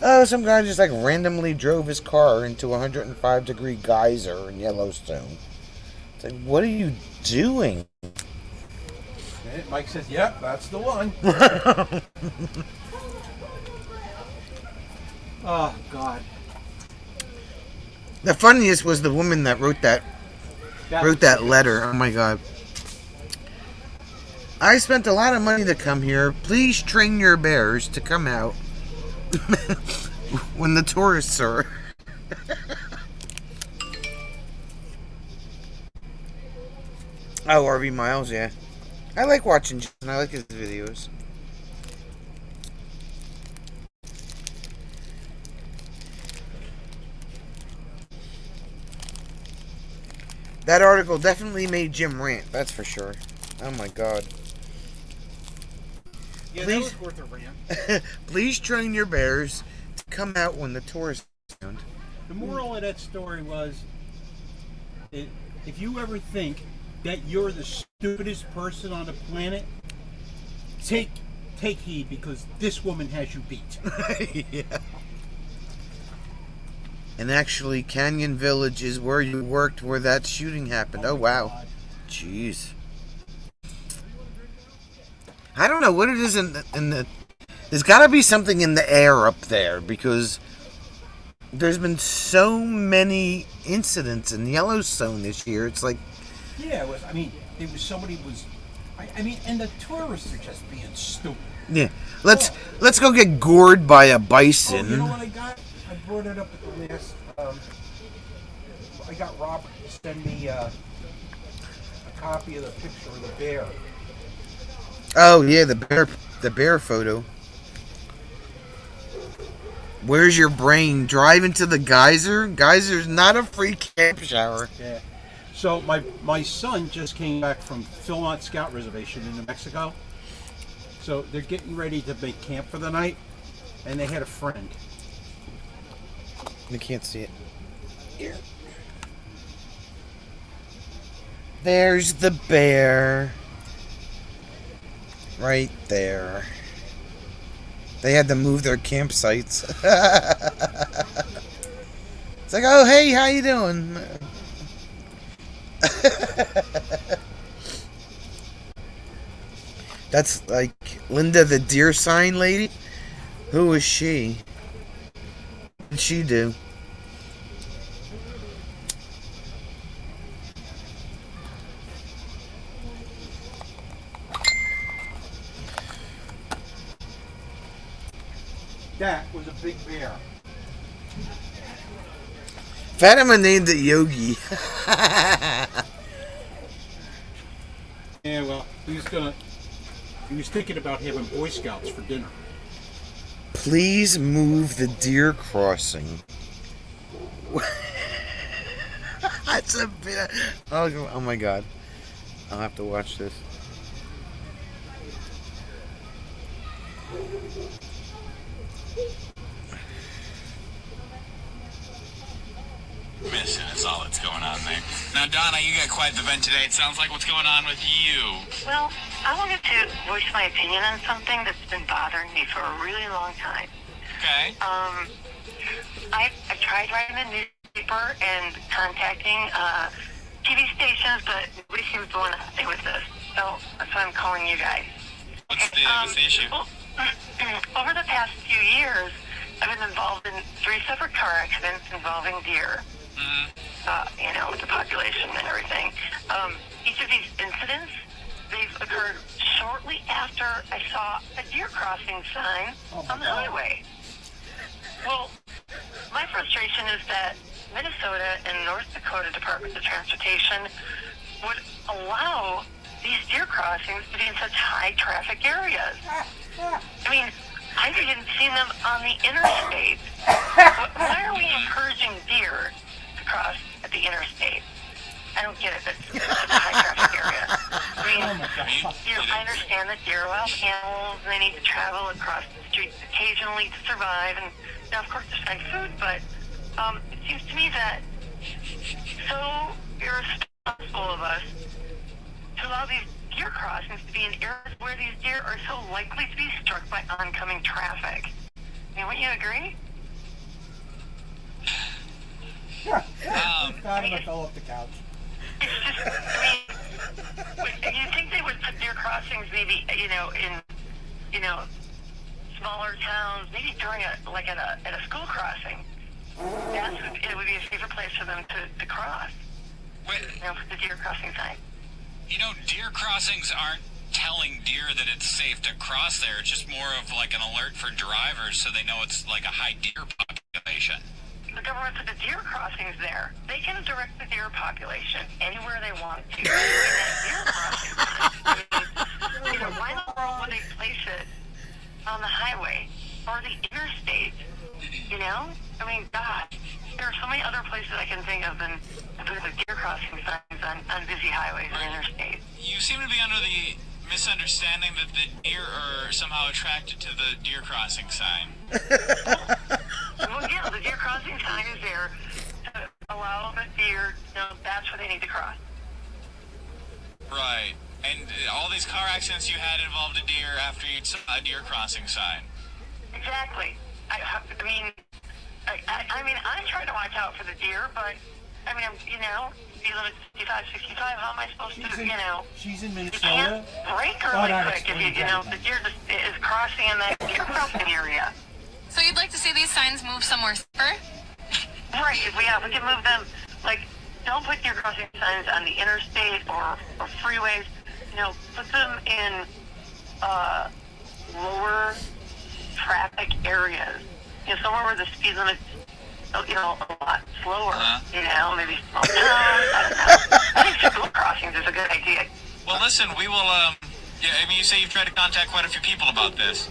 [SPEAKER 1] oh, some guy just like randomly drove his car into a 105-degree geyser in Yellowstone. It's like, what are you doing?
[SPEAKER 2] And Mike says, "Yep, that's the one." Oh God.
[SPEAKER 1] The funniest was the woman that wrote that letter. Oh my God. I spent a lot of money to come here. Please train your bears to come out when the tourists are. Oh, RV Miles, yeah. I like watching Jason. I like his videos. That article definitely made Jim rant, that's for sure. Oh my God.
[SPEAKER 2] Yeah,
[SPEAKER 1] Please-
[SPEAKER 2] that was worth a rant.
[SPEAKER 1] Please train your bears to come out when the tourists are around.
[SPEAKER 2] The moral of that story was, if you ever think that you're the stupidest person on the planet, take heed, because this woman has you beat.
[SPEAKER 1] Yeah. And actually, Canyon Village is where you worked, where that shooting happened. Oh, wow.
[SPEAKER 2] God.
[SPEAKER 1] Jeez. I don't know what it is in the... There's got to be something in the air up there, because there's been so many incidents in Yellowstone this year. It's like...
[SPEAKER 2] Yeah, it was. I mean, it was somebody was. I mean, and the tourists are just being stupid.
[SPEAKER 1] Yeah. Let's go get gored by a
[SPEAKER 2] Oh,
[SPEAKER 1] bison.
[SPEAKER 2] you know what I got? I brought it up at the last. I got Robert to send me a copy of the picture of the bear.
[SPEAKER 1] Oh yeah, the bear photo. Where's your brain? Drive into the geyser? Geyser's not a free camp shower.
[SPEAKER 2] Yeah. So my son just came back from Philmont Scout Reservation in New Mexico. So they're getting ready to make camp for the night, and they had a friend.
[SPEAKER 1] You can't see it. Here. There's the bear. Right there. They had to move their campsites. It's like, oh, hey, how you doing? That's like Linda the deer sign lady. Who is she? What did she do?
[SPEAKER 2] That was a big bear.
[SPEAKER 1] Fatima named it Yogi.
[SPEAKER 2] Yeah, well, he was thinking about having Boy Scouts for dinner.
[SPEAKER 1] Please move the deer crossing. That's a bit. Oh my god. I'll have to watch this.
[SPEAKER 5] Mission is all that's going on there. Now, Donna, you got quite the vent today. It sounds like what's going on with you.
[SPEAKER 6] Well, I wanted to voice my opinion on something that's been bothering me for a really long time.
[SPEAKER 5] Okay.
[SPEAKER 6] I tried writing the newspaper and contacting TV stations, but nobody seems to want to stay with this. So that's why I'm calling you guys.
[SPEAKER 5] What's the issue?
[SPEAKER 6] Well, over the past few years, I've been involved in 3 separate car accidents involving deer. With the population and everything. Each of these incidents, they've occurred shortly after I saw a deer crossing sign on the highway. Well, my frustration is that Minnesota and North Dakota Departments of Transportation would allow these deer crossings to be in such high traffic areas. I mean, I've even seen them on the interstate. Why are we encouraging deer to cross at the interstate? I don't get it. That's such a high traffic area. I mean, I understand that deer are wild animals and they need to travel across the streets occasionally to survive. And now, of course, to find food, but it seems to me that so irresponsible of us to allow these deer crossings to be in areas where these deer are so likely to be struck by oncoming traffic. I mean, wouldn't you agree?
[SPEAKER 2] Fatima fell off the couch.
[SPEAKER 6] It's just, you'd think they would put deer crossings maybe, in, smaller towns, maybe during at a school crossing. It would be a safer place for them to cross.
[SPEAKER 5] Wait,
[SPEAKER 6] For the deer crossing sign.
[SPEAKER 5] Deer crossings aren't telling deer that it's safe to cross there. It's just more of like an alert for drivers so they know it's like a high deer population.
[SPEAKER 6] The government put the deer crossings there. They can direct the deer population anywhere they want to. That deer crossing sign, why in the world would they place it on the highway or the interstate? I mean, God, there are so many other places I can think of than putting the deer crossing signs on busy highways and interstates.
[SPEAKER 5] You seem to be under the misunderstanding that the deer are somehow attracted to the deer crossing sign.
[SPEAKER 6] Well, yeah, the deer crossing sign is there to allow the deer, that's where they need to cross.
[SPEAKER 5] Right. And all these car accidents you had involved a deer after you saw a deer crossing sign.
[SPEAKER 6] Exactly. I mean, I'm trying to watch out for the deer, but, I'm, speed limit 55, 65, how am I supposed to,
[SPEAKER 2] She's in
[SPEAKER 6] you
[SPEAKER 2] Minnesota.
[SPEAKER 6] can't brake really quick if the deer just is crossing in that deer crossing area.
[SPEAKER 7] So you'd like to see these signs move somewhere safer?
[SPEAKER 6] Right, we can move them, don't put deer crossing signs on the interstate or freeways, put them in, lower traffic areas, somewhere where the speed limit's, a lot slower, maybe small towns, I don't know. I think school crossings is a good idea.
[SPEAKER 5] Well, listen, we will, you say you've tried to contact quite a few people about this.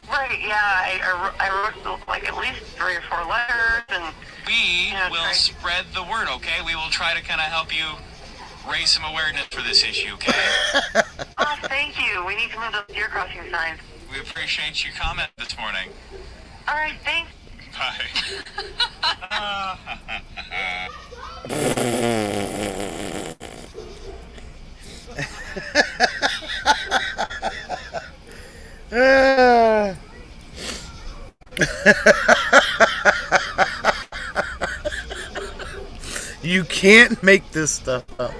[SPEAKER 6] Right, yeah, I wrote at least 3 or 4 letters, and
[SPEAKER 5] We will spread the word, okay? We will try to kind of help you raise some awareness for this issue, okay?
[SPEAKER 6] Oh, thank you. We need to move those deer crossing signs.
[SPEAKER 5] We appreciate your comment this morning.
[SPEAKER 6] All right, thanks.
[SPEAKER 5] Bye.
[SPEAKER 1] You can't make this stuff up.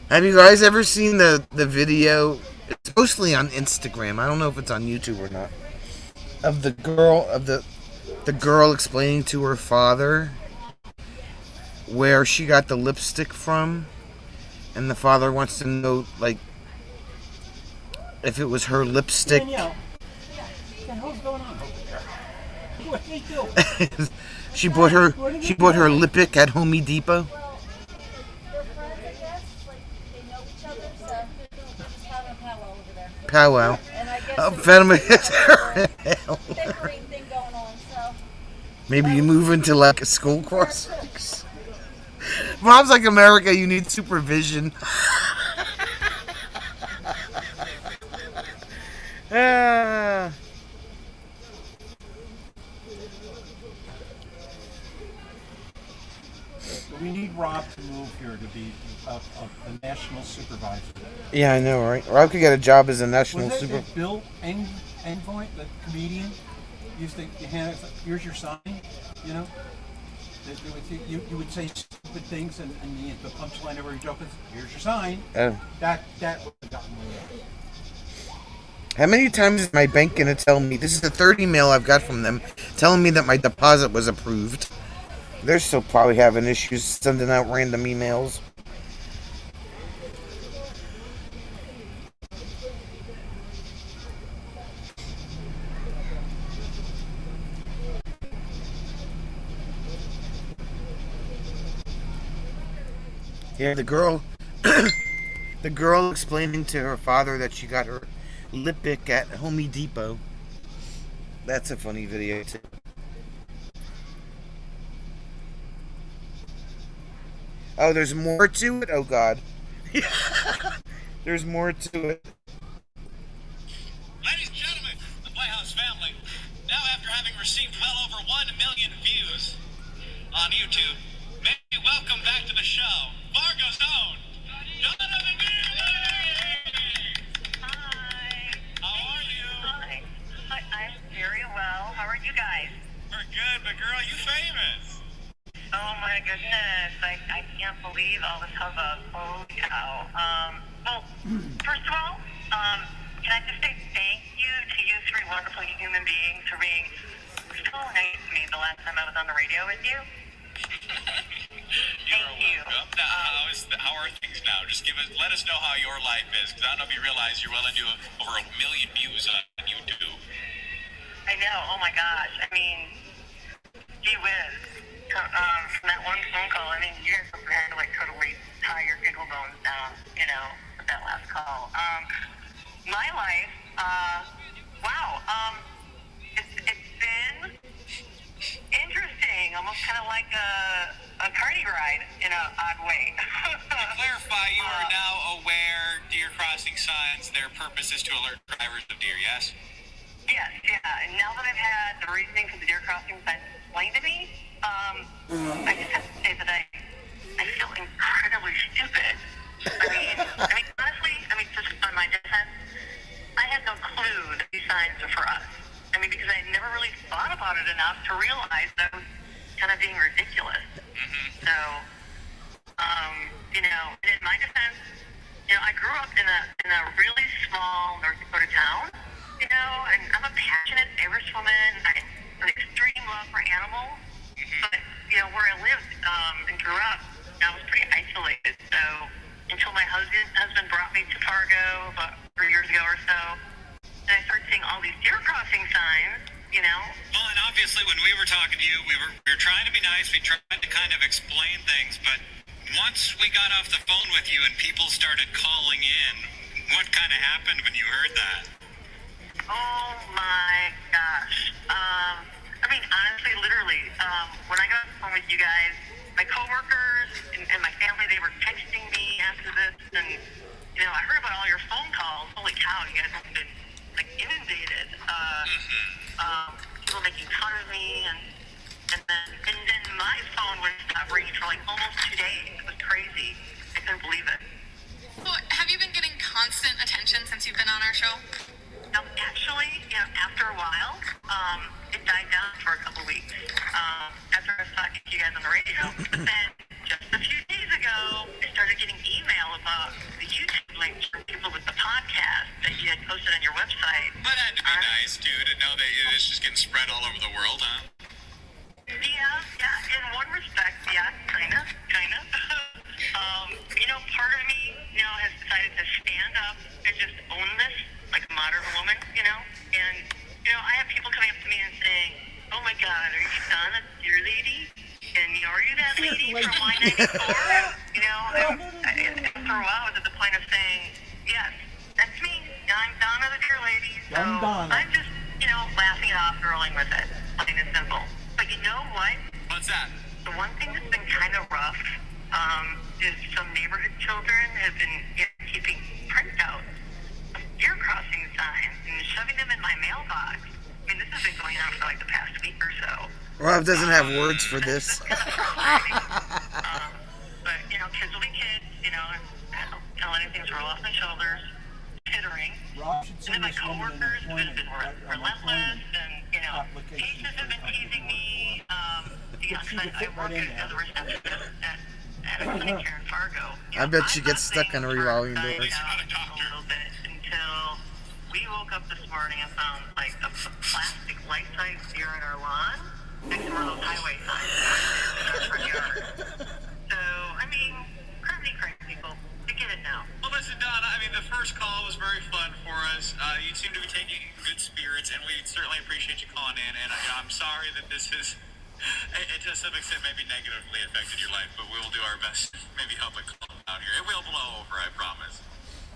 [SPEAKER 1] Have you guys ever seen the video? It's mostly on Instagram. I don't know if it's on YouTube or not. Of the girl explaining to her father where she got the lipstick from, and the father wants to know, like, if it was her lipstick.
[SPEAKER 2] Danielle, what the hell's going on over there? What did they do?
[SPEAKER 1] She bought her lipstick at Home Depot.
[SPEAKER 3] Well, they're friends, I guess. Like, they know each other, so they're just having a powwow over there.
[SPEAKER 1] Powwow.
[SPEAKER 3] And I guess bickering thing going on, so.
[SPEAKER 1] Maybe you move into like a school crossings. Mom's like, America, you need supervision.
[SPEAKER 2] We need Rob to move here to be the national supervisor.
[SPEAKER 1] Yeah, I know, right? Rob could get a job as a national
[SPEAKER 2] Was it
[SPEAKER 1] super.
[SPEAKER 2] that Bill Envoy, the comedian, used to hand it, here's your sign, you know? You would say stupid things, and the punchline of every joke is, here's your sign.
[SPEAKER 1] Oh.
[SPEAKER 2] That would have gotten me out.
[SPEAKER 1] How many times is my bank gonna tell me? This is the third email I've got from them telling me that my deposit was approved. They're still probably having issues sending out random emails. Yeah, the girl explaining to her father that she got her lipstick at Home Depot. That's a funny video too. Oh, there's more to it? Oh God. There's more to it.
[SPEAKER 5] Ladies and gentlemen, the Playhouse family, now after having received well over 1 million views on YouTube, may we welcome back to the show, Fargo's own, Jonathan Neely!
[SPEAKER 6] Hi.
[SPEAKER 5] How are you?
[SPEAKER 6] Hi. I'm very well. How are you guys?
[SPEAKER 5] We're good, but girl, you famous.
[SPEAKER 6] Oh my goodness. I can't believe all this hubbub. Oh cow. Well, first of all, can I just say thank you to you three wonderful human beings for being so nice to me the last time I was on the radio with you. Thank you.
[SPEAKER 5] Welcome. Now, how are things now? Just let us know how your life is, because I don't know if you realize you're well into over 1 million views on YouTube.
[SPEAKER 6] I know. Oh my gosh. I mean, gee whiz. From that one phone call, I mean, you guys had to like totally tie your giggle bones down, you know, with that last call. My life, wow, it's been interesting, almost kind of like a carny ride in an odd way.
[SPEAKER 5] To clarify, you are now aware deer crossing signs, their purpose is to alert drivers of deer, yes?
[SPEAKER 6] Yes, yeah, and now that I've had the reasoning for the deer crossing signs explained to me, I just have to say that I feel incredibly stupid. I mean, honestly, just on my defense, I had no clue that these signs are for us. I mean, because I never really thought about it enough to realize that it was kind of being ridiculous. Mm-hmm. So, you know, in my defense, you know, I grew up in a really small North Dakota town, you know, and I'm a passionate Irish woman. I have an extreme love for animals. But, you know, where I lived and grew up, I was pretty isolated. So until my husband brought me to Fargo about 3 years ago or so, and I started seeing all these deer crossing signs, you know.
[SPEAKER 5] Well, and obviously when we were talking to you, we were trying to be nice. We tried to kind of explain things, but once we got off the phone with you and people started calling in, what kind of happened when you heard that?
[SPEAKER 6] Oh my gosh. I mean, honestly, literally, when I got home with you guys, my coworkers and my family, they were texting me after this, and, you know, I heard about all your phone calls. Holy cow, you guys have been, like, inundated. People making fun of me, and then my phone wouldn't stop ringing for, like, almost 2 days. It was crazy. I couldn't believe it.
[SPEAKER 7] So, have you been getting constant attention since you've been on our show?
[SPEAKER 6] Actually, you know, after a while, it died down for a couple weeks. After I was talking to you guys on the radio, but then just a few days ago, I started getting email about the YouTube link for people with the podcast that you had posted on your website.
[SPEAKER 5] But that'd be nice, too, to know that it's just getting spread all over the world, huh?
[SPEAKER 6] Yeah, in one respect, yeah, kind of. You know, part of me, you know, has decided to stand up and just own this, like a modern woman, you know, and, you know, I have people coming up to me and saying, oh my God, are you Donna, your lady? And, you know, are you that lady from Y94? You know, and for a while I was at the point of saying, yes, that's me, I'm Donna the Dear Lady, so I'm just, you know, laughing it off and rolling with it, plain and simple. But you know what?
[SPEAKER 5] What's that?
[SPEAKER 6] The one thing that's been kind of rough is some neighborhood children have been, you know, keeping printouts of deer crossing signs and shoving them in my mailbox. I mean, this has been going on for like the past week or so.
[SPEAKER 1] Rob doesn't have words for this.
[SPEAKER 6] But, you know, kids will be kids, you know, and letting things roll off my shoulders, tittering. And then my coworkers have been relentless, and, you know, patients have been teasing me. You know, 'cause I work as a receptionist at a clinic here in Fargo.
[SPEAKER 1] I bet she gets stuck on revolving doors.
[SPEAKER 6] A little bit until we woke up this morning and found like a plastic life-size deer in our lawn next to one of those highway signs in our front yard. So, I mean, crazy people, they get it now.
[SPEAKER 5] Well, listen, Donna, I mean, the first call was very fun for us. You seem to be taking good spirits, and we certainly appreciate you calling in. And I'm sorry that this is, to some extent, maybe negatively affected your life, but we'll do our best to maybe help it calm down here. It will blow over, I promise.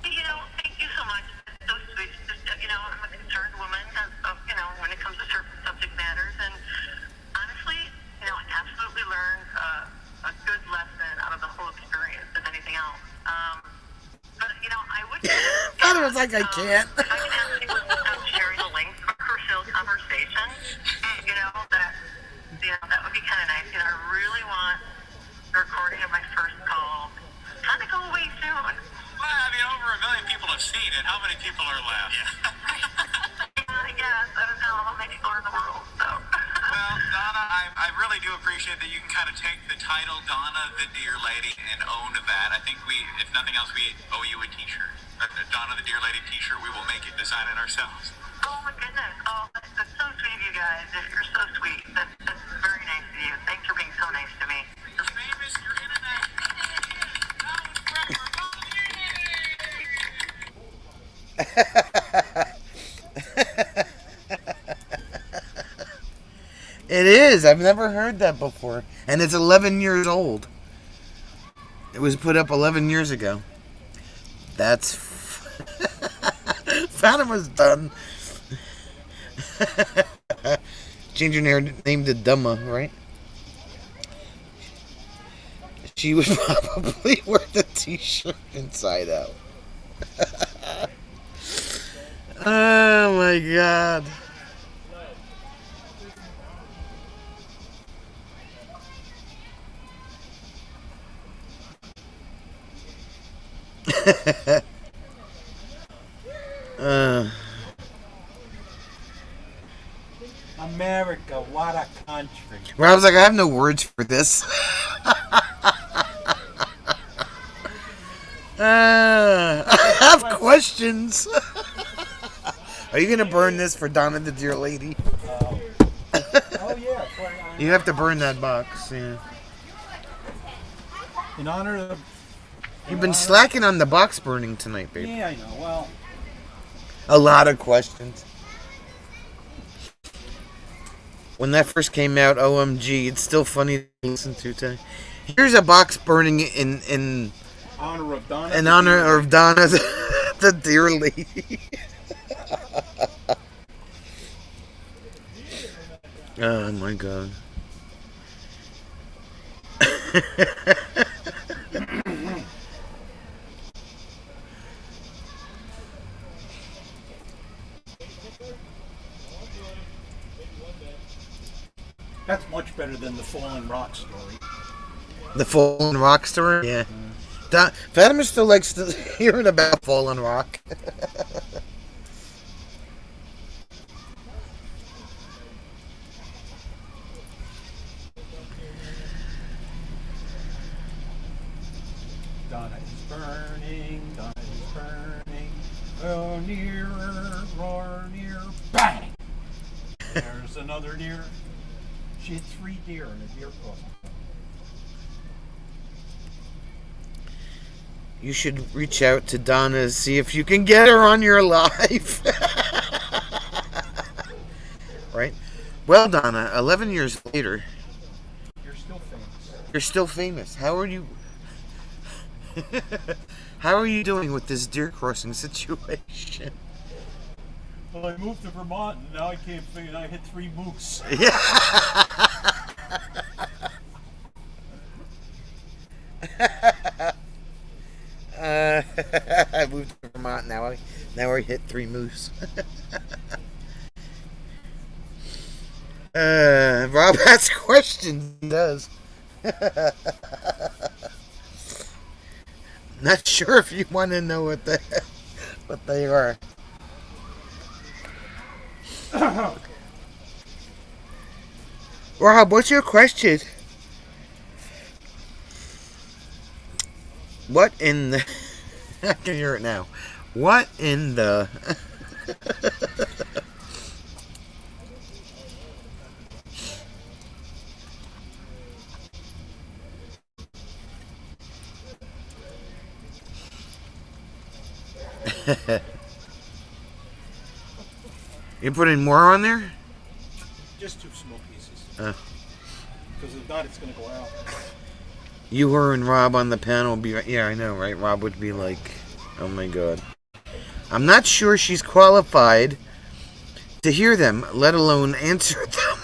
[SPEAKER 6] You know, thank you so much. It's so sweet. Just, you know, I'm a concerned woman, you know, when it comes to certain subject matters. And honestly, you know, I absolutely learned a good lesson out of the whole experience, if anything else. But, you know, I would...
[SPEAKER 1] I was like, I can't.
[SPEAKER 6] If I can ask people to stop sharing the link for Phil conversation, you know, that would be kind of nice. You know, I really want the recording of my first call to kind of go away soon.
[SPEAKER 5] Well, I mean, over 1 million people have seen it. How many people are left?
[SPEAKER 6] Yes, I don't know how many people are in the world, so...
[SPEAKER 5] Well, Donna, I really do appreciate that you can kind of take the title Donna the Dear Lady and own that. I think we, if nothing else, we owe you a t-shirt. A Donna the Dear Lady t-shirt. We will make it, design it ourselves.
[SPEAKER 6] Oh, my goodness. Oh, that's so sweet of you guys. You're so sweet. That's very nice of you. Thanks for being so nice to me.
[SPEAKER 5] You're famous. You're
[SPEAKER 1] It is. I've never heard that before. And it's 11 years old. It was put up 11 years ago. That's... Phantom was done. Change your name to Dumma, right? She would probably wear the t-shirt inside out. Oh my God.
[SPEAKER 2] America, what a country.
[SPEAKER 1] Well, I was like, I have no words for this. I have questions. Are you gonna burn this for Donna the Dear Lady?
[SPEAKER 2] Oh yeah.
[SPEAKER 1] You have to burn that box. Yeah.
[SPEAKER 2] In honor of...
[SPEAKER 1] You've been slacking on the box burning tonight, baby.
[SPEAKER 2] Yeah, I know. Well...
[SPEAKER 1] A lot of questions. When that first came out, OMG, it's still funny to listen to today. Here's a box burning in
[SPEAKER 2] Honor of Donna.
[SPEAKER 1] in honor of Donna, the dear lady. Oh my god.
[SPEAKER 2] That's much better than the Fallen Rock story.
[SPEAKER 1] The Fallen Rock story? Yeah. Fatima still likes hearing about Fallen Rock.
[SPEAKER 2] Donna is burning, Donna is burning. Oh, nearer, roar, near, bang! There's another deer. She had 3 deer in a deer crossing.
[SPEAKER 1] You should reach out to Donna to see if you can get her on your live. Right? Well, Donna, 11 years later,
[SPEAKER 2] You're still famous.
[SPEAKER 1] you're still famous. How are you? How are you doing with this deer crossing situation?
[SPEAKER 2] Well, I moved to Vermont and now I can't figure. I hit 3 moose.
[SPEAKER 1] Yeah. I moved to Vermont. Now I hit 3 moose. Rob asks questions. He does. Not sure if you want to know what they are. Rob, what's your question? What in the... I can hear it now. What in the... You putting more on there?
[SPEAKER 2] Just 2 small pieces.
[SPEAKER 1] Because
[SPEAKER 2] if not, it's going to go out.
[SPEAKER 1] You, her, and Rob on the panel would be... Yeah, I know, right? Rob would be like, oh my god. I'm not sure she's qualified to hear them, let alone answer them.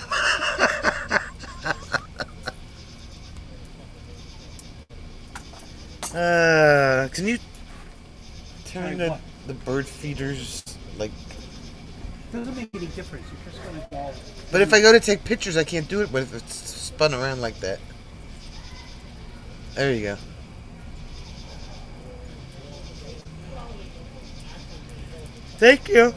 [SPEAKER 1] Can you turn the bird feeders, like...
[SPEAKER 2] Doesn't make any difference. You're just going to go.
[SPEAKER 1] But if I go to take pictures, I can't do it if it's spun around like that. There you go. Thank you.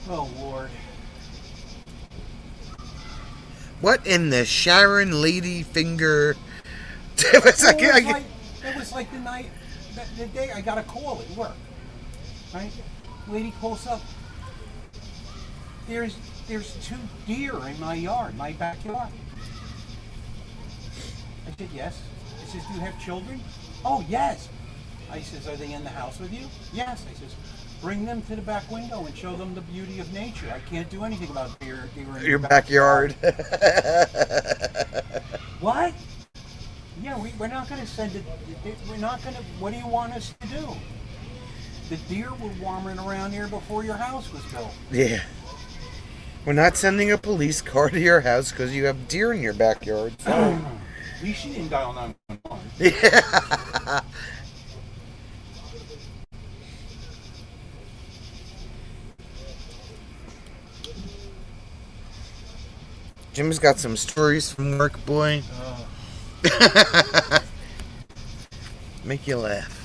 [SPEAKER 2] Oh, Lord.
[SPEAKER 1] What in the Sharon Lady Finger? It
[SPEAKER 2] was like the night, the day I got a call at work. Right? Lady calls up. There's 2 deer in my yard, my backyard. I said, yes. I says, do you have children? Oh, yes. I says, are they in the house with you? Yes. I says, bring them to the back window and show them the beauty of nature. I can't do anything about deer in
[SPEAKER 1] your backyard.
[SPEAKER 2] What? Yeah, we're not going to send it. We're not going to. What do you want us to do? The deer were warming around here before your house was built.
[SPEAKER 1] Yeah. We're not sending a police car to your house because you have deer in your backyard. So.
[SPEAKER 2] At least she didn't dial 911.
[SPEAKER 1] Yeah. Jim's got some stories from work, boy. Make you laugh.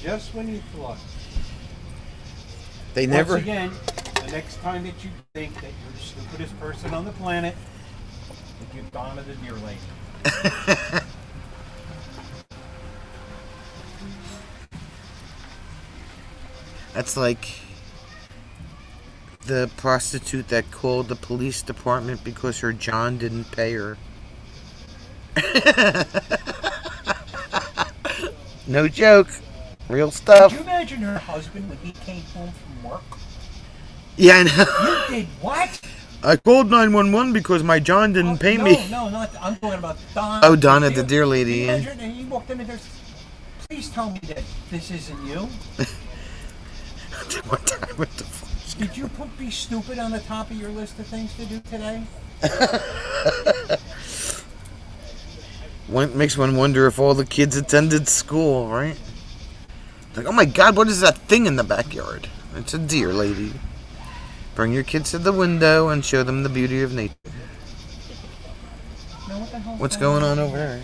[SPEAKER 2] Just when you thought.
[SPEAKER 1] They never.
[SPEAKER 2] Once again, the next time that you think that you're the stupidest person on the planet, you've gone to the deer lady.
[SPEAKER 1] That's like the prostitute that called the police department because her John didn't pay her. No joke. Real stuff.
[SPEAKER 2] Could you imagine her husband when he came home from work?
[SPEAKER 1] Yeah, I know.
[SPEAKER 2] You did what?
[SPEAKER 1] I called 911 because my John didn't pay me.
[SPEAKER 2] No, not. I'm talking about Donna.
[SPEAKER 1] Oh, Donna, the dear lady.
[SPEAKER 2] Can you imagine? And he walked in and goes, "Please tell me that this isn't you."
[SPEAKER 1] One time with the
[SPEAKER 2] Did you put "be stupid" on the top of your list of things to do today?
[SPEAKER 1] Makes one wonder if all the kids attended school, right? Like, oh my God, what is that thing in the backyard? It's a deer lady. Bring your kids to the window and show them the beauty of nature.
[SPEAKER 2] Now, what the hell's
[SPEAKER 1] What's going on over there?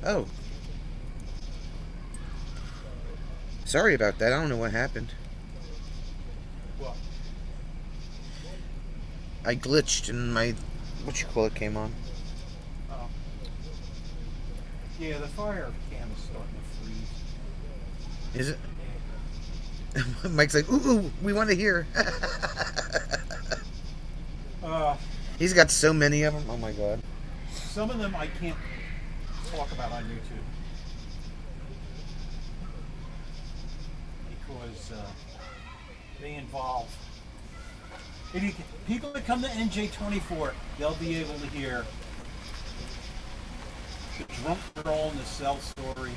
[SPEAKER 1] Oh. Sorry about that. I don't know what happened.
[SPEAKER 2] What?
[SPEAKER 1] I glitched and my, came on.
[SPEAKER 2] Oh. Yeah, the fire cam is starting to freeze.
[SPEAKER 1] Is it? Mike's like, ooh, we want to hear. He's got so many of them. Oh my God.
[SPEAKER 2] Some of them I can't talk about on YouTube because they involve people that come to NJ24. They'll be able to hear the drunk girl in the cell story.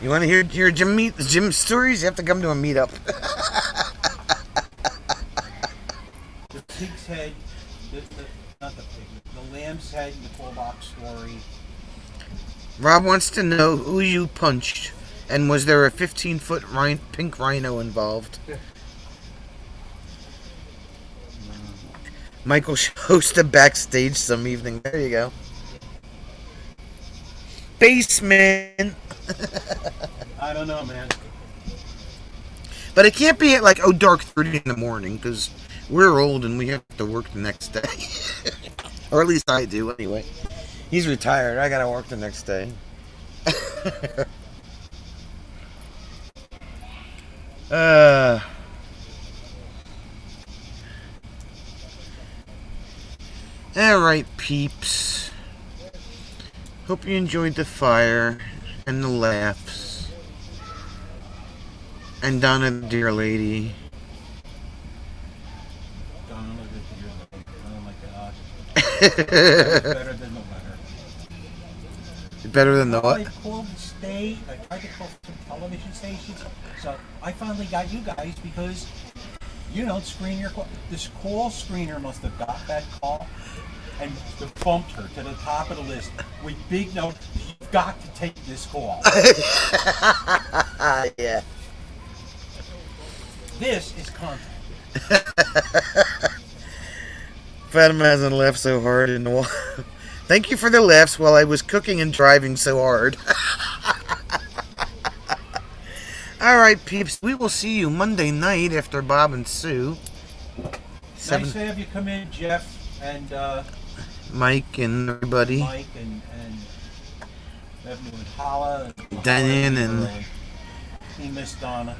[SPEAKER 1] You want to hear Jim stories? You have to come to a meetup.
[SPEAKER 2] The pig's head, not the pig, the lamb's head in the toolbox story.
[SPEAKER 1] Rob wants to know who you punched, and was there a 15-foot pink rhino involved? Michael should host a backstage some evening. There you go. Basement.
[SPEAKER 2] I don't know, man.
[SPEAKER 1] But it can't be at like dark 30 in the morning because we're old and we have to work the next day. Or at least I do anyway. He's retired. I gotta work the next day. Alright, peeps. Hope you enjoyed the fire and the laughs. And Donna, the dear lady.
[SPEAKER 2] Donna, the dear lady. Oh my God. It's better than the letter.
[SPEAKER 1] Better than the what?
[SPEAKER 2] I called the state. I tried to call some television stations. So I finally got you guys because you don't screen your call. This call screener must have got that call and bumped her to the top of the list with big note. You've got to take this call.
[SPEAKER 1] Yeah.
[SPEAKER 2] This is content.
[SPEAKER 1] Fatima hasn't laughed so hard in a while. Thank you for the laughs while I was cooking and driving so hard. Alright, peeps. We will see you Monday night after Bob and Sue.
[SPEAKER 2] Nice to have you come in, Jeff, and
[SPEAKER 1] Mike and everybody.
[SPEAKER 2] Mike and Evan and Hala.
[SPEAKER 1] Dan and...
[SPEAKER 2] He missed Donna.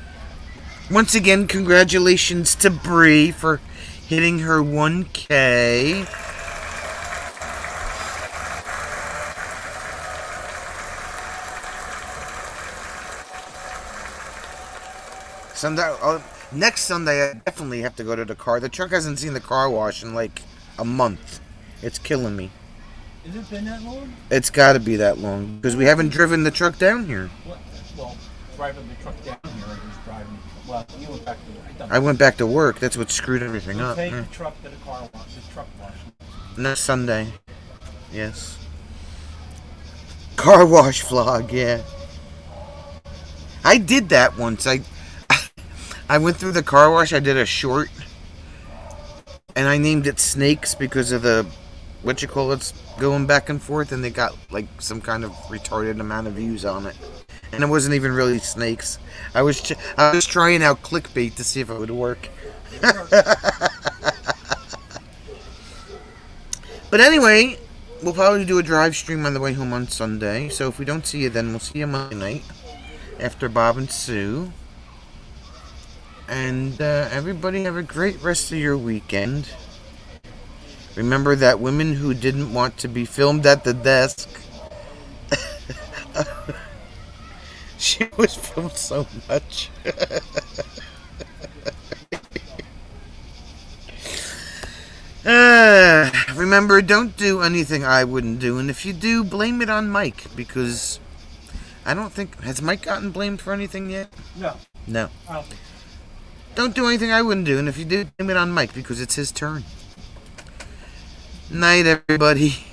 [SPEAKER 1] Once again, congratulations to Bree for hitting her 1K. Next Sunday, I definitely have to go to the car. The truck hasn't seen the car wash in like a month. It's killing me.
[SPEAKER 2] Has it been that long?
[SPEAKER 1] It's got to be that long because we haven't driven the truck down here.
[SPEAKER 2] Well, driving the truck down here, I was driving. Well, you went back to work.
[SPEAKER 1] I went back to work. That's what screwed everything
[SPEAKER 2] We'll
[SPEAKER 1] up.
[SPEAKER 2] take the truck to the car wash. The truck wash.
[SPEAKER 1] Next Sunday. Yes. car wash vlog, yeah. I did that once. I went through the car wash. I did a short, and I named it Snakes because of the going back and forth, and they got like some kind of retarded amount of views on it. And it wasn't even really snakes. I was trying out clickbait to see if it would work. But anyway, we'll probably do a drive stream on the way home on Sunday. So if we don't see you then, we'll see you Monday night after Bob and Sue. And everybody have a great rest of your weekend. Remember that women who didn't want to be filmed at the desk. She was filmed so much. Remember, don't do anything I wouldn't do. And if you do, blame it on Mike. Because I don't think... Has Mike gotten blamed for anything yet?
[SPEAKER 2] No,
[SPEAKER 1] No.
[SPEAKER 2] I don't think.
[SPEAKER 1] Don't do anything I wouldn't do. And if you do, blame it on Mike. Because it's his turn. Night, everybody.